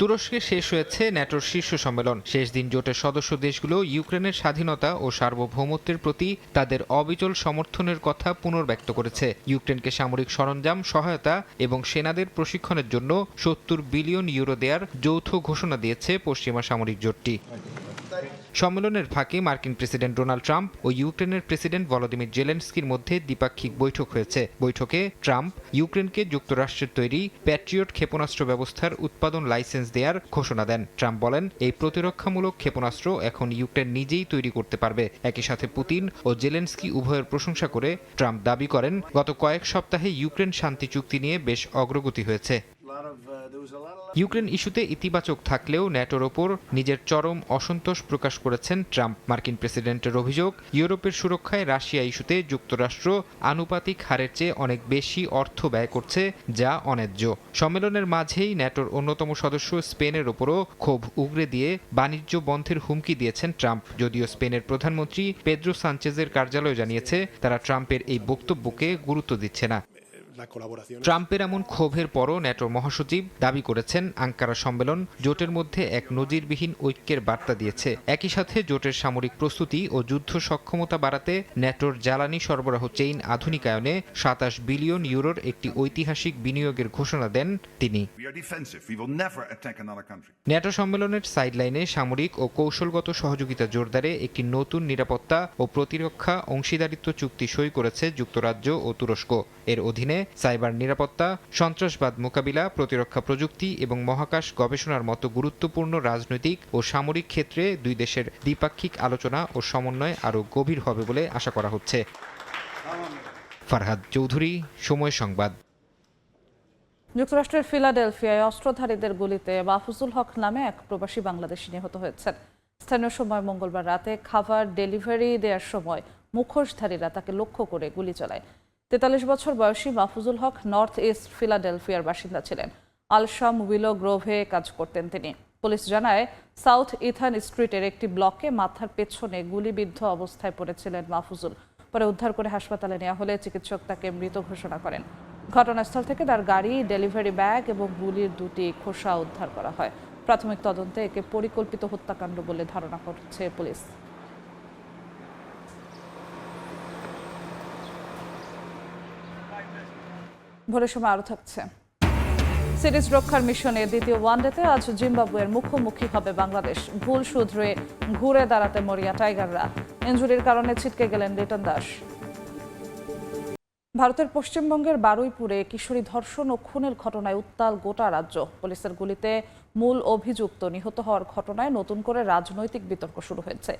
তুরস্কে শেষ হয়েছে ন্যাটোর শীর্ষ সম্মেলন। শেষ দিন জোটের সদস্য দেশগুলো ইউক্রেনের স্বাধীনতা ও সার্বভৌমত্বের প্রতি তাদের অবিচল সমর্থনের কথা পুনর্ব্যক্ত করেছে। ইউক্রেনকে সামরিক সরঞ্জাম সহায়তা এবং সেনাদের প্রশিক্ষণের জন্য 70 বিলিয়ন ইউরো দেওয়ার যৌথ ঘোষণা দিয়েছে পশ্চিমা সামরিক জোটটি। সম্মেলনের ফাঁকে মার্কিন প্রেসিডেন্ট ডোনাল্ড ট্রাম্প ও ইউক্রেনের প্রেসিডেন্ট ভলোদিমির জেলেনস্কির মধ্যে দ্বিপাক্ষিক বৈঠক হয়েছে। বৈঠকে ট্রাম্প ইউক্রেনকে যুক্তরাষ্ট্রের তৈরি প্যাট্রিয়ট ক্ষেপণাস্ত্র ব্যবস্থার উৎপাদন লাইসেন্স দেওয়ার ঘোষণা দেন। ট্রাম্প বলেন, এই প্রতিরক্ষামূলক ক্ষেপণাস্ত্র এখন ইউক্রেন নিজেই তৈরি করতে পারবে। একই সাথে পুতিন ও জেলেনস্কি উভয়ের প্রশংসা করে ট্রাম্প দাবি করেন, গত কয়েক সপ্তাহে ইউক্রেন শান্তি চুক্তি নিয়ে বেশ অগ্রগতি হয়েছে। ইউক্রেন ইস্যুতে ইতিবাচক থাকলেও ন্যাটোর ওপর নিজের চরম অসন্তোষ প্রকাশ করেছেন ট্রাম্প। মার্কিন প্রেসিডেন্টের অভিযোগ, ইউরোপের সুরক্ষায় রাশিয়া ইস্যুতে যুক্তরাষ্ট্র আনুপাতিক হারের চেয়ে অনেক বেশি অর্থ ব্যয় করছে, যা অন্যায্য। সম্মেলনের মাঝেই ন্যাটোর অন্যতম সদস্য স্পেনের ওপরও ক্ষোভ উগরে দিয়ে বাণিজ্য বন্ধের হুমকি দিয়েছেন ট্রাম্প। যদিও স্পেনের প্রধানমন্ত্রী পেদ্রো সানচেজের কার্যালয় জানিয়েছে, তারা ট্রাম্পের এই বক্তব্যকে গুরুত্ব দিচ্ছে না। ট্রাম্পের এমন ক্ষোভের পরও ন্যাটোর মহাসচিব দাবি করেছেন, আঙ্কারা সম্মেলন জোটের মধ্যে এক নজিরবিহীন ঐক্যের বার্তা দিয়েছে। একই সাথে জোটের সামরিক প্রস্তুতি ও যুদ্ধ সক্ষমতা বাড়াতে ন্যাটোর জ্বালানি সরবরাহ চেইন আধুনিকায়নে 27 বিলিয়ন ইউরোর একটি ঐতিহাসিক বিনিয়োগের ঘোষণা দেন তিনি। ন্যাটো সম্মেলনের সাইডলাইনে সামরিক ও কৌশলগত সহযোগিতা জোরদারে একটি নতুন নিরাপত্তা ও প্রতিরক্ষা অংশীদারিত্ব চুক্তি সই করেছে যুক্তরাজ্য ও তুরস্ক। এর অধীনে সাইবার নিরাপত্তা, সন্ত্রাসবাদ মোকাবিলা, প্রতিরক্ষা প্রযুক্তি এবং মহাকাশ গবেষণার মতো গুরুত্বপূর্ণ রাজনৈতিক ও সামরিক ক্ষেত্রে দুই দেশের দ্বিপাক্ষিক আলোচনা ও সমন্বয় আরও গভীর হবে বলে আশা করা হচ্ছে। ফারহাদ চৌধুরী, সময় সংবাদ।
যুক্তরাষ্ট্রের ফিলাডেলফিয়ায় অস্ত্রধারীদের গুলিতে মাহফুজুল হক নামে এক প্রবাসী বাংলাদেশি নিহত হয়েছেন। স্থানীয় সময় মঙ্গলবার রাতে খাবার ডেলিভারি দেওয়ার সময় মুখোশধারীরা তাকে লক্ষ্য করে গুলি চালায়। 43 বছর বয়সী মাহফুজুল হক নর্থ ইস্ট ফিলাডেলফিয়ার বাসিন্দা ছিলেন। আলশাম উইলো গ্রোভে কাজ করতেন তিনি। পুলিশ জানায়, সাউথ ইথান স্ট্রিটের একটি ব্লকে মাথার পেছনে গুলিবিদ্ধ অবস্থায় পড়েছিলেন মাহফুজুল। পরে উদ্ধার করে হাসপাতালে নেওয়া হলে চিকিৎসক তাকে মৃত ঘোষণা করেন। ঘটনাস্থল থেকে তার গাড়ি, ডেলিভারি ব্যাগ এবং গুলির দুটি খোসা উদ্ধার করা হয়। প্রাথমিক তদন্তে একে পরিকল্পিত হত্যাকাণ্ড বলে ধারণা করছে পুলিশ। ভোরের সময় আরও থাকছে। সিরিজ রক্ষার মিশনে দ্বিতীয় ওয়ানডেতে আজ জিম্বাবুয়ের মুখোমুখি হবে বাংলাদেশ। ভুল শুধরে ঘুরে দাঁড়াতে মরিয়া টাইগাররা। ইনজুরির কারণে ছিটকে গেলেন লিটন দাস। ভারতের পশ্চিমবঙ্গের বারুইপুরে কিশোরী ধর্ষণ ও খুনের ঘটনায় উত্তাল গোটা রাজ্য। পুলিশের গুলিতে মূল অভিযুক্ত নিহত হওয়ার ঘটনায় নতুন করে রাজনৈতিক বিতর্ক শুরু হয়েছে।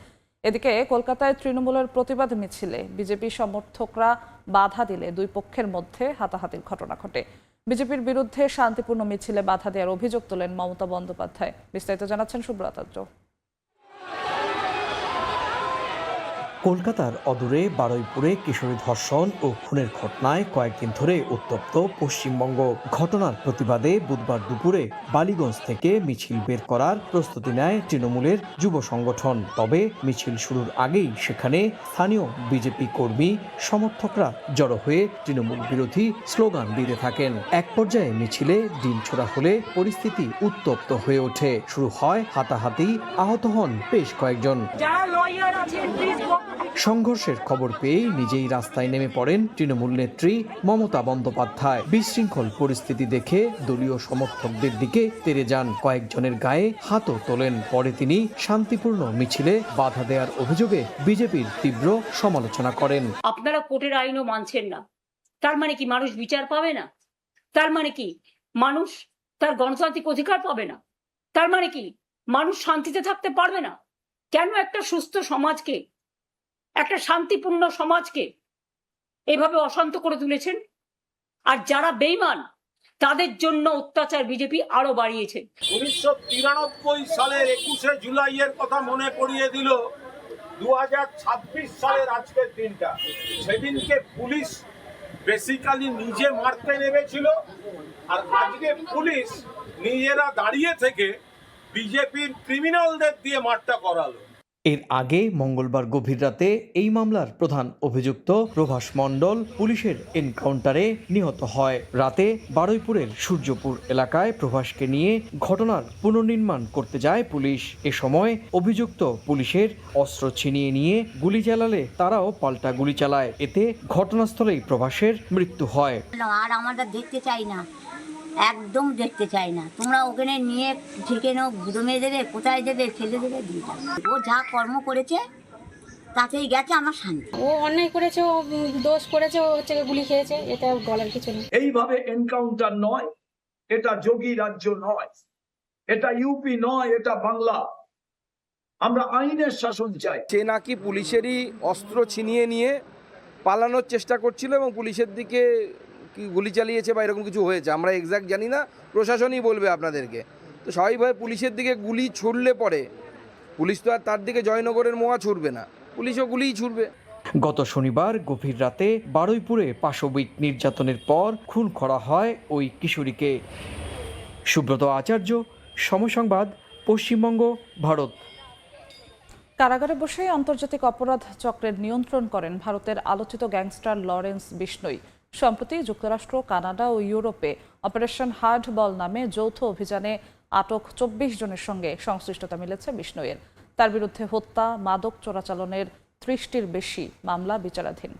এদিকে কলকাতায় তৃণমূলের প্রতিবাদ মিছিলে বিজেপি সমর্থকরা বাধা দিলে দুই পক্ষের মধ্যে হাতাহাতির ঘটনা ঘটে। বিজেপির বিরুদ্ধে শান্তিপূর্ণ মিছিলে বাধা দেওয়ার অভিযোগ তোলেন মমতা বন্দ্যোপাধ্যায়। বিস্তারিত জানাচ্ছেন সুব্রত আচার্য।
কলকাতার অদূরে বারুইপুরে কিশোরী ধর্ষণ ও খুনের ঘটনায় কয়েকদিন ধরে উত্তপ্ত পশ্চিমবঙ্গ। ঘটনার প্রতিবাদে বুধবার দুপুরে বালিগঞ্জ থেকে মিছিল বের করার প্রস্তুতি নেয় তৃণমূলের যুব সংগঠন। তবে মিছিল শুরুর আগেই সেখানে স্থানীয় বিজেপি কর্মী সমর্থকরা জড়ো হয়ে তৃণমূল বিরোধী স্লোগান দিতে থাকেন। এক পর্যায়ে মিছিলে ডিম ছোড়া হলে পরিস্থিতি উত্তপ্ত হয়ে ওঠে। শুরু হয় হাতাহাতি, আহত হন বেশ কয়েকজন। সংঘর্ষের খবর পেয়ে নিজেই রাস্তায় নেমে পড়েন তৃণমূল নেত্রী মমতা বন্দ্যোপাধ্যায়। বিশৃঙ্খল পরিস্থিতি দেখে দলীয় সমর্থকদের দিকে তেড়ে যান, কয়েকজনের গায়ে হাতও তোলেন। পরে তিনি শান্তিপূর্ণ মিছিলে বাধা দেওয়ার অভিযোগে বিজেপির তীব্র সমালোচনা করেন।
আপনারা কোর্টের আইনও মানছেন না, তার মানে কি মানুষ বিচার পাবে না? তার মানে কি মানুষ তার গণতান্ত্রিক অধিকার পাবে না? তার মানে কি মানুষ শান্তিতে থাকতে পারবে না? কেন একটা সুস্থ সমাজকে, একটা শান্তিপূর্ণ সমাজকে এভাবে অশান্ত করে তুলেছেন? আর যারা বেঈমান তাদের জন্য অত্যাচার বিজেপি আরো বাড়িয়েছে।
1993 সালের 21শে জুলাইয়ের কথা মনে পড়িয়ে দিল 2026 সালের আজকের দিনটা। সেদিনকে পুলিশ বেসিক্যালি নিজে মারতে নেমেছিল, আর আজকে পুলিশ নিজেরা দাঁড়িয়ে থেকে বিজেপির ক্রিমিনালদের দিয়ে মারটা করালো।
এর আগে মঙ্গলবার গভীর রাতে এই মামলার প্রধান অভিযুক্ত প্রভাস মণ্ডল পুলিশের এনকাউন্টারে নিহত হয়। রাতে বারুইপুরের সূর্যপুর এলাকায় প্রভাসকে নিয়ে ঘটনার পুনর্নির্মাণ করতে যায় পুলিশ। এ সময় অভিযুক্ত পুলিশের অস্ত্র ছিনিয়ে নিয়ে গুলি চালালে তারাও পাল্টা গুলি চালায়। এতে ঘটনাস্থলেই প্রভাসের মৃত্যু হয়।
আর আমরা দেখতে চাই না, একদম দেখতে চাই না। তোমরা ওখানে নিয়ে ঠেকে নাও, দমে দেবে, কোথায় দেবে, ফেলে দেবে, দিয়ে যাবে। ও যা কর্ম করেছে তাতেই গেছে আমার শান্তি।
ও অন্যায় করেছে, ও দোষ করেছে, ও হচ্ছে গুলি খেয়েছে, এটা বলার কিছু নেই।
এইভাবে এনকাউন্টার নয়, এটা যোগী রাজ্য নয়, এটা ইউপি নয়, এটা বাংলা। আমরা আইনের শাসন চাই।
সে নাকি পুলিশেরই অস্ত্র ছিনিয়ে নিয়ে পালানোর চেষ্টা করছিল এবং পুলিশের দিকে কি গুলি চালিয়েছে বা এরকম কিছু হয়েছে, আমরা এক্স্যাক্ট জানি না, প্রশাসনই বলবে আপনাদেরকে। তো স্বাভাবিকভাবে পুলিশের দিকে গুলি ছুড়লে পরে পুলিশ তো আর তার দিকে জয়নগরের মোয়া ছুড়বে না, পুলিশও গুলিই ছুড়বে।
গত শনিবার গভীর রাতে বারুইপুরে পাশবিক নির্যাতনের পর খুন করা হয় ওই কিশোরীকে। সুব্রত আচার্য, সময় সংবাদ, পশ্চিমবঙ্গ, ভারত।
কারাগারে বসে আন্তর্জাতিক অপরাধ চক্রের নিয়ন্ত্রণ করেন ভারতের আলোচিত গ্যাংস্টার লরেন্স বিষ্ণোই। সম্প্রতি যুক্তরাষ্ট্র, কানাডা ও ইউরোপে অপারেশন হার্ড বল নামে যৌথ অভিযানে আটক 24 জনের সঙ্গে সংশ্লিষ্টতা মিলেছে বিষ্ণোইয়ের। তার বিরুদ্ধে হত্যা, মাদক চোরাচালানের 30টির বেশি মামলা বিচারাধীন।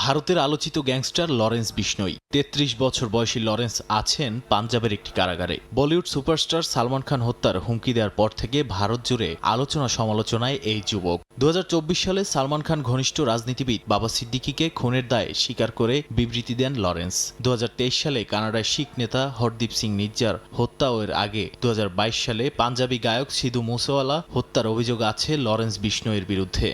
ভারতের আলোচিত গ্যাংস্টার লরেন্স বিষ্ণোই। 33 বছর বয়সী লরেন্স আছেন পাঞ্জাবের একটি কারাগারে। বলিউড সুপারস্টার সালমান খান হত্যার হুমকি দেওয়ার পর থেকে ভারত জুড়ে আলোচনা সমালোচনায় এই যুবক। 2024 সালে সালমান খান ঘনিষ্ঠ রাজনীতিবিদ বাবা সিদ্দিকিকে খুনের দায়ে স্বীকার করে বিবৃতি দেন লরেন্স। 2023 সালে কানাডার শিখ নেতা হরদীপ সিং নিজ্জার হত্যা ও এর আগে 2022 সালে পাঞ্জাবি গায়ক সিধু মুসেওয়ালা হত্যার অভিযোগ আছে লরেন্স বিষ্ণোইয়ের বিরুদ্ধে।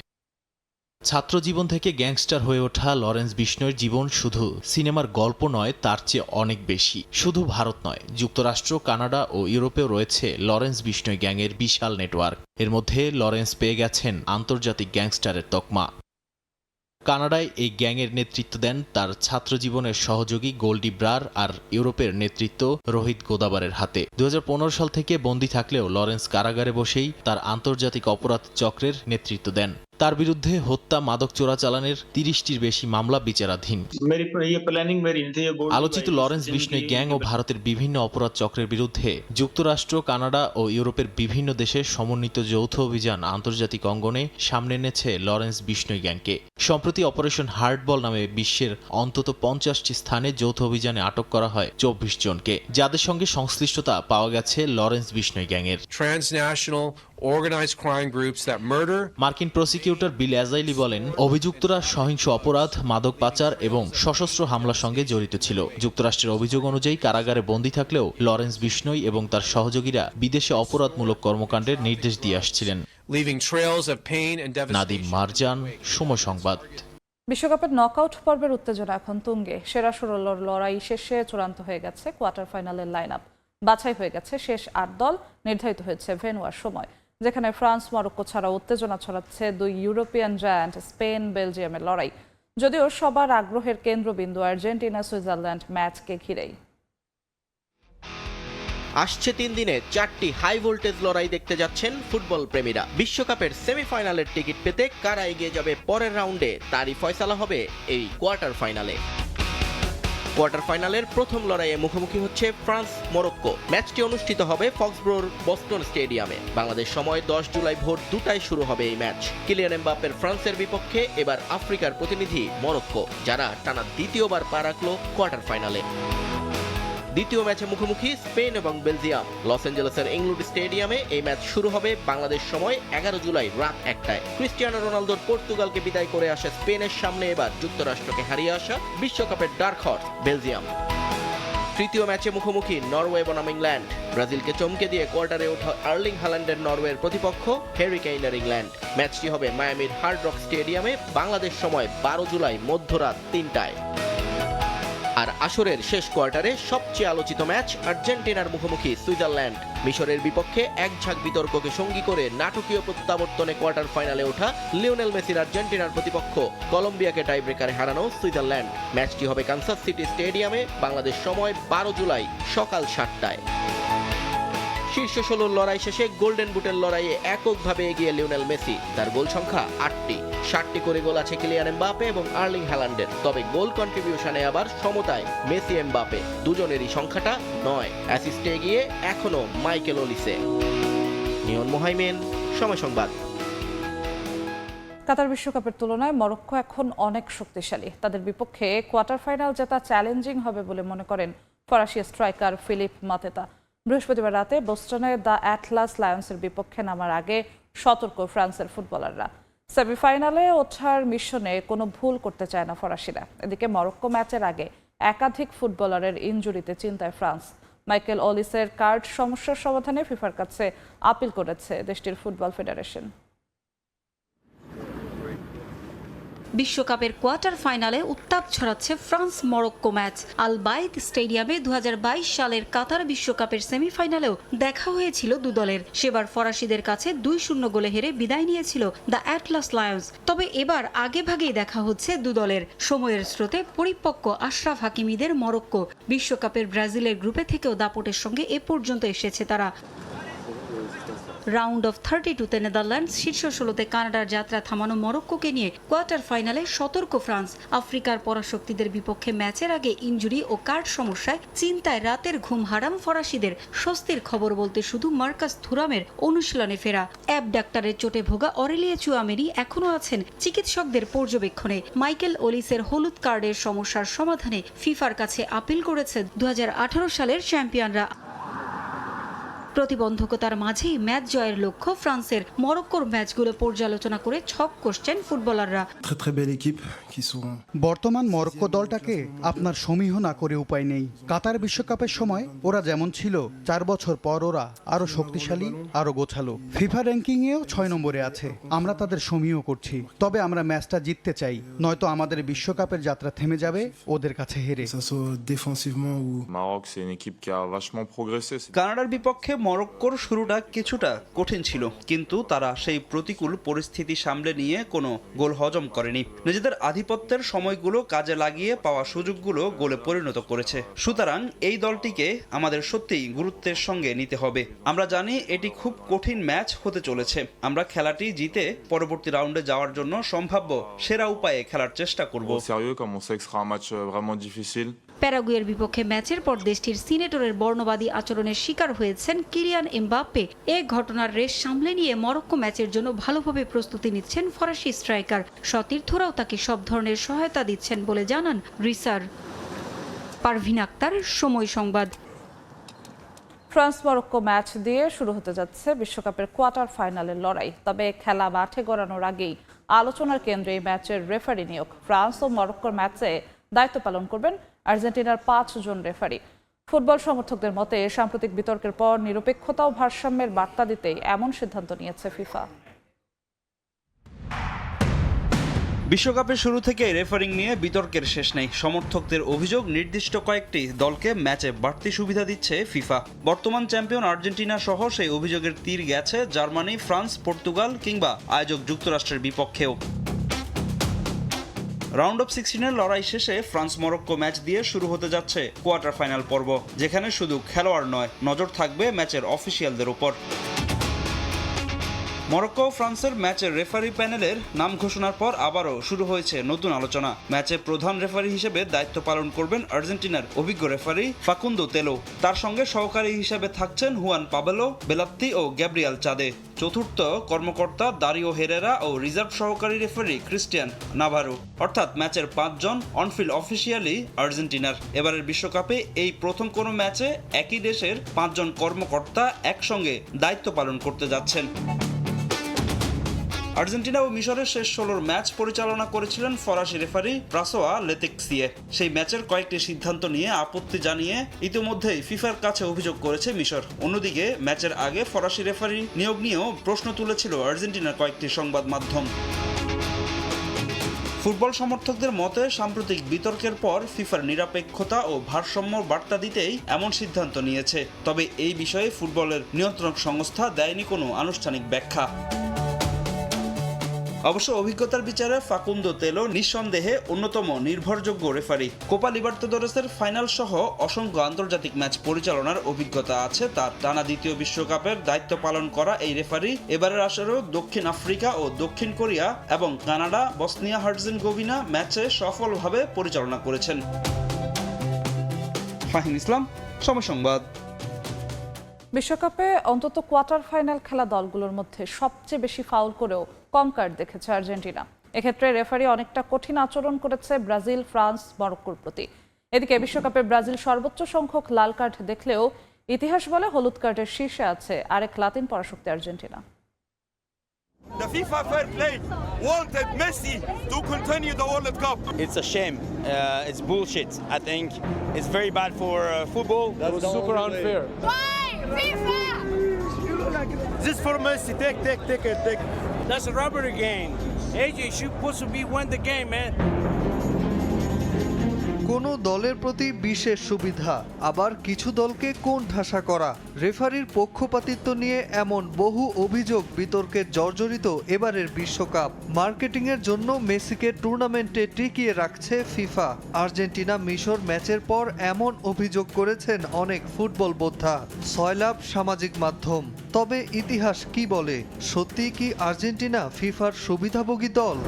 ছাত্র জীবন থেকে গ্যাংস্টার হয়ে ওঠা লরেন্স বিষ্ণোইয়ের জীবন শুধু সিনেমার গল্প নয়, তার চেয়ে অনেক বেশি। শুধু ভারত নয়, যুক্তরাষ্ট্র, কানাডা ও ইউরোপেও রয়েছে লরেন্স বিষ্ণোই গ্যাংয়ের বিশাল নেটওয়ার্ক। এর মধ্যে লরেন্স পেয়ে গেছেন আন্তর্জাতিক গ্যাংস্টারের তকমা। কানাডায় এই গ্যাংয়ের নেতৃত্ব দেন তার ছাত্র জীবনের সহযোগী গোল্ডি ব্রার, আর ইউরোপের নেতৃত্ব রোহিত গোদাবারের হাতে। 2015 সাল থেকে বন্দী থাকলেও লরেন্স কারাগারে বসেই তার আন্তর্জাতিক অপরাধ চক্রের নেতৃত্ব দেন। তার বিরুদ্ধে হত্যা, মাদক চোরাচালানের 30টির বেশি মামলা বিচারাধীন। আলোচিত লরেন্স বিষ্ণোই গ্যাং ও ভারতের বিভিন্ন অপরাধ চক্রের বিরুদ্ধে যুক্তরাষ্ট্র, কানাডা ও ইউরোপের বিভিন্ন দেশে সমন্বিত যৌথ অভিযান আন্তর্জাতিক অঙ্গনে সামনে এনেছে লরেন্স বিষ্ণোই গ্যাংকে। সম্প্রতি অপারেশন হার্ড বল নামে বিশ্বের অন্তত 50টি স্থানে যৌথ অভিযানে আটক করা হয় 24 জনকে, যাদের সঙ্গে সংশ্লিষ্টতা পাওয়া গেছে লরেন্স বিষ্ণোই গ্যাংয়ের। মার্কিন প্রসিকিউটর বিল অ্যাজাইলি বলেন, অভিযুক্তরা সহিংস অপরাধ, মাদক পাচার এবং সশস্ত্র হামলার সঙ্গে জড়িত ছিল। যুক্তরাষ্ট্রের অভিযোগ অনুযায়ী কারাগারে বন্দী থাকলেও লরেন্স বিষ্ণোই এবং তার সহযোগীরা বিদেশে অপরাধমূলক কর্মকাণ্ডের নির্দেশ দিয়ে আসছিলেন। নাদিম মারজান, সময় সংবাদ।
বিশ্বকাপের নকআউট পর্বের উত্তেজনা এখন তুঙ্গে। সেরা 16 লড়াই শেষে চূড়ান্ত হয়ে গেছে কোয়ার্টার ফাইনালের লাইন আপ। বাছাই হয়ে গেছে শেষ 8 দল। নির্ধারিত হয়েছে ভেন্যু আর সময়, যেখানে ফ্রান্স, মরক্কো ছাড়া উত্তেজনা ছড়াচ্ছে 2 ইউরোপিয়ান জায়ান্ট স্পেন, বেলজিয়ামের লড়াই। যদিও সবার আগ্রহের কেন্দ্রবিন্দু আর্জেন্টিনা, সুইজারল্যান্ড ম্যাচকে ঘিরেই।
আসছে 3 দিনে 4টি হাই ভোল্টেজ লড়াই দেখতে যাচ্ছেন ফুটবল প্রেমীরা। বিশ্বকাপের সেমিফাইনালের টিকিট পেতে কারা এগিয়ে যাবে পরের রাউন্ডে, তারই ফয়সালা হবে এই কোয়ার্টার ফাইনালে। কোয়ার্টার ফাইনালের প্রথম লড়াইয়ে মুখোমুখি হচ্ছে ফ্রান্স, মরক্কো। ম্যাচটি অনুষ্ঠিত হবে ফক্সব্রোর বস্টন স্টেডিয়ামে। বাংলাদেশ সময় 10 জুলাই ভোর 2টায় শুরু হবে এই ম্যাচ। কিলিয়ান এমবাপ্পের ফ্রান্সের বিপক্ষে এবার আফ্রিকার প্রতিনিধি মরক্কো, যারা টানা দ্বিতীয়বার পা রাখলো কোয়ার্টার ফাইনালে। দ্বিতীয় ম্যাচে মুখোমুখি স্পেন এবং বেলজিয়াম। লস অ্যাঞ্জেলেসের ইংলুড স্টেডিয়ামে এই ম্যাচ শুরু হবে বাংলাদেশ সময় 11 জুলাই রাত 1টায়। ক্রিস্টিয়ানো রোনালদোর পর্তুগালকে বিদায় করে আসে স্পেনের সামনে এবার যুক্তরাষ্ট্রকে হারিয়ে আসা বিশ্বকাপের ডার্ক হর্স বেলজিয়াম। তৃতীয় ম্যাচে মুখোমুখি নরওয়ে বনাম ইংল্যান্ড। ব্রাজিলকে চমকে দিয়ে কোয়ার্টারে ওঠা আর্লিং হাল্যান্ডের নরওয়ের প্রতিপক্ষ হ্যারি কেইনের ইংল্যান্ড। ম্যাচটি হবে মায়ামির হার্ড রক স্টেডিয়ামে বাংলাদেশ সময় 12 জুলাই মধ্যরাত 3টায়। আর আসরের শেষ কোয়ার্টারে সবচেয়ে আলোচিত ম্যাচ আর্জেন্টিনার মুখোমুখি সুইজারল্যান্ড। মিশরের বিপক্ষে এক ঝাঁক বিতর্ককে সঙ্গী করে নাটকীয় প্রত্যাবর্তনে কোয়ার্টার ফাইনালে ওঠা লিওনেল মেসির আর্জেন্টিনার প্রতিপক্ষ কলম্বিয়াকে টাইব্রেকারে হারানো সুইজারল্যান্ড। ম্যাচটি হবে কানসাস সিটি স্টেডিয়ামে বাংলাদেশ সময় 12 জুলাই সকাল 7টায়। শীর্ষ 16 লড়াই শেষে গোল্ডেন বুটের লড়াইয়ে এককভাবে এগিয়ে লিওনেল মেসি। তার গোল সংখ্যা 8টি, 7টি করে গোল আছে কিলিয়ান এমবাপে এবং আর্লিং হ্যালান্ডের। তবে গোল কন্ট্রিবিউশনে আবার সমতায় মেসি এমবাপে, দুজনেরই সংখ্যাটা 9। অ্যাসিস্টে এগিয়ে এখনো মাইকেল ওলিসে। নিয়ন মোহাইমেন, সময় সংবাদ।
কাতার বিশ্বকাপের তুলনায় মরক্কো এখন অনেক শক্তিশালী। তাদের বিপক্ষে কোয়ার্টার ফাইনাল জেতা চ্যালেঞ্জিং হবে বলে মনে করেন ফরাসি স্ট্রাইকার ফিলিপ মাতেতা। বৃহস্পতিবার রাতে বোস্টনে দ্য অ্যাটলাস লায়ন্সের বিপক্ষে নামার আগে সতর্ক ফ্রান্সের ফুটবলাররা। সেমিফাইনালে ওঠার মিশনে কোনো ভুল করতে চায় না ফরাসিরা। এদিকে মরক্কো ম্যাচের আগে একাধিক ফুটবলারের ইনজুরিতে চিন্তায় ফ্রান্স। মাইকেল ওলিসের কার্ড সমস্যার সমাধানে ফিফার কাছে আপিল করেছে দেশটির ফুটবল ফেডারেশন।
বিশ্বকাপের কোয়ার্টার ফাইনালে উত্তাপ ছড়াচ্ছে ফ্রান্স মরক্কো ম্যাচ। আল বাইদ স্টেডিয়ামে 2022 সালের কাতার বিশ্বকাপের সেমিফাইনালেও দেখা হয়েছিল দু দলের। সেবার ফরাসিদের কাছে 2-0 গোলে হেরে বিদায় নিয়েছিল দ্য অ্যাটলাস লায়ন্স। তবে এবার আগে ভাগেই দেখা হচ্ছে দু দলের। সময়ের স্রোতে পরিপক্ক আশরাফ হাকিমিদের মরক্কো। বিশ্বকাপের ব্রাজিলের গ্রুপে থেকেও দাপটের সঙ্গে এ পর্যন্ত এসেছে তারা। রাউন্ড অফ 32-তে নেদারল্যান্ডস, শীর্ষ 16তে কানাডার যাত্রা থামানো মরক্কোকে নিয়ে কোয়ার্টার ফাইনালে সতর্ক ফ্রান্স। আফ্রিকার পরাশক্তিদের বিপক্ষে ম্যাচের আগে ইনজুরি ও কার্ড সমস্যায় চিন্তায় রাতের ঘুম হারাম ফরাসিদের। স্বস্তির খবর বলতে শুধু মার্কাস থুরামের অনুশীলনে ফেরা। অ্যাবডাক্টারের চোটে ভোগা অরেলিয়া চুয়ামেরি এখনও আছেন চিকিৎসকদের পর্যবেক্ষণে। মাইকেল ওলিসের হলুদ কার্ডের সমস্যার সমাধানে ফিফার কাছে আপিল করেছে 2018 সালের চ্যাম্পিয়নরা। প্রতিবন্ধকতার মাঝেই ম্যাচ জয়ের লক্ষ্য ফ্রান্সের। মরক্কোর ম্যাচগুলো পর্যালোচনা করে ছক কষছেন ফুটবলাররা।
বর্তমান মরক্কো দলটাকে আপনার সমীহ না করে উপায় নেই। কাতার বিশ্বকাপের সময় ওরা যেমন ছিল, 4 বছর পর ওরা আরো শক্তিশালী, আরো গোছালো। ফিফা র্যাঙ্কিং এও 6 নম্বরে আছে। আমরা তাদের সমীহ করছি, তবে আমরা ম্যাচটা জিততে চাই, নয়তো আমাদের বিশ্বকাপের যাত্রা থেমে যাবে ওদের কাছে হেরে।
কানাডার বিপক্ষে মরক্কোর শুরুটা কিছুটা কঠিন ছিল, কিন্তু তারা সেই প্রতিকূল পরিস্থিতি সামলে নিয়ে কোনো গোল হজম করেনি। নিজেদের আধিপত্যের সময়গুলো কাজে লাগিয়ে পাওয়া সুযোগগুলো গোলে পরিণত করেছে। সুতরাং এই দলটিকে আমাদের সত্যিই গুরুত্বের সঙ্গে নিতে হবে। আমরা জানি এটি খুব কঠিন ম্যাচ হতে চলেছে। আমরা খেলাটি জিতে পরবর্তী রাউন্ডে যাওয়ার জন্য সম্ভাব্য সেরা উপায়ে খেলার চেষ্টা করব।
প্যারাগুয়ের বিপক্ষে ম্যাচের পর দেশটির সিনেটরের বর্ণবাদী আচরণের শিকার হয়েছেন কিলিয়ান এমবাপ্পে। এ ঘটনার রেশ সামলে নিয়ে মরক্কো ম্যাচের জন্য ভালোভাবে প্রস্তুতি নিচ্ছেন ফরাসি স্ট্রাইকার। সতীর্থরাও তাকে সব ধরনের সহায়তা দিচ্ছেন বলে জানান রিসার। পারভিন আক্তার, সময় সংবাদ।
ফ্রান্স মরক্কো ম্যাচ দিয়ে শুরু হতে যাচ্ছে বিশ্বকাপের কোয়ার্টার ফাইনালের লড়াই। তবে খেলা মাঠে গড়ানোর আগেই আলোচনার কেন্দ্রে এই ম্যাচের রেফারি নিয়োগ। ফ্রান্স ও মরক্কোর ম্যাচে দায়িত্ব পালন করবেন আর্জেন্টিনার 5 জন রেফারি। ফুটবল সমর্থকদের মতে সাম্প্রতিক বিতর্কের পর নিরপেক্ষতা ও ভারসাম্যের বার্তা দিতেই এমন সিদ্ধান্ত নিয়েছে ফিফা।
বিশ্বকাপের শুরু থেকে রেফারিং নিয়ে বিতর্কের শেষ নেই। সমর্থকদের অভিযোগ, নির্দিষ্ট কয়েকটি দলকে ম্যাচে বাড়তি সুবিধা দিচ্ছে ফিফা। বর্তমান চ্যাম্পিয়ন আর্জেন্টিনা সহ সেই অভিযোগের তীর গেছে জার্মানি, ফ্রান্স, পর্তুগাল কিংবা আয়োজক যুক্তরাষ্ট্রের বিপক্ষেও। রাউন্ড অফ 16-এর লড়াই শেষে ফ্রান্স মরক্কো ম্যাচ দিয়ে শুরু হতে যাচ্ছে কোয়ার্টার ফাইনাল পর্ব, যেখানে শুধু খেলোয়াড় নয়, নজর থাকবে ম্যাচের অফিসিয়ালদের উপর। মরক্কো ও ফ্রান্সের ম্যাচের রেফারি প্যানেলের নাম ঘোষণার পর আবারও শুরু হয়েছে নতুন আলোচনা। ম্যাচে প্রধান রেফারি হিসেবে দায়িত্ব পালন করবেন আর্জেন্টিনার অভিজ্ঞ রেফারি ফাকুন্দো তেলো। তার সঙ্গে সহকারী হিসেবে থাকছেন হুয়ান পাবেলো, বেলাত্তি ও গ্যাব্রিয়াল চাদে। চতুর্থ কর্মকর্তা দারিও হেরেরা ও রিজার্ভ সহকারী রেফারি ক্রিস্টিয়ান নাভারো। অর্থাৎ ম্যাচের 5 জন অনফিল্ড অফিসিয়ালি আর্জেন্টিনার। এবারের বিশ্বকাপে এই প্রথম কোনো ম্যাচে একই দেশের 5 জন কর্মকর্তা একসঙ্গে দায়িত্ব পালন করতে যাচ্ছেন। আর্জেন্টিনা ও মিশরের শেষ 16 ম্যাচ পরিচালনা করেছিলেন ফরাসি রেফারি ফ্রাঁসোয়া লেতেক্সিয়ে। সেই ম্যাচের কয়েকটি সিদ্ধান্ত নিয়ে আপত্তি জানিয়ে ইতিমধ্যেই ফিফার কাছে অভিযোগ করেছে মিশর। অন্যদিকে ম্যাচের আগে ফরাসি রেফারি নিয়োগ নিয়েও প্রশ্ন তুলেছিল আর্জেন্টিনার কয়েকটি সংবাদ মাধ্যম। ফুটবল সমর্থকদের মতে সাম্প্রতিক বিতর্কের পর ফিফার নিরপেক্ষতা ও ভারসাম্য বার্তা দিতেই এমন সিদ্ধান্ত নিয়েছে। তবে এই বিষয়ে ফুটবলের নিয়ন্ত্রক সংস্থা দেয়নি কোনো আনুষ্ঠানিক ব্যাখ্যা। অবশ্য অভিজ্ঞতার বিচারে ফাকুন্দো তেলো নিঃসন্দেহে অন্যতম নির্ভরযোগ্য রেফারি। কোপা লিবার্তাদোরেসের ফাইনাল সহ অসংখ্য আন্তর্জাতিক ম্যাচ পরিচালনার অভিজ্ঞতা আছে তার। টানা দ্বিতীয় বিশ্বকাপের দায়িত্ব পালন করা এই রেফারি এবারের আসরেও দক্ষিণ আফ্রিকা ও দক্ষিণ কোরিয়া এবং কানাডা, বসনিয়া হার্জেগোভিনা ম্যাচে সফলভাবে পরিচালনা করেছেন। ফাহিম ইসলাম, সময় সংবাদ।
বিশ্বকাপে অন্তত কোয়ার্টার ফাইনাল খেলা দলগুলোর মধ্যে সবচেয়ে বেশি ফাউল করেও কম কার্ড দেখেছে আর্জেন্টিনা। এক্ষেত্রে রেফারি অনেকটা কঠিন আচরণ করেছে ব্রাজিল, ফ্রান্স, মরক্কোর প্রতি। এদিকে বিশ্বকাপে ব্রাজিল সর্বোচ্চ সংখ্যক লাল কার্ড দেখলেও ইতিহাস বলে হলুদ কার্ডের শীর্ষে আছে আরেক লাতিন পরাশক্তি Argentina.
The FIFA fair play wanted Messi to continue the World Cup. It's a shame. It's bullshit. I think it's very bad for football. That was super unfair.
Why? FIFA!
Just for Messi. Take it.
That's a rubber game. AJ, you're supposed to be win the game, man.
কোনো দলের প্রতি বিশেষ সুবিধা, আবার কিছু দলকে কোণঠাসা করা, রেফারির পক্ষপাতিত্ব নিয়ে এমন বহু অভিযোগ বিতর্কে জর্জরিত এবারের বিশ্বকাপ। মার্কেটিংয়ের জন্য মেসিকে টুর্নামেন্টে টিকিয়ে রাখছে ফিফা। আর্জেন্টিনা মিশর ম্যাচের পর এমন অভিযোগ করেছেন অনেক ফুটবল বোদ্ধা, সয়লাভ সামাজিক মাধ্যম। তবে ইতিহাস কি বলে? সত্যি কি আর্জেন্টিনা ফিফার সুবিধাভোগী দল?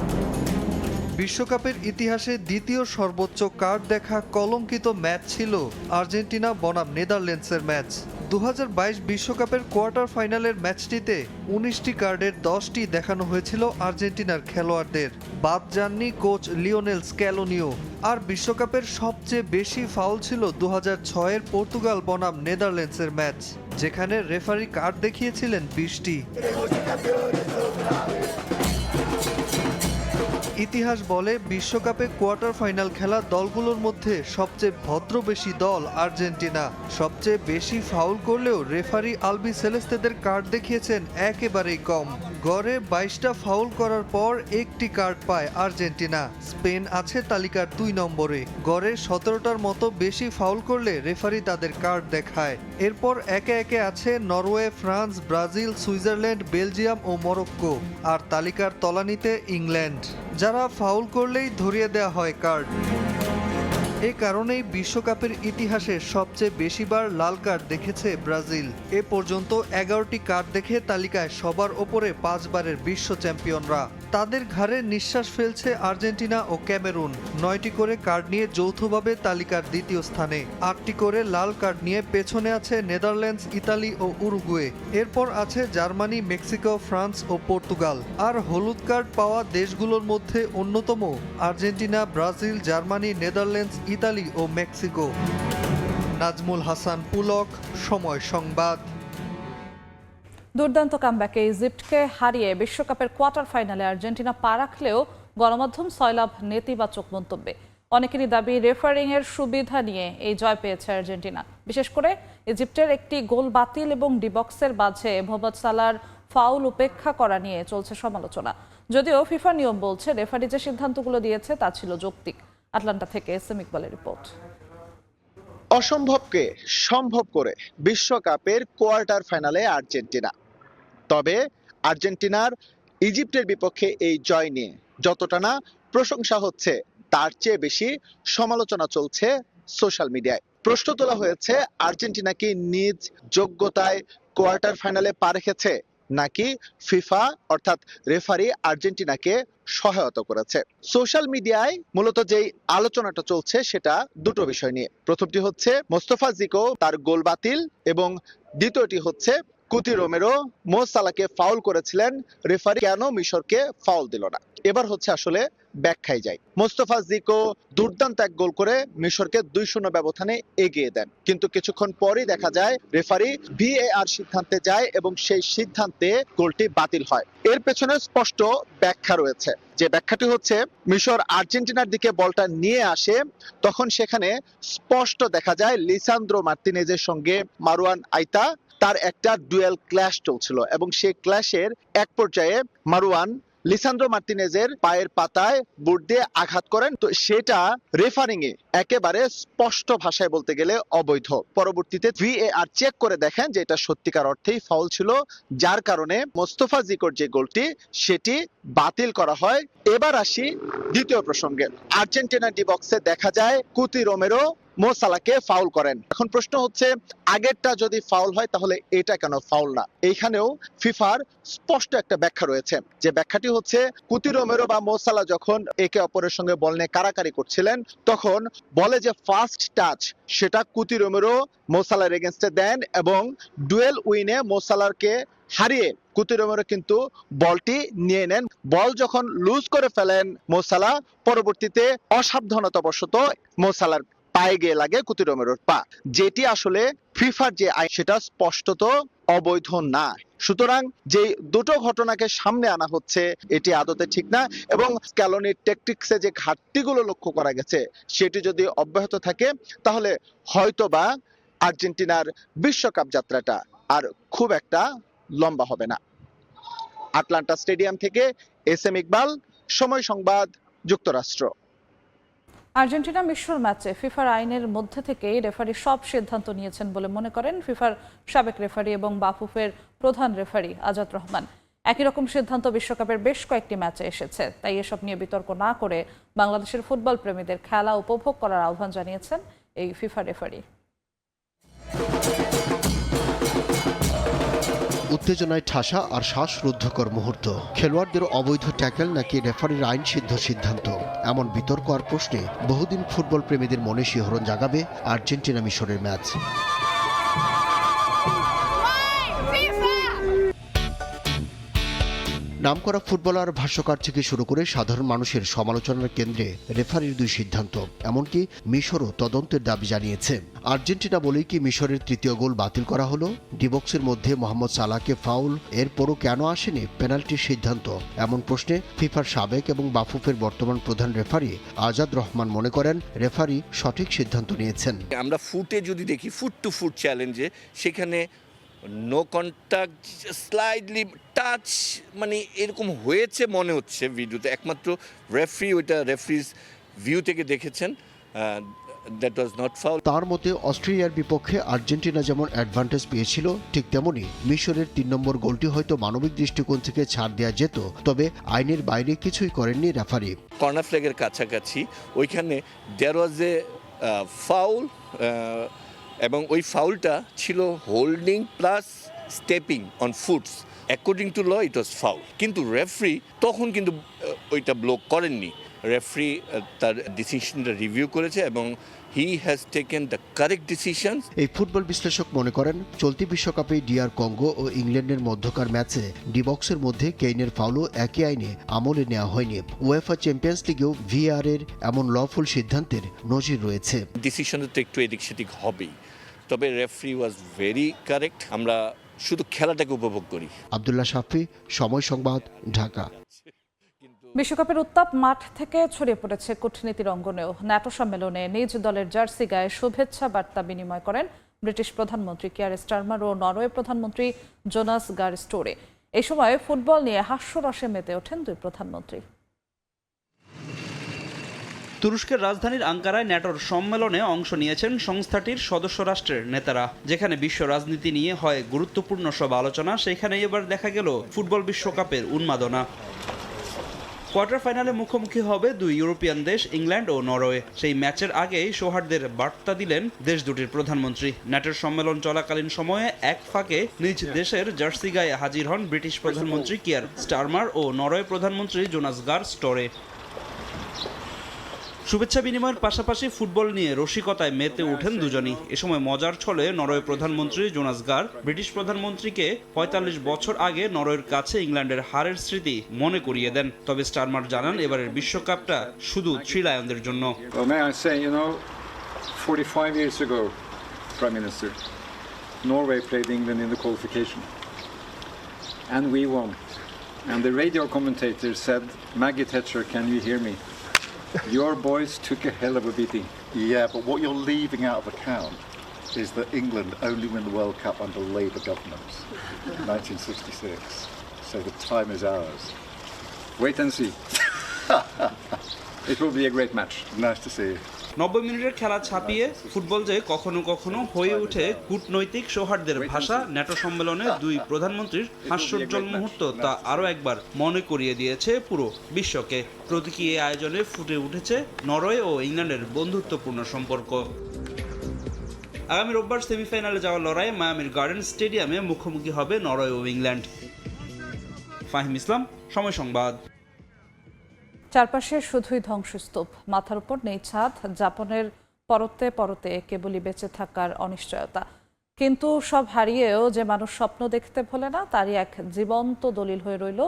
বিশ্বকাপের ইতিহাসে দ্বিতীয় সর্বোচ্চ কার্ড দেখা কলঙ্কিত ম্যাচ ছিল আর্জেন্টিনা বনাম নেদারল্যান্ডসের ম্যাচ। 2022 বিশ্বকাপের কোয়ার্টার ফাইনালের ম্যাচটিতে 19টি কার্ডের 10টি দেখানো হয়েছিল আর্জেন্টিনার খেলোয়াড়দের। বাদ যাননি কোচ লিওনেল স্ক্যালোনিও। আর বিশ্বকাপের সবচেয়ে বেশি ফাউল ছিল 2006-এর পর্তুগাল বনাম নেদারল্যান্ডসের ম্যাচ, যেখানে রেফারি কার্ড দেখিয়েছিলেন 20টি। ইতিহাস বলে বিশ্বকাপে কোয়ার্টার ফাইনাল খেলা দলগুলোর মধ্যে সবচেয়ে ভদ্রবেশী দল আর্জেন্টিনা। সবচেয়ে বেশি ফাউল করলেও রেফারি আলবি সেলেস্তেদের কার্ড দেখিয়েছেন একেবারেই কম। গড়ে 22টা ফাউল করার পর একটি কার্ড পায় আর্জেন্টিনা। স্পেন আছে তালিকার 2 নম্বরে। গড়ে 17টার মতো বেশি ফাউল করলে রেফারি তাদের কার্ড দেখায়। এরপর একে একে আছে Norway, France, Brazil, Switzerland, Belgium ও মরক্কো। আর তালিকার তলানিতে ইংল্যান্ড, যারা ফাউল করলেই ধরিয়ে দেওয়া হয় কার্ড। এ কারণেই বিশ্বকাপের ইতিহাসে সবচেয়ে বেশিবার লাল কার্ড দেখেছে ব্রাজিল। এ পর্যন্ত 11টি কার্ড দেখে তালিকায় সবার ওপরে 5 বারের বিশ্ব চ্যাম্পিয়নরা। তাদের ঘাড়ে নিঃশ্বাস ফেলছে আর্জেন্টিনা ও ক্যামেরুন। 9টি করে কার্ড নিয়ে যৌথভাবে তালিকার দ্বিতীয় স্থানে। 8টি করে লাল কার্ড নিয়ে পেছনে আছে নেদারল্যান্ডস, ইতালি ও উরুগুয়ে। এরপর আছে জার্মানি, মেক্সিকো, ফ্রান্স ও পর্তুগাল। আর হলুদ কার্ড পাওয়া দেশগুলোর মধ্যে অন্যতম Argentina, Brazil, Germany, Netherlands, Italy ও মেক্সিকো। নাজমুল হাসান পুলক, সময় সংবাদ।
দুর্দান্ত কামব্যাকে ইজিপ্টকে হারিয়ে বিশ্বকাপের কোয়ার্টার ফাইনালে আর্জেন্টিনা পা রাখলেও গণমাধ্যম সয়লাভ নেতিবাচক মন্তব্যে। অনেকেরই দাবি রেফারিংয়ের সুবিধা নিয়ে এই জয় পেয়েছে আর্জেন্টিনা। বিশেষ করে ইজিপ্টের একটি গোল বাতিল এবং ডিবক্সের মাঝে মোহাম্মদ সালার ফাউল উপেক্ষা করা নিয়ে চলছে সমালোচনা। যদিও ফিফা নিয়ম বলছে রেফারি যে সিদ্ধান্তগুলো দিয়েছে তা ছিল যৌক্তিক। আটলান্টা থেকে এস এম ইকবালের রিপোর্ট।
অসম্ভবকে সম্ভব করে বিশ্বকাপের কোয়ার্টার ফাইনালে আর্জেন্টিনা। তবে আর্জেন্টিনার ইজিপ্টের বিপক্ষে এই জয় নিয়ে যতটা না প্রশংসা হচ্ছে, তার চেয়ে বেশি সমালোচনা চলছে সোশ্যাল মিডিয়ায়। প্রশ্ন তোলা হয়েছে, আর্জেন্টিনা কি নিজ যোগ্যতায় কোয়ার্টার ফাইনালে পা রেখেছে, নাকি ফিফা অর্থাৎ রেফারি আর্জেন্টিনাকে সহায়তা করেছে। সোশ্যাল মিডিয়ায় মূলত যেই আলোচনাটা চলছে সেটা দুটো বিষয় নিয়ে। প্রথমটি হচ্ছে মোস্তফা জিকো তার গোল বাতিল, এবং দ্বিতীয়টি হচ্ছে কুতি রোমেরো মো সালাকে ফাউল করেছিলেন, রেফারি কেন মিশরকে ফাউল দিল না। এবার হচ্ছে আসলে ব্যাখ্যায় যায়। মোস্তফা জিকো দুর্দান্ত এক গোল করে মিশরকে 2-0 ব্যবধানে এগিয়ে দেন, কিন্তু কিছুক্ষণ পরই দেখা যায় রেফারি ভিএআর সিদ্ধান্তে যায় এবং সেই সিদ্ধান্তে গোলটি বাতিল হয়। এর পেছনে স্পষ্ট ব্যাখ্যা রয়েছে, যে ব্যাখ্যাটি হচ্ছে মিশর আর্জেন্টিনার দিকে বলটা নিয়ে আসে, তখন সেখানে স্পষ্ট দেখা যায় লিসান্দ্রো মার্তিনেজের সঙ্গে মারুয়ান আইতা তার একটা ডুয়েল ক্ল্যাশ চলছিল, এবং সেই ক্ল্যাশের এক পর্যায়ে মারুয়ান লিসান্দ্রো মার্তিনেজের পায়ের পাতায় বুট দিয়ে আঘাত করেন, তো সেটা রেফারিং এ একেবারে স্পষ্ট ভাষায় বলতে গেলে অবৈধ। পরবর্তীতে VAR চেক করে দেখেন যে এটা সত্যিকার অর্থেই ফাউল ছিল, যার কারণে মোস্তফা জিকোর যে গোলটি সেটি বাতিল করা হয়। এবার আসি দ্বিতীয় প্রসঙ্গে। আর্জেন্টিনা ডি বক্সে দেখা যায় কুতি রোমেরো মো সালাহকে ফাউল করেন। এখন প্রশ্ন হচ্ছে, আগেরটা যদি ফাউল হয় তাহলে এটা কেন ফাউল না? এইখানেও ফিফার স্পষ্ট একটা ব্যাখ্যা রয়েছে, যে ব্যাখ্যাটি হচ্ছে কুতি রোমেরো বা মো সালাহ যখন একে অপরের সঙ্গে বল নিয়ে কারাকারি করছিলেন, তখন বলে যে ফার্স্ট টাচ সেটা কুতি রোমেরো মো সালাহর এগেইনস্টে দেন এবং ডুয়েল উইনে মো সালাহকে হারিয়ে কুতি রোমেরো কিন্তু বলটি নিয়ে নেন। বল যখন লুজ করে ফেলেন মো সালাহ, পরবর্তীতে অসাবধানতাবশত মো সালাহর পায়ে গিয়ে লাগে কুতি রোমেরোর পা, যেটি আসলে ফিফার যে আইন সেটা স্পষ্টত অবৈধ না। সুতরাং যে দুটো ঘটনাকে সামনে আনা হচ্ছে এটি আদতে ঠিক না, এবং স্ক্যালোনির ট্যাকটিক্সে যে ঘাটতিগুলো লক্ষ্য করা গেছে সেটি যদি অব্যাহত থাকে তাহলে হয়তোবা আর্জেন্টিনার বিশ্বকাপ যাত্রাটা আর খুব একটা লম্বা হবে না। আটলান্টা স্টেডিয়াম থেকে SM ইকবাল, সময় সংবাদ, যুক্তরাষ্ট্র।
আর্জেন্টিনা মিশর ম্যাচে ফিফার আইনের মধ্যে থেকেই রেফারি সব সিদ্ধান্ত নিয়েছেন বলে মনে করেন ফিফার সাবেক রেফারি এবং বাফুফের প্রধান রেফারি আজাদ রহমান। একই রকম সিদ্ধান্ত বিশ্বকাপের বেশ কয়েকটি ম্যাচে এসেছে, তাই এসব নিয়ে বিতর্ক না করে বাংলাদেশের ফুটবল প্রেমীদের খেলা উপভোগ করার আহ্বান জানিয়েছেন এই ফিফা রেফারি।
উত্তেজনায় ঠাসা আর শ্বাসরুদ্ধকর মুহূর্ত। খেলোয়াড়দের অবৈধ ট্যাকেল নাকি রেফারির আইনসিদ্ধ সিদ্ধান্ত, এমন বিতর্ক আর প্রশ্নে বহুদিন ফুটবল প্রেমীদের মনে শিহরণ জাগাবে আর্জেন্টিনা মিশরের ম্যাচ। নামকরা ফুটবলার, ভাষ্যকার থেকে শুরু করে সাধারণ মানুষের সমালোচনার কেন্দ্রে রেফারির দুই সিদ্ধান্ত। এমনকি মিশরও তদন্তের দাবি জানিয়েছে। আর্জেন্টিনা বলেই কি মিশরের তৃতীয় গোল বাতিল করা হলো? ডিবক্সের মধ্যে মোহাম্মদ সালাহকে ফাউল, এরপরও কেন আসেনি পেনাল্টির সিদ্ধান্ত? এমন প্রশ্নে ফিফার সাবেক এবং বাফুফের বর্তমান প্রধান রেফারি আজাদ রহমান মনে করেন রেফারি সঠিক সিদ্ধান্ত নিয়েছেন।
আমরা ফুটে যদি দেখি, ফুট টু ফুট চ্যালেঞ্জে সেখানে নো কন্ট্যাক্ট, স্লাইডলি টাচ, মানে এরকম হয়েছে মনে হচ্ছে ভিডিওতে। একমাত্র রেফারি ওইটা রেফারিজ ভিউ থেকে দেখেছেন, দ্যাট ওয়াজ নট ফাউল।
তার মতে অস্ট্রেলিয়ার বিপক্ষে আর্জেন্টিনা যেমন অ্যাডভান্টেজ পেয়েছিল, ঠিক তেমনি মিশরের 3 নম্বর গোলটি হয়তো মানবিক দৃষ্টিকোণ থেকে ছাড় দেওয়া যেত, তবে আইনের বাইরে কিছুই করেননি রেফারি।
কর্নার ফ্ল্যাগের কাছাকাছি ওইখানে দেয়ার ওয়াজ এ ফাউল, এবং ওই ফাউলটা ছিল holding plus stepping on foots. According to law it was foul, কিন্তু রেফারি তখন কিন্তু ওইটা ব্লক করেননি। রেফারি তার ডিসিশনটা রিভিউ করেছে এবং he has taken the correct decision.
এই ফুটবল বিশ্লেষক মনে করেন চলতি বিশ্বকাপে DR কঙ্গো ও ইংল্যান্ডের মধ্যকার ম্যাচে ডিবক্সের মধ্যে কেইনের ফাউলও একই আইনে আমলে নেওয়া হয়নি। UEFA চ্যাম্পিয়ন্স লিগেও VAR এর এমন লফুল সিদ্ধান্তের নজির রয়েছে।
ডিসিশন তো একটু এদিক সেদিক হবেই, তবে রেফারি ওয়াজ ভেরি কারেক্ট। আমরা শুধু খেলাটাকে উপভোগ করি।
আব্দুল্লাহ শাফি, সময় সংবাদ, ঢাকা।
বিশ্বকাপের উত্তাপ মাঠ থেকে ছড়িয়ে পড়েছে কূটনীতির অঙ্গনেও। ন্যাটো সম্মেলনে নিজ দলের জার্সি গায়ে শুভেচ্ছা বার্তা বিনিময় করেন ব্রিটিশ প্রধানমন্ত্রী কিয়ার স্টারমার ও নরওয়ে প্রধানমন্ত্রী জোনাস গার স্টোরে। এই সময় ফুটবল নিয়ে হাস্যরসে মেতে ওঠেন দুই প্রধানমন্ত্রী।
তুরস্কের রাজধানীর আঙ্কারায় ন্যাটোর সম্মেলনে অংশ নিয়েছেন সংস্থাটির সদস্য রাষ্ট্রের নেতারা। যেখানে বিশ্ব রাজনীতি নিয়ে হয় গুরুত্বপূর্ণ সব আলোচনা, সেখানে এবার দেখা গেল ফুটবল বিশ্বকাপের উন্মাদনা। কোয়ার্টার ফাইনালে মুখোমুখি হবে দুই ইউরোপিয়ান দেশ ইংল্যান্ড ও নরওয়ে। সেই ম্যাচের আগেই সৌহার্দ্যের বার্তা দিলেন দেশ দুটির প্রধানমন্ত্রী। ন্যাটোর সম্মেলন চলাকালীন সময়ে এক ফাঁকে নিজ দেশের জার্সি গায়ে হাজির হন ব্রিটিশ প্রধানমন্ত্রী কিয়ার স্টারমার ও নরওয়ে প্রধানমন্ত্রী জোনাস গার স্টোরে। শুভেচ্ছা বিনিময়ের পাশাপাশি ফুটবল নিয়ে রসিকতায় মেতে ওঠেন দুজনই। এ সময় মজার ছলে নরওয়ে প্রধানমন্ত্রী জোনাস গার ব্রিটিশ প্রধানমন্ত্রীকে ৪৫ বছর আগে নরওয়ের কাছে ইংল্যান্ডের হারের স্মৃতি মনে করিয়ে দেন। তবে স্টারমার জানান এবারের বিশ্বকাপটা শুধু থ্রি লায়নদের জন্য।
45 years ago, Prime Minister, Norway played England in the qualification and we won. And the radio commentator said, Maggie Thatcher, can you hear me? Your boys took a hell of a beating.
Yeah, but what you're leaving out of account is that England only won the World Cup under Labour governments in 1966. So the time is ours.
Wait and see. It will be a great match. Nice to see you.
90 মিনিটের খেলা ছাপিয়ে football যে কখনো কখনো হয়ে ওঠে কূটনৈতিক সৌহার্দ্যের ভাষা, ন্যাটো সম্মেলনে দুই প্রধানমন্ত্রীর হাস্যোজ্জ্বল মুহূর্ত তা আরও একবার মনে করিয়ে দিয়েছে পুরো বিশ্বকে। প্রতীকী এই আয়োজনে ফুটে উঠেছে নরওয়ে ও ইংল্যান্ডের বন্ধুত্বপূর্ণ সম্পর্ক। আগামী রোববার সেমিফাইনালে যাওয়ার লড়াইয়ে মায়ামির গার্ডেন স্টেডিয়ামে মুখোমুখি হবে নরওয়ে ও ইংল্যান্ড। ফাহিম ইসলাম, সময় সংবাদ।
চারপাশে শুধুই ধ্বংসস্তূপ, মাথার উপর নেই ছাদ, যাপনের পরতে পরতে কেবলই বেঁচে থাকার অনিশ্চয়তা। কিন্তু সব হারিয়েও যে মানুষ স্বপ্ন দেখতে ভোলে না, তারই এক জীবন্ত দলিল হয়ে রইল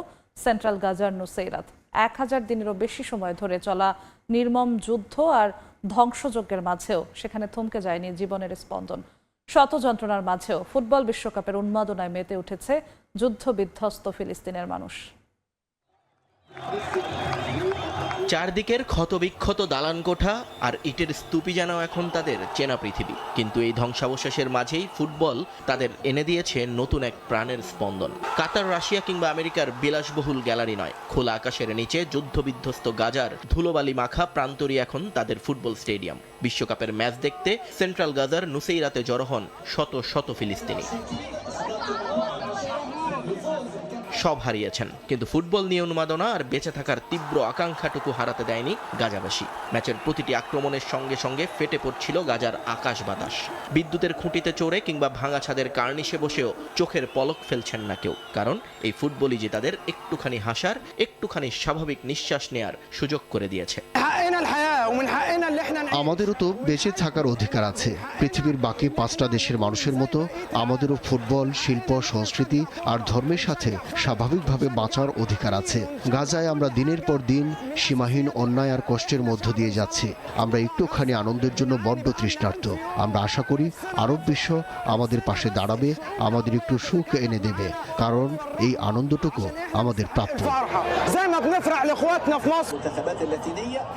সেন্ট্রাল গাজার নুসেইরাত। 1000 দিনেরও বেশি সময় ধরে চলা নির্মম যুদ্ধ আর ধ্বংসযজ্ঞের মাঝেও সেখানে থমকে যায়নি জীবনের স্পন্দন। শত যন্ত্রণার মাঝেও ফুটবল বিশ্বকাপের উন্মাদনায় মেতে উঠেছে যুদ্ধ বিধ্বস্ত ফিলিস্তিনের মানুষ।
চারদিকের ক্ষতবিক্ষত দালান কোঠা আর ইটের স্তূপই যেন এখন তাদের চেনা পৃথিবী। কিন্তু এই ধ্বংসাবশেষের মাঝেই ফুটবল তাদের এনে দিয়েছে নতুন এক প্রাণের স্পন্দন। কাতার, রাশিয়া কিংবা আমেরিকার বিলাসবহুল গ্যালারি নয়, খোলা আকাশের নিচে যুদ্ধবিধ্বস্ত গাজার ধুলোবালি মাখা প্রান্তরই এখন তাদের ফুটবল স্টেডিয়াম। বিশ্বকাপের ম্যাচ দেখতে সেন্ট্রাল গাজার নুসেইরাতে জড়ো হন শত শত ফিলিস্তিনি। সব হারিয়েছেন, কিন্তু ফুটবল নিয়ে উন্মাদনা আর বেঁচে থাকার তীব্র আকাঙ্ক্ষাটুকু হারাতে দেয়নি গাজাবাসী। ম্যাচের প্রতিটি আক্রমণের সঙ্গে সঙ্গে ফেটে পড়ছিল গাজার আকাশ বাতাস। বিদ্যুতের খুঁটিতে চড়ে কিংবা ভাঙা ছাদের কার্নিশে বসেও চোখের পলক ফেলছেন না কেউ, কারণ এই ফুটবলই যে তাদের একটুখানি হাসার, একটুখানি স্বাভাবিক নিঃশ্বাস নেয়ার সুযোগ করে দিয়েছে।
আমাদেরও তো বেঁচে থাকার অধিকার আছে। পৃথিবীর বাকি 5টা দেশের মানুষের মতো আমাদেরও ফুটবল, শিল্প, সংস্কৃতি আর ধর্মের সাথে স্বাভাবিকভাবে বাঁচার অধিকার আছে। গাজায় আমরা দিনের পর দিন সীমাহীন অন্যায় আর কষ্টের মধ্য দিয়ে যাচ্ছি। আমরা একটুখানি আনন্দের জন্য বড্ড তৃষ্ণার্ত। আমরা আশা করি আরব বিশ্ব আমাদের পাশে দাঁড়াবে, আমাদের একটু সুখ এনে দেবে, কারণ এই আনন্দটুকু আমাদের প্রাপ্য।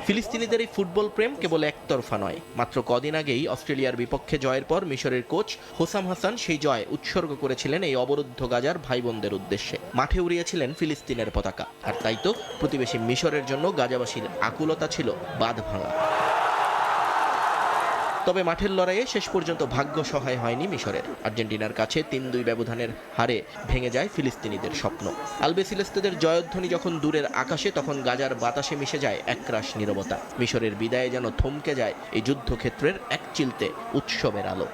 ফিলিস্তিনিদের এই ফুটবল প্রেম কেবল একতরফা নয়। মাত্র কদিন আগেই অস্ট্রেলিয়ার বিপক্ষে জয়ের পর মিশরের কোচ হোসাম হাসান সেই জয় উৎসর্গ করেছিলেন এই অবরুদ্ধ গাজার ভাই বোনদের উদ্দেশ্যে। মাঠে উড়িয়েছিলেন ফিলিস্তিনের পতাকা। আর তাই তো প্রতিবেশী মিশরের জন্য গাজাবাসীর আকুলতা ছিল বাঁধ ভাঙা। তবে মাঠের লড়াইয়ে শেষ পর্যন্ত ভাগ্য সহায় হয়নি মিশরের। আর্জেন্টিনার কাছে 3-2 ব্যবধানের হারে ভেঙে যায় ফিলিস্তিনিদের স্বপ্ন। আলবেসিলেস্তেদের জয়ধ্বনি যখন দূরের আকাশে, তখন গাজার বাতাসে মিশে যায় একরাশ নীরবতা। মিশরের বিদায়ে যেন থমকে যায় এই যুদ্ধক্ষেত্রের এক চিলতে উৎসবের আলো।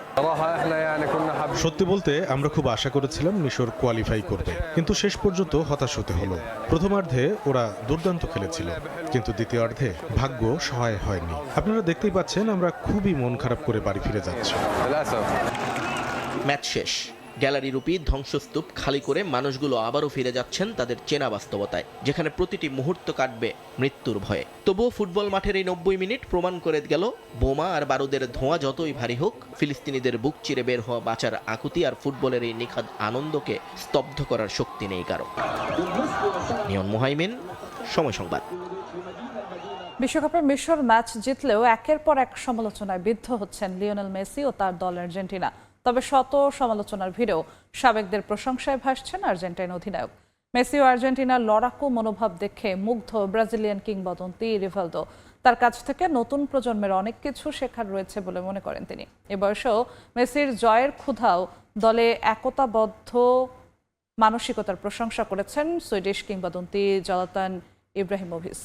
সত্যি বলতে আমরা খুব আশা করেছিলাম মিশর কোয়ালিফাই করবে, কিন্তু শেষ পর্যন্ত হতাশ হতে হলো। প্রথমার্ধে ওরা দুর্দান্ত খেলেছিল, কিন্তু দ্বিতীয়ার্ধে ভাগ্য সহায় হয়নি। আপনারা দেখতেই পাচ্ছেন আমরা খুবই মন খারাপ করে বাড়ি ফিরে যাচ্ছি।
ম্যাচ শেষ, গ্যালারি রূপী ধ্বংসস্তূপ খালি করে মানুষগুলো আবারও ফিরে যাচ্ছেন তাদের চেনা বাস্তবতায়, যেখানে প্রতিটি মুহূর্ত কাটবে মৃত্যুর ভয়ে। তবুও ফুটবল মাঠের এই 90 মিনিট প্রমাণ করে গেল, বোমা আর বারুদের ধোঁয়া যতই ভারী হোক, ফিলিস্তিনিদের বুক চিরে বের হওয়া বাঁচার আকুতি আর ফুটবলের এই নিখাদ আনন্দকে স্তব্ধ করার শক্তি নেই কারো। নিয়ন মুহাইমিন, সময় সংবাদ।
বিশ্বকাপে মিশর ম্যাচ জিতলেও একের পর এক সমালোচনায় বিদ্ধ হচ্ছেন লিওনেল মেসি ও তার দল আর্জেন্টিনা। তবে শত সমালোচনার ভিড়েও সাবেকদের প্রশংসায় ভাসছেন আর্জেন্টাইন অধিনায়ক। মেসি ও আর্জেন্টিনার লড়াকু মনোভাব দেখে মুগ্ধ ব্রাজিলিয়ান কিংবদন্তি রিভালদো। তার কাছ থেকে নতুন প্রজন্মের অনেক কিছু শেখার রয়েছে বলে মনে করেন তিনি। এ বয়সেও মেসির জয়ের ক্ষুধাও দলে একতাবদ্ধ মানসিকতার প্রশংসা করেছেন সুইডিশ কিংবদন্তি জলাতান ইব্রাহিমোভিচ।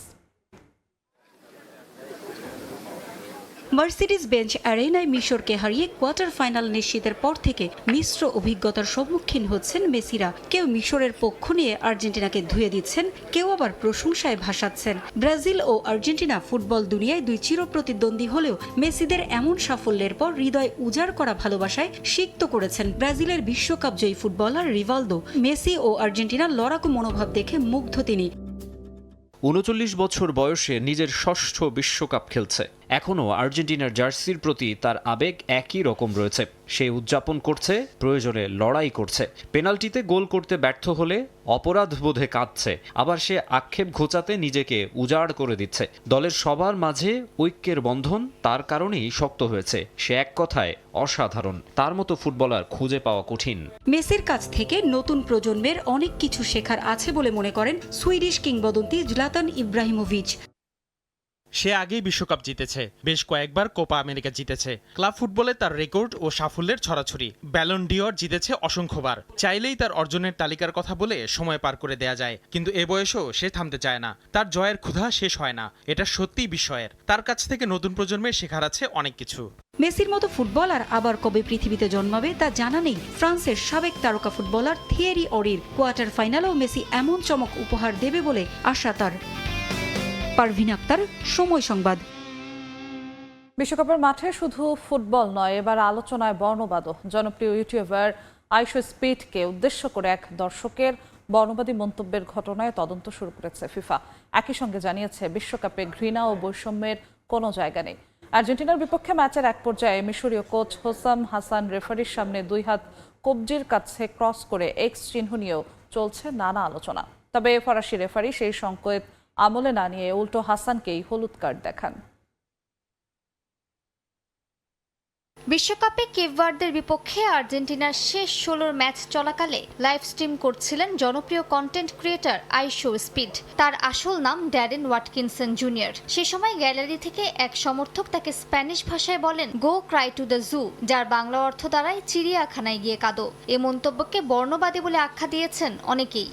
মার্সিডিজ বেঞ্চ অ্যারেনায় মিশরকে হারিয়ে কোয়ার্টার ফাইনাল নিশ্চিতের পর থেকে মিশ্র অভিজ্ঞতার সম্মুখীন হচ্ছেন মেসিরা। কেউ মিশরের পক্ষ নিয়ে আর্জেন্টিনাকে ধুয়ে দিচ্ছেন, কেউ আবার প্রশংসায় ভাসাচ্ছেন। ব্রাজিল ও আর্জেন্টিনা ফুটবল দুনিয়ায় দুই চিরপ্রতিদ্বন্দ্বী হলেও মেসিদের এমন সাফল্যের পর হৃদয় উজাড় করা ভালোবাসায় সিক্ত করেছেন ব্রাজিলের বিশ্বকাপ জয়ী ফুটবলার রিভালদো। মেসি ও আর্জেন্টিনার লড়াকু মনোভাব দেখে মুগ্ধ তিনি।
39 বছর বয়সে নিজের ষষ্ঠ বিশ্বকাপ খেলছে। এখনও আর্জেন্টিনার জার্সির প্রতি তার আবেগ একই রকম রয়েছে। সে উদযাপন করছে, প্রয়োজনে লড়াই করছে। পেনাল্টিতে গোল করতে ব্যর্থ হলে অপরাধ বোধে কাঁদছে, আবার সে আক্ষেপ ঘোচাতে নিজেকে উজাড় করে দিচ্ছে। দলের সবার মাঝে ঐক্যের বন্ধন তার কারণেই শক্ত হয়েছে। সে এক কথায় অসাধারণ। তার মতো ফুটবলার খুঁজে পাওয়া কঠিন।
মেসির কাছ থেকে নতুন প্রজন্মের অনেক কিছু শেখার আছে বলে মনে করেন সুইডিশ কিংবদন্তি জলাতান ইব্রাহিমোভিচ।
সে আগেই বিশ্বকাপ জিতেছে, বেশ কয়েকবার কোপা আমেরিকা জিতেছে। ক্লাব ফুটবলে তার রেকর্ড ও সাফল্যের ছড়াছড়ি। ব্যালন ডিওর জিতেছে অসংখ্যবার। চাইলেই তার অর্জনের তালিকার কথা বলে সময় পার করে দেয়া যায়, কিন্তু এ বয়সেও সে থামতে চায় না। তার জয়ের ক্ষুধা শেষ হয় না, এটা সত্যিই বিস্ময়ের। তার কাছ থেকে নতুন প্রজন্মের শেখার আছে অনেক কিছু।
মেসির মতো ফুটবলার আবার কবে পৃথিবীতে জন্মাবে তা জানা নেই ফ্রান্সের সাবেক তারকা ফুটবলার থিয়েরি অরির। কোয়ার্টার ফাইনালেও মেসি এমন চমক উপহার দেবে বলে আশা তার। পারভিন আক্তার, সময় সংবাদ।
বিশ্বকাপের মাঠে শুধু ফুটবল নয়, এবার আলোচনায় বর্ণবাদও। জনপ্রিয় ইউটিউবার আইশো স্পিডকে উদ্দেশ্য করে এক দর্শকের বর্ণবাদী মন্তব্যের ঘটনায় তদন্ত শুরু করেছে ফিফা। একই সঙ্গে জানিয়েছে বিশ্বকাপে ঘৃণা ও বৈষম্যের কোনো জায়গা নেই। আর্জেন্টিনার বিপক্ষে ম্যাচের এক পর্যায়ে মিশরীয় কোচ হোসাম হাসান রেফারির সামনে 2 হাত কবজির কাছে ক্রস করে এক্স চিহ্ন নিয়েও চলছে নানা আলোচনা। তবে ফরাসি রেফারি সেই সংকেত আমলে না নিয়ে উল্টো হাসানকেই হলুদ কার্ড দেখান।
বিশ্বকাপে কেপ ভার্দের বিপক্ষে আর্জেন্টিনার শেষ 16 ম্যাচ চলাকালে লাইভ স্ট্রিম করছিলেন জনপ্রিয় কন্টেন্ট ক্রিয়েটর আইশো স্পিড। তার আসল নাম ড্যারেন ওয়াটকিনসন জুনিয়র। সে সময় গ্যালারি থেকে এক সমর্থক তাকে স্প্যানিশ ভাষায় বলেন, গো ক্রাই টু দ্য জু, যার বাংলা অর্থ দাঁড়ায় চিড়িয়াখানায় গিয়ে কাঁদো। এ মন্তব্যকে বর্ণবাদী বলে আখ্যা দিয়েছেন অনেকেই।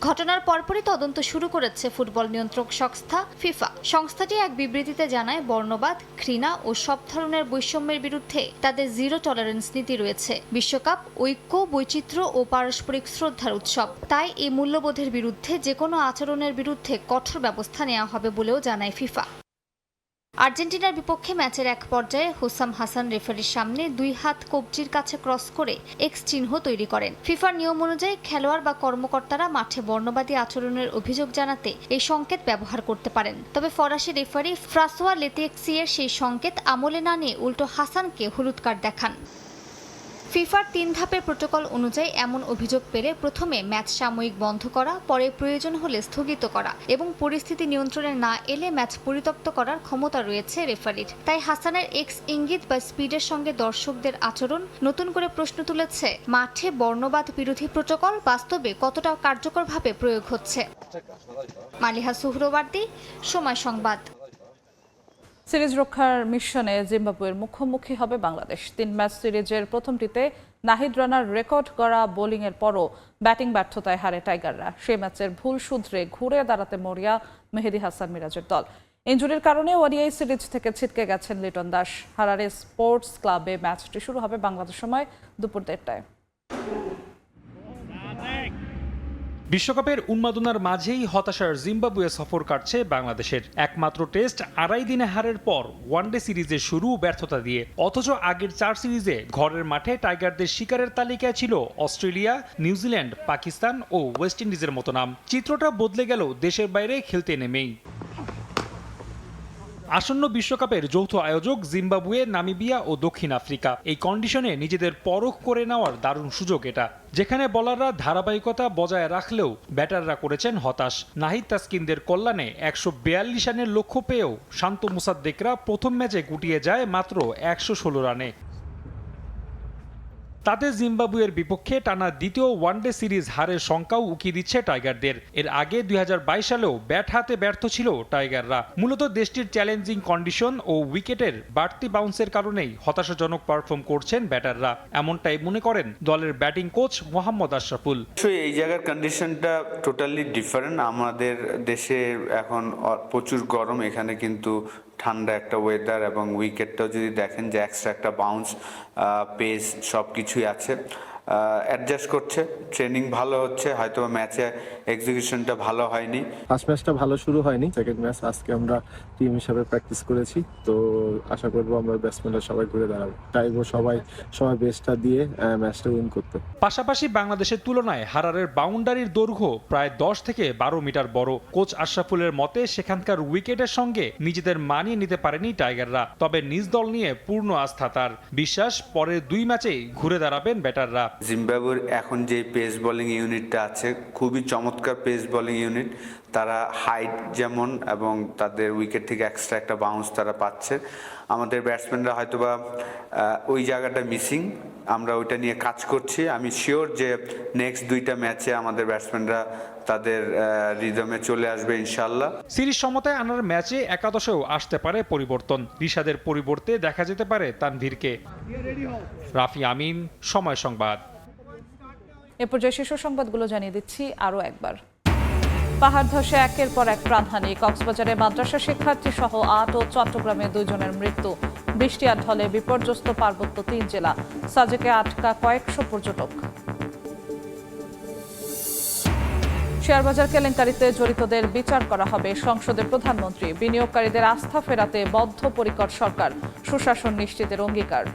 ঘটনার পরপরই তদন্ত শুরু করেছে ফুটবল নিয়ন্ত্রক সংস্থা ফিফা। সংস্থাটি এক বিবৃতিতে জানায়, বর্ণবাদ, ঘৃণা ও সব ধরনের বৈষম্যের বিরুদ্ধে তাদের জিরো টলারেন্স নীতি রয়েছে। বিশ্বকাপ ঐক্য, বৈচিত্র্য ও পারস্পরিক শ্রদ্ধার উৎসব। তাই এই মূল্যবোধের বিরুদ্ধে যে কোনো আচরণের বিরুদ্ধে কঠোর ব্যবস্থা নেওয়া হবে বলেও জানায় ফিফা। আর্জেন্টিনার বিপক্ষে ম্যাচের এক পর্যায়ে হোসাম হাসান রেফারির সামনে 2 হাত কবজির কাছে ক্রস করে এক্স চিহ্ন তৈরি করেন। ফিফার নিয়ম অনুযায়ী খেলোয়াড় বা কর্মকর্তারা মাঠে বর্ণবাদী আচরণের অভিযোগ জানাতে এই সংকেত ব্যবহার করতে পারেন। তবে ফরাসি রেফারি ফ্রাসোয়া লেতিয়েক্সিয়ের সেই সংকেত আমলে না নিয়ে উল্টো হাসানকে হলুদ কার্ড দেখান। ফিফার 3 ধাপের প্রোটোকল অনুযায়ী এমন অভিযোগ পেলে প্রথমে ম্যাচ সাময়িক বন্ধ করা, পরে প্রয়োজন হলে স্থগিত করা এবং পরিস্থিতি নিয়ন্ত্রণে না এলে ম্যাচ পরিত্যক্ত করার ক্ষমতা রয়েছে রেফারির। তাই হাসানের এক্স ইঙ্গিত বা স্পিডের সঙ্গে দর্শকদের আচরণ নতুন করে প্রশ্ন তুলেছে, মাঠে বর্ণবাদ বিরোধী প্রোটোকল বাস্তবে কতটা কার্যকরভাবে প্রয়োগ হচ্ছে। মালিহা সুহরওয়ার্দী, সময় সংবাদ।
সিরিজ রক্ষার মিশনে জিম্বাবুয়ের মুখোমুখি হবে বাংলাদেশ। 3 ম্যাচ সিরিজের প্রথমটিতে নাহিদ রানার রেকর্ড গড়া বোলিংয়ের পরও ব্যাটিং ব্যর্থতায় হারে টাইগাররা। সেই ম্যাচের ভুল শুধরে ঘুরে দাঁড়াতে মরিয়া মেহেদী হাসান মিরাজের দল। ইনজুরির কারণে ওডিআই সিরিজ থেকে ছিটকে গেছেন লিটন দাস। হারারে স্পোর্টস ক্লাবে ম্যাচটি শুরু হবে বাংলাদেশ সময় দুপুর 1টায়।
বিশ্বকাপের উন্মাদনার মাঝেই হতাশার জিম্বাবুয়ে সফর কাটছে বাংলাদেশের। একমাত্র টেস্ট 2.5 দিনে হারের পর ওয়ানডে সিরিজের শুরু ব্যর্থতা দিয়ে। অথচ আগের 4 সিরিজে ঘরের মাঠে টাইগারদের শিকারের তালিকায় ছিল অস্ট্রেলিয়া, নিউজিল্যান্ড, পাকিস্তান ও ওয়েস্ট ইন্ডিজের মতো নাম। চিত্রটা বদলে গেল দেশের বাইরে খেলতে নেমেই। আসন্ন বিশ্বকাপের যৌথ আয়োজক জিম্বাবুয়ে, নামিবিয়া ও দক্ষিণ আফ্রিকা। এই কন্ডিশনে নিজেদের পরখ করে নেওয়ার দারুণ সুযোগ এটা, যেখানে বলাররা ধারাবাহিকতা বজায় রাখলেও ব্যাটাররা করেছেন হতাশ। নাহিদ তাসকিনদের কল্যাণে 142 রানের লক্ষ্য পেয়েও শান্ত মুসাদ্দেকরা প্রথম ম্যাচে গুটিয়ে যায় মাত্র 116 রানে। তাতে জিম্বাবুয়ের বিপক্ষে টানা দ্বিতীয় ওয়ানডে সিরিজ হারের শঙ্কাও উকিয়ে দিচ্ছে টাইগারদের। এর আগে 2022 সালেও ব্যাট হাতে ব্যর্থ ছিল টাইগাররা। মূলত দেশটির চ্যালেঞ্জিং কন্ডিশন ও উইকেটের বাড়তি বাউন্সের কারণেই হতাশাজনক পারফর্ম করছেন ব্যাটাররা, এমনটাই মনে করেন দলের ব্যাটিং কোচ মোহাম্মদ আশরাফুল।
এই জায়গার কন্ডিশনটা টোটালি ডিফারেন্ট। আমাদের দেশে এখন প্রচুর গরম, এখানে কিন্তু ঠান্ডা একটা ওয়েদার, এবং উইকেটটাও যদি দেখেন যে এক্সট্রা একটা বাউন্স, পেস সব কিছুই আছে। অ্যাডজাস্ট করছে, ট্রেনিং ভালো হচ্ছে, হয়তো ম্যাচে এক্সিকিউশনটা ভালো হয়নি।
ফার্স্ট ম্যাচটা ভালো শুরু হয়নি, সেকেন্ড ম্যাচ আজকে আমরা টিম হিসাবে প্র্যাকটিস করেছি, তো আশা করবো আমরা ব্যাটসম্যানরা সবাই ঘুরে দাঁড়াবো, চাইবো সবাই বেস্টটা দিয়ে ম্যাচটা উইন করতে।
পাশাপাশি বাংলাদেশের তুলনায় হারারের বাউন্ডারির দৈর্ঘ্য প্রায় 10 থেকে 12 মিটার বড়। কোচ আশরাফুলের মতে সেখানকার উইকেটের সঙ্গে নিজেদের মানিয়ে নিতে পারেনি টাইগাররা, তবে নিজ দল নিয়ে পূর্ণ আস্থা তার। বিশ্বাস পরের 2 ম্যাচেই ঘুরে দাঁড়াবেন ব্যাটাররা।
জিম্বাবুয়ের এখন যে পেস বোলিং ইউনিটটা আছে খুবই চমৎকার পেস বোলিং ইউনিট। তারা হাইট যেমন এবং তাদের উইকেট থেকে এক্সট্রা একটা বাউন্স তারা পাচ্ছে। আমাদের ব্যাটসম্যানরা হয়তোবা ওই জায়গাটা মিসিং, আমরা ওইটা নিয়ে কাজ করছি। আমি শিওর যে নেক্সট 2টা ম্যাচে আমাদের ব্যাটসম্যানরা তাদের রিদমে চলে আসবে ইনশাল্লাহ।
সিরিজ সমতায় আনার ম্যাচে একাদশেও আসতে পারে পরিবর্তন। রিশাদের পরিবর্তে দেখা যেতে পারে তানভীরকে। রাফি আমিন, সময় সংবাদ।
এ পর্যায়ে শীর্ষ সংবাদগুলো জানিয়ে দিচ্ছি আরও একবার। পাহাড় ধসে একের পর এক প্রাণহানি। কক্সবাজারে মাদ্রাসা শিক্ষার্থী সহ 8 ও চট্টগ্রামে 2 জনের মৃত্যু। বৃষ্টি আর ঢলে বিপর্যস্ত পার্বত্য 3 জেলা। সাজেকে আটকা কয়েকশো পর্যটক। শেয়ারবাজার কেলেঙ্কারিতে জড়িতদের বিচার করা হবে, সংসদে প্রধানমন্ত্রী। বিনিয়োগকারীদের আস্থা ফেরাতে বদ্ধপরিকর সরকার, সুশাসন নিশ্চিতের অঙ্গীকার।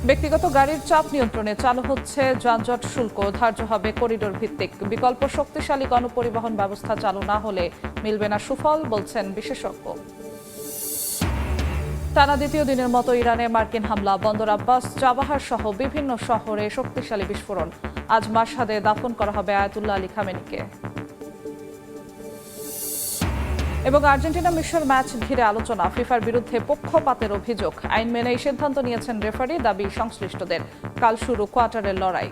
ব্যক্তিগত গাড়ির চাপ নিয়ন্ত্রণে চালু হচ্ছে যানজট শুল্ক, ধার্য হবে করিডোর ভিত্তিক। বিকল্প শক্তিশালী গণপরিবহন ব্যবস্থা চালু না হলে মিলবে না সুফল, বলছেন বিশেষজ্ঞ। টানা দ্বিতীয় দিনের মতো ইরানে মার্কিন হামলা, বন্দর আব্বাস, চাবাহার সহ বিভিন্ন শহরে শক্তিশালী বিস্ফোরণ। আজ মাশহাদে দাফন করা হবে আয়াতুল্লাহ আলী খামেনিকে। এবং আর্জেন্টিনা মিশর ম্যাচ ঘিরে আলোচনা, ফিফার বিরুদ্ধে পক্ষপাতের অভিযোগ। আইন মেনে এই সিদ্ধান্ত নিয়েছেন রেফারি, দাবি সংশ্লিষ্টদের। কাল শুরু কোয়ার্টারের লড়াই।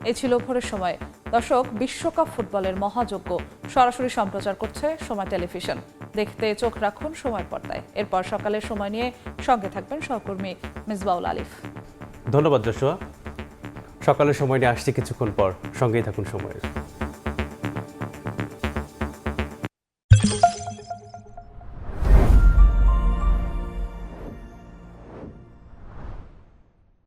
এই ছিল ভোরের সময়। দর্শক, বিশ্বকাপ ফুটবলের মহাযজ্ঞ সরাসরি সম্প্রচার করছে সময় টেলিভিশন। দেখতে চোখ রাখুন সময় পর্দায়। এরপর সকালের সময় নিয়ে সঙ্গে থাকবেন সহকর্মী মিসবাউল আলিফ।
ধন্যবাদ যশোয়া। সকালের সময় নিয়ে আসছি কিছুক্ষণ পর, সঙ্গেই থাকুন সময়ের।